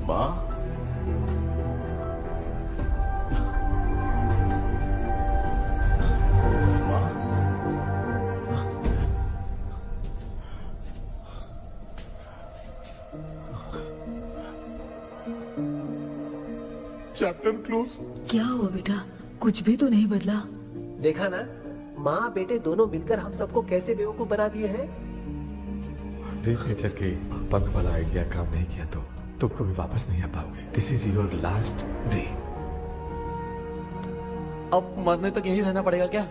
S3: माँ?
S7: Chapter close.
S14: क्या हुआ बेटा? कुछ भी तो नहीं बदला।
S10: देखा ना, माँ बेटे दोनों मिलकर हम सबको कैसे बेवकूफ बना दिए हैं।
S9: ड्रीम कैचर के पंख वाला आइडिया काम नहीं किया तो तुम कभी वापस नहीं आ पाओगे। This is your last dream.
S4: अब मरने तक यही रहना पड़ेगा क्या?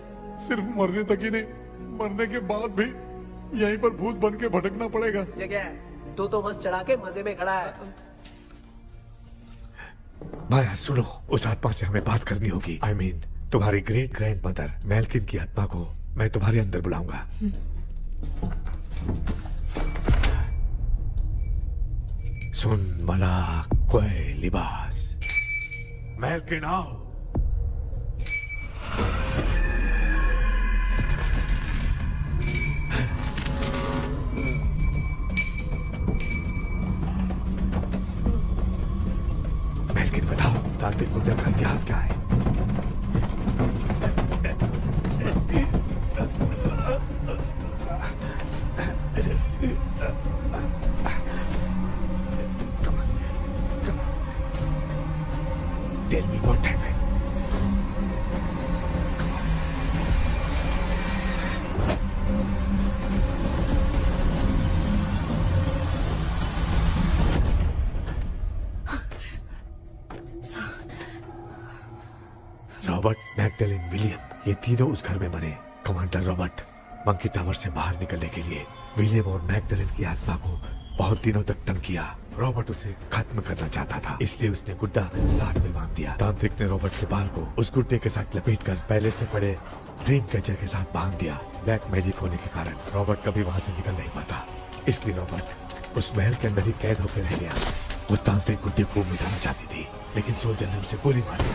S7: सिर्फ मरने तक ही नहीं, मरने के बाद भी यहीं पर भूत बन के भटकना पड़ेगा।
S10: जगह तो बस चढ़ा के मजे में खड़ा है।
S9: माया सुनो, उस आत्मा से हमें बात करनी होगी। I mean, तुम्हारी ग्रेट ग्रैंड मदर मैल्किन की आत्मा को मैं तुम्हारे अंदर बुलाऊंगा। सुन मला कोई लिबास, मैल्किन आओ। मैल्किन बताओ, तांत्रिक मुद्रा का इतिहास क्या है? Tell me what happened. Robert, Magdalene, William, ये तीनों उस घर में मरे। कमांडर रॉबर्ट मंकी टावर से बाहर निकलने के लिए विलियम और मैगडेलिन की आत्मा को बहुत दिनों तक तंग किया। रॉबर्ट उसे खत्म करना चाहता था, इसलिए उसने गुड्डा साथ में बांध दिया। तांत्रिक ने रॉबर्ट के बाल को उस गुड्डे के साथ लपेटकर पैलेस में पड़े ड्रीम कैचर के साथ बांध दिया। ब्लैक मैजिक होने के कारण रॉबर्ट कभी वहां से निकल नहीं पाता, इसलिए रॉबर्ट उस महल के अंदर ही कैद होकर रह गया। वो तांत्रिक गुड्डे को मिटाना चाहती थी, लेकिन सोल्जर ने उसे गोली मारी,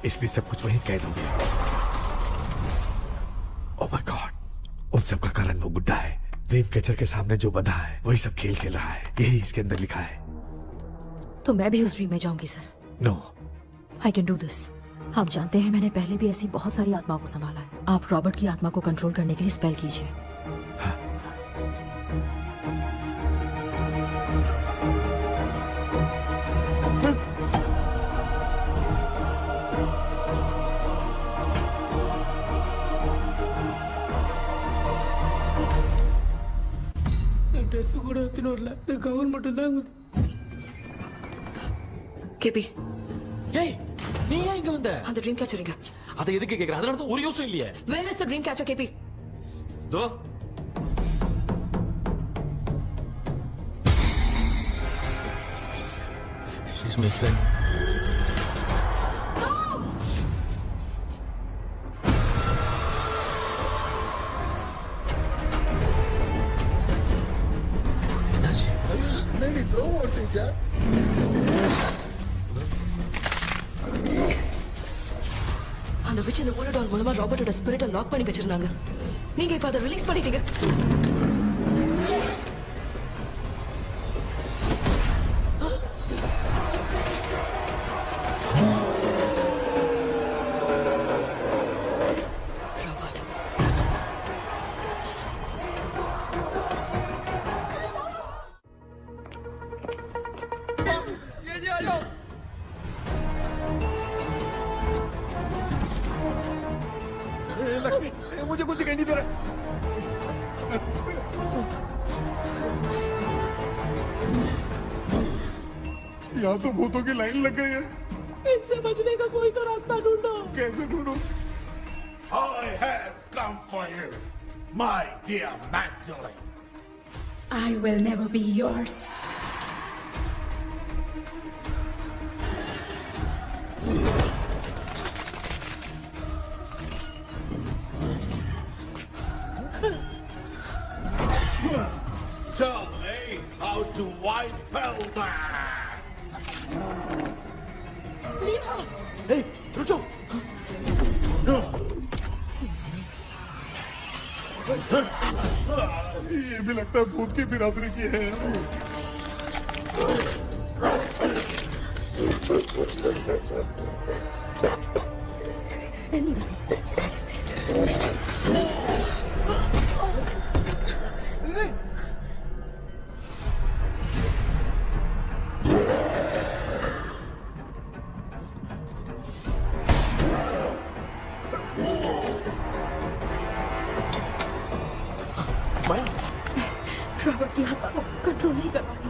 S9: इसलिए सब कुछ वहीं कैद हो गया। ओह माय गॉड, उन सब का कारण वो गुड्डा है। ड्रीम कैचर के सामने जो बंधा है वही सब खेल खेल रहा है, यही इसके अंदर लिखा है।
S14: तो मैं भी उस ड्रीम में जाऊंगी sir?
S9: No,
S14: I can do this. आप जानते हैं मैंने पहले भी ऐसी बहुत सारी आत्माओं को संभाला है। आप रॉबर्ट की आत्मा को कंट्रोल करने के लिए स्पेल कीजिए।
S16: கேபி ஏய் நீ ஏன் இங்க வந்த?
S14: அந்த ட்ரீம் கேச்சர் எங்க?
S16: அதை எதுக்கு கேக்குற? அதனால தான் ஒரு யூஸும் இல்லையே.
S14: Where is the dream catcher, கேபி?
S16: தோ she's my friend.
S15: नहीं नो टीचर।
S14: அந்த விட்ச் இந்த ஊரடால் மூலமா ராபர்ட்டோட ஸ்பிரிட்டை லாக் பண்ணி வச்சிருந்தாங்க. நீங்க இப்ப அதை ரிலீஸ் பண்ணிட்டீங்க.
S7: यहाँ तो भूतों की लाइन लग गई है।
S10: इनसे बचने का कोई तो रास्ता ढूंढो।
S7: कैसे ढूंढूं?
S19: I have come for you, my dear Magdalene.
S17: I will never be yours.
S19: Tell me how to wipe spell that.
S16: Hey, रुको।
S7: ये भी लगता है भूत की बिरादरी की है।
S17: रॉबर्ट की आत्मा को कंट्रोल नहीं कर पा रही।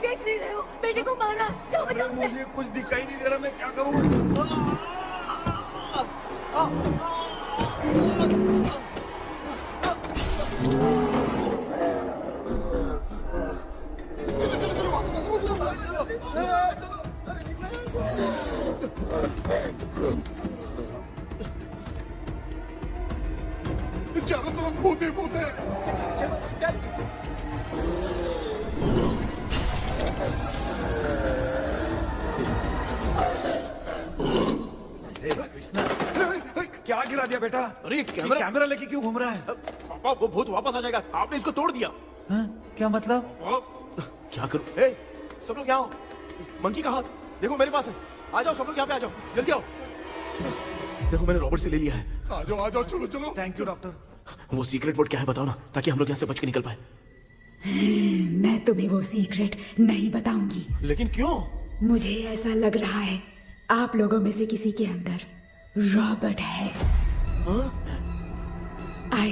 S1: देख नहीं रहे हो? बेटे को मारा। जाओ बचाओ उसे।
S2: मुझे कुछ दिखाई नहीं दे रहा, मैं क्या करूं?
S7: चारों तरफ भूत ही भूत है।
S2: क्या गिरा दिया बेटा?
S16: अरे
S2: कैमरा लेके क्यों घूम रहा है?
S16: पापा वो भूत वापस आ जाएगा, आपने इसको तोड़ दिया।
S2: क्या मतलब?
S16: क्या करूं? सब लोग यहाँ आओ। मंकी का हाथ देखो मेरे पास है। आ जाओ सब लोग यहाँ पे, आ जाओ जल्दी आओ। देखो मैंने रॉबर्ट से ले लिया है।
S7: आ जाओ चलो चलो।
S2: Thank you doctor.
S16: वो सीक्रेट वर्ड क्या है बताओ ना, ताकि हम लोग यहाँ से बच के निकल पाए।
S17: मैं तुम्हें वो सीक्रेट नहीं बताऊंगी।
S16: लेकिन क्यों?
S17: मुझे ऐसा लग रहा है आप लोगों में से किसी के अंदर रॉबर्ट है। I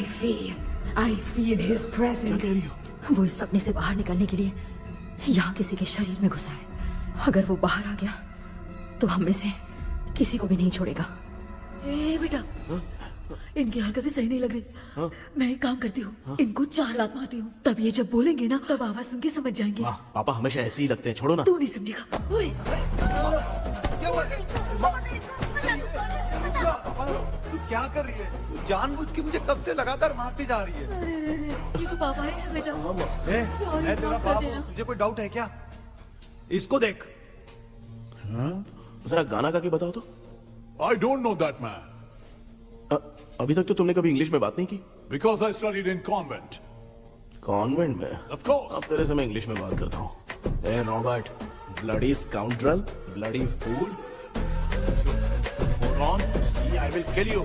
S17: feel his presence।
S16: क्या कह रही हो?
S14: वो इस सपने से बाहर निकलने के लिए यहाँ किसी के शरीर में घुसा है। अगर वो बाहर आ गया तो हम में से किसी को भी नहीं छोड़ेगा।
S1: ए बेटा, इनकी हरकतें सही नहीं लग रही। मैं एक काम करती हूँ, इनको 4 लात मारती हूँ, तब ये जब बोलेंगे ना तब आवाज सुन के समझ जाएंगे।
S16: पापा हमेशा ऐसे ही लगते हैं, छोड़ो ना।
S1: तू नहीं समझेगा। ओए,
S2: तू क्या कर रही है? तू जानबूझ के मुझे कब से लगातार मारती जा रही है।
S1: अरे ये तो पापा है बेटा।
S2: मैं तेरा बाप हूँ, तुझे कोई डाउट है क्या? इसको देख।
S16: जरा गाना गा के बताओ तो।
S7: I don't know that man.
S16: अभी तक तो तुमने कभी इंग्लिश में बात नहीं की।
S7: Because I studied in convent.
S16: Convent में?
S7: Of course.
S16: अब तेरे से मैं इंग्लिश में बात करता हूँ। ए Robert, bloody scoundrel, bloody fool. Hold on, see I will kill you.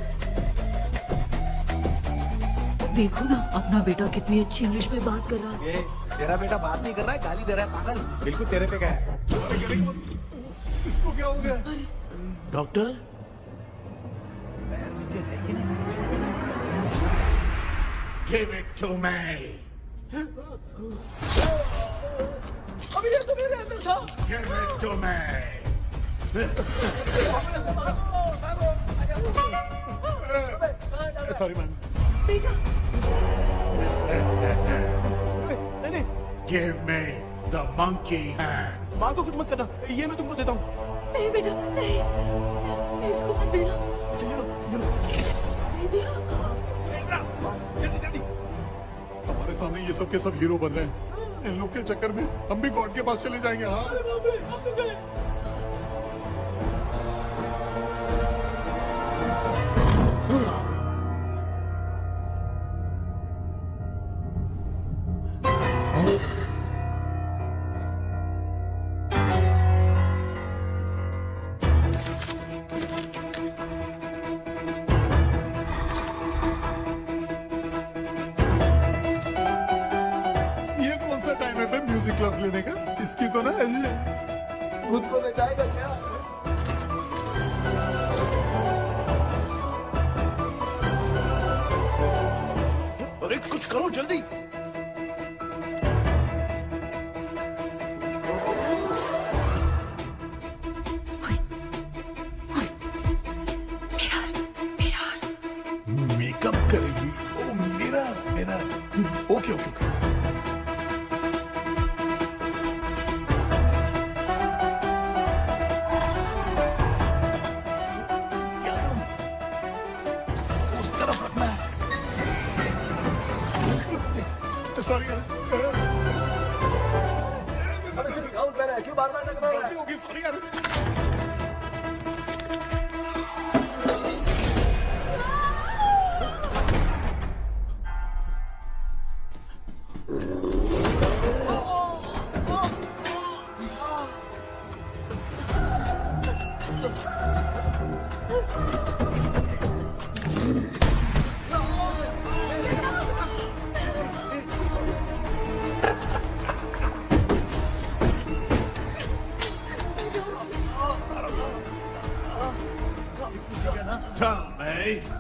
S1: देखो ना अपना बेटा कितनी अच्छी इंग्लिश में बात कर रहा है।
S2: ये तेरा बेटा बात नहीं कर रहा है, गाली दे रहा है पागल। बिल्कुल तेरे पे क्या है?
S7: इसको क्या हो गया?
S16: डॉक्टर?
S2: नीचे है कि नहीं?
S19: Give it to me.
S10: अभी ये तो नहीं रहता था।
S19: Give it to me.
S7: Sorry man.
S16: नहीं।
S19: Give me the monkey hand.
S16: माँ को कुछ मत करना, ये मैं तुमको देता हूँ।
S1: नहीं बेटा, नहीं, इसको मत देना। नहीं दिया।
S7: जल्दी। हमारे सामने ये सब के सब हीरो बन रहे हैं। इन लोग के चक्कर में हम भी गॉड के पास चले जाएंगे। हाँ। क्लास लेने का इसकी तो ना
S10: खुद को नचाएगा क्या?
S7: करो जल्दी। मेकअप करेगी। ओ मेरा मेरा ओके ओके ओके। क्या करूं? उस तरफ रखना है। सॉरी
S4: क्यों बार-बार टकरा रहा है?
S7: होगी सॉरी यार।
S19: Tell me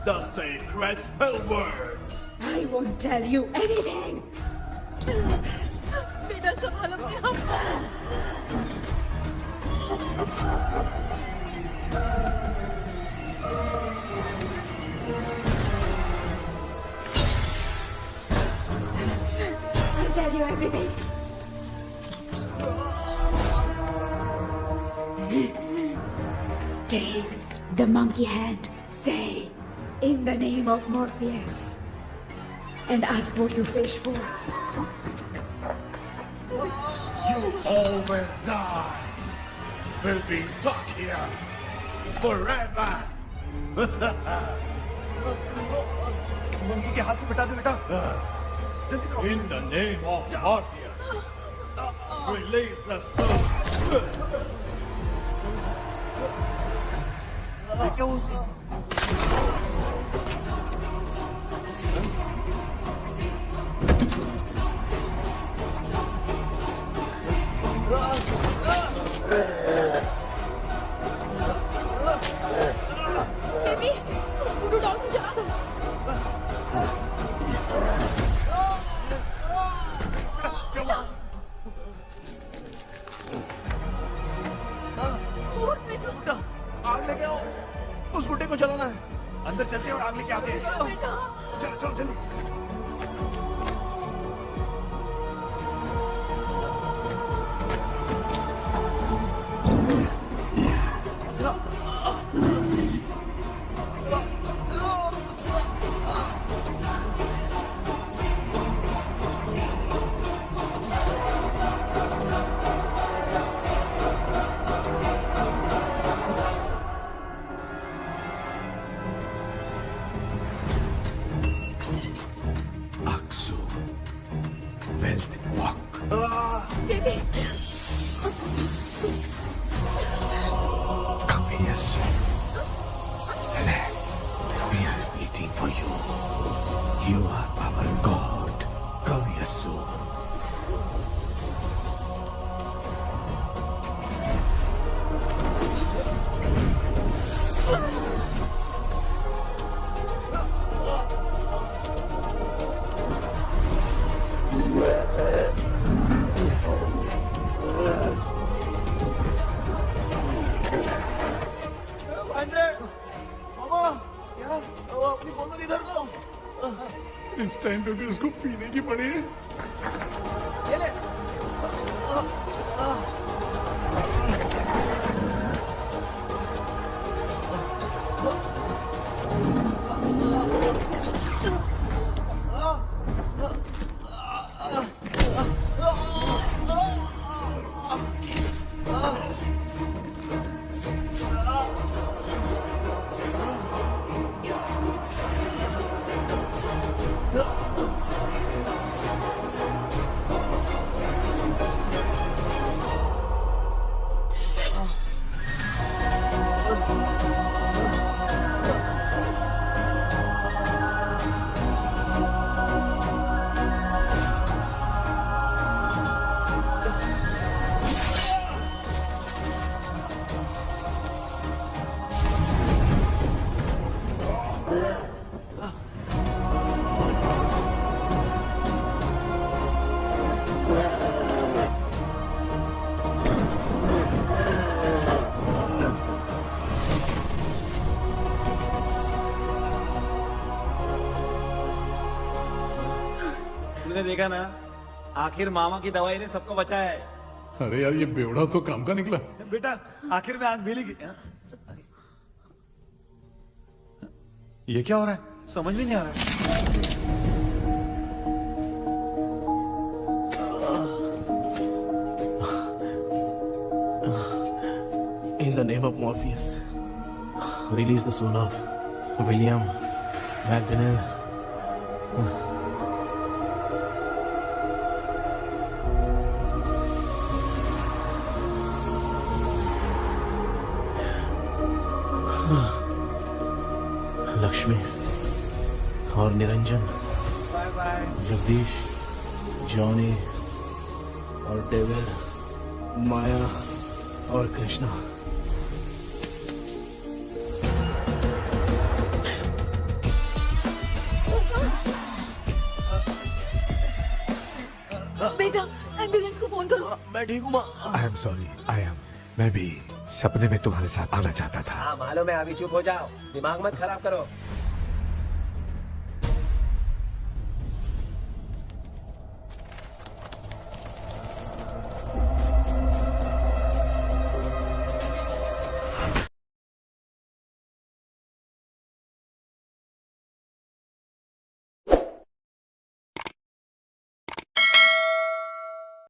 S19: the secret spell words.
S1: I won't tell you anything. बेटा संभाल अपने आप। I'll tell you everything. Take the monkey hand. Say, in the name of Morpheus, and ask what you fish for.
S19: You all will die. Will be stuck here forever.
S2: Monkey के हाथ में बिठा दो बेटा।
S19: In the name of Morpheus, release the soul.
S2: क्या हुआ?
S1: बेबी, स्कूटर डॉल से चला दो।
S3: आग लेके आओ, उस गुड्डे को चलाना है।
S2: अंदर चलते हैं और आग लेके आते हैं। चलो चलो जल्दी।
S1: Baby.
S9: Come here soon. Relax. We are waiting for you. You are our God. Come here soon.
S7: अपनी बोतल इधर लो। इस टाइम पे भी उसको पीने की पड़ी है।
S4: तुमने देखा ना, आखिर मामा की दवाई ने सबको बचाया है।
S7: अरे यार, ये बेवड़ा तो काम का निकला।
S2: बेटा आखिर में आंख मिली। ये क्या हो रहा है, समझ में नहीं आ रहा है।
S3: In the name of Morpheus, release the soul of William McDonnell. Lakshmi और Niranjan,
S2: bye bye.
S3: Jagdish, Johnny और डेविड, माया और कृष्णा।
S1: बेटा एम्बुलेंस को फोन करो।
S3: मैं ठीक हूँ माँ।
S9: आई एम सॉरी, मैं भी सपने में तुम्हारे साथ आना चाहता था।
S10: हाँ मालूम है, अभी चुप हो जाओ, दिमाग मत खराब करो।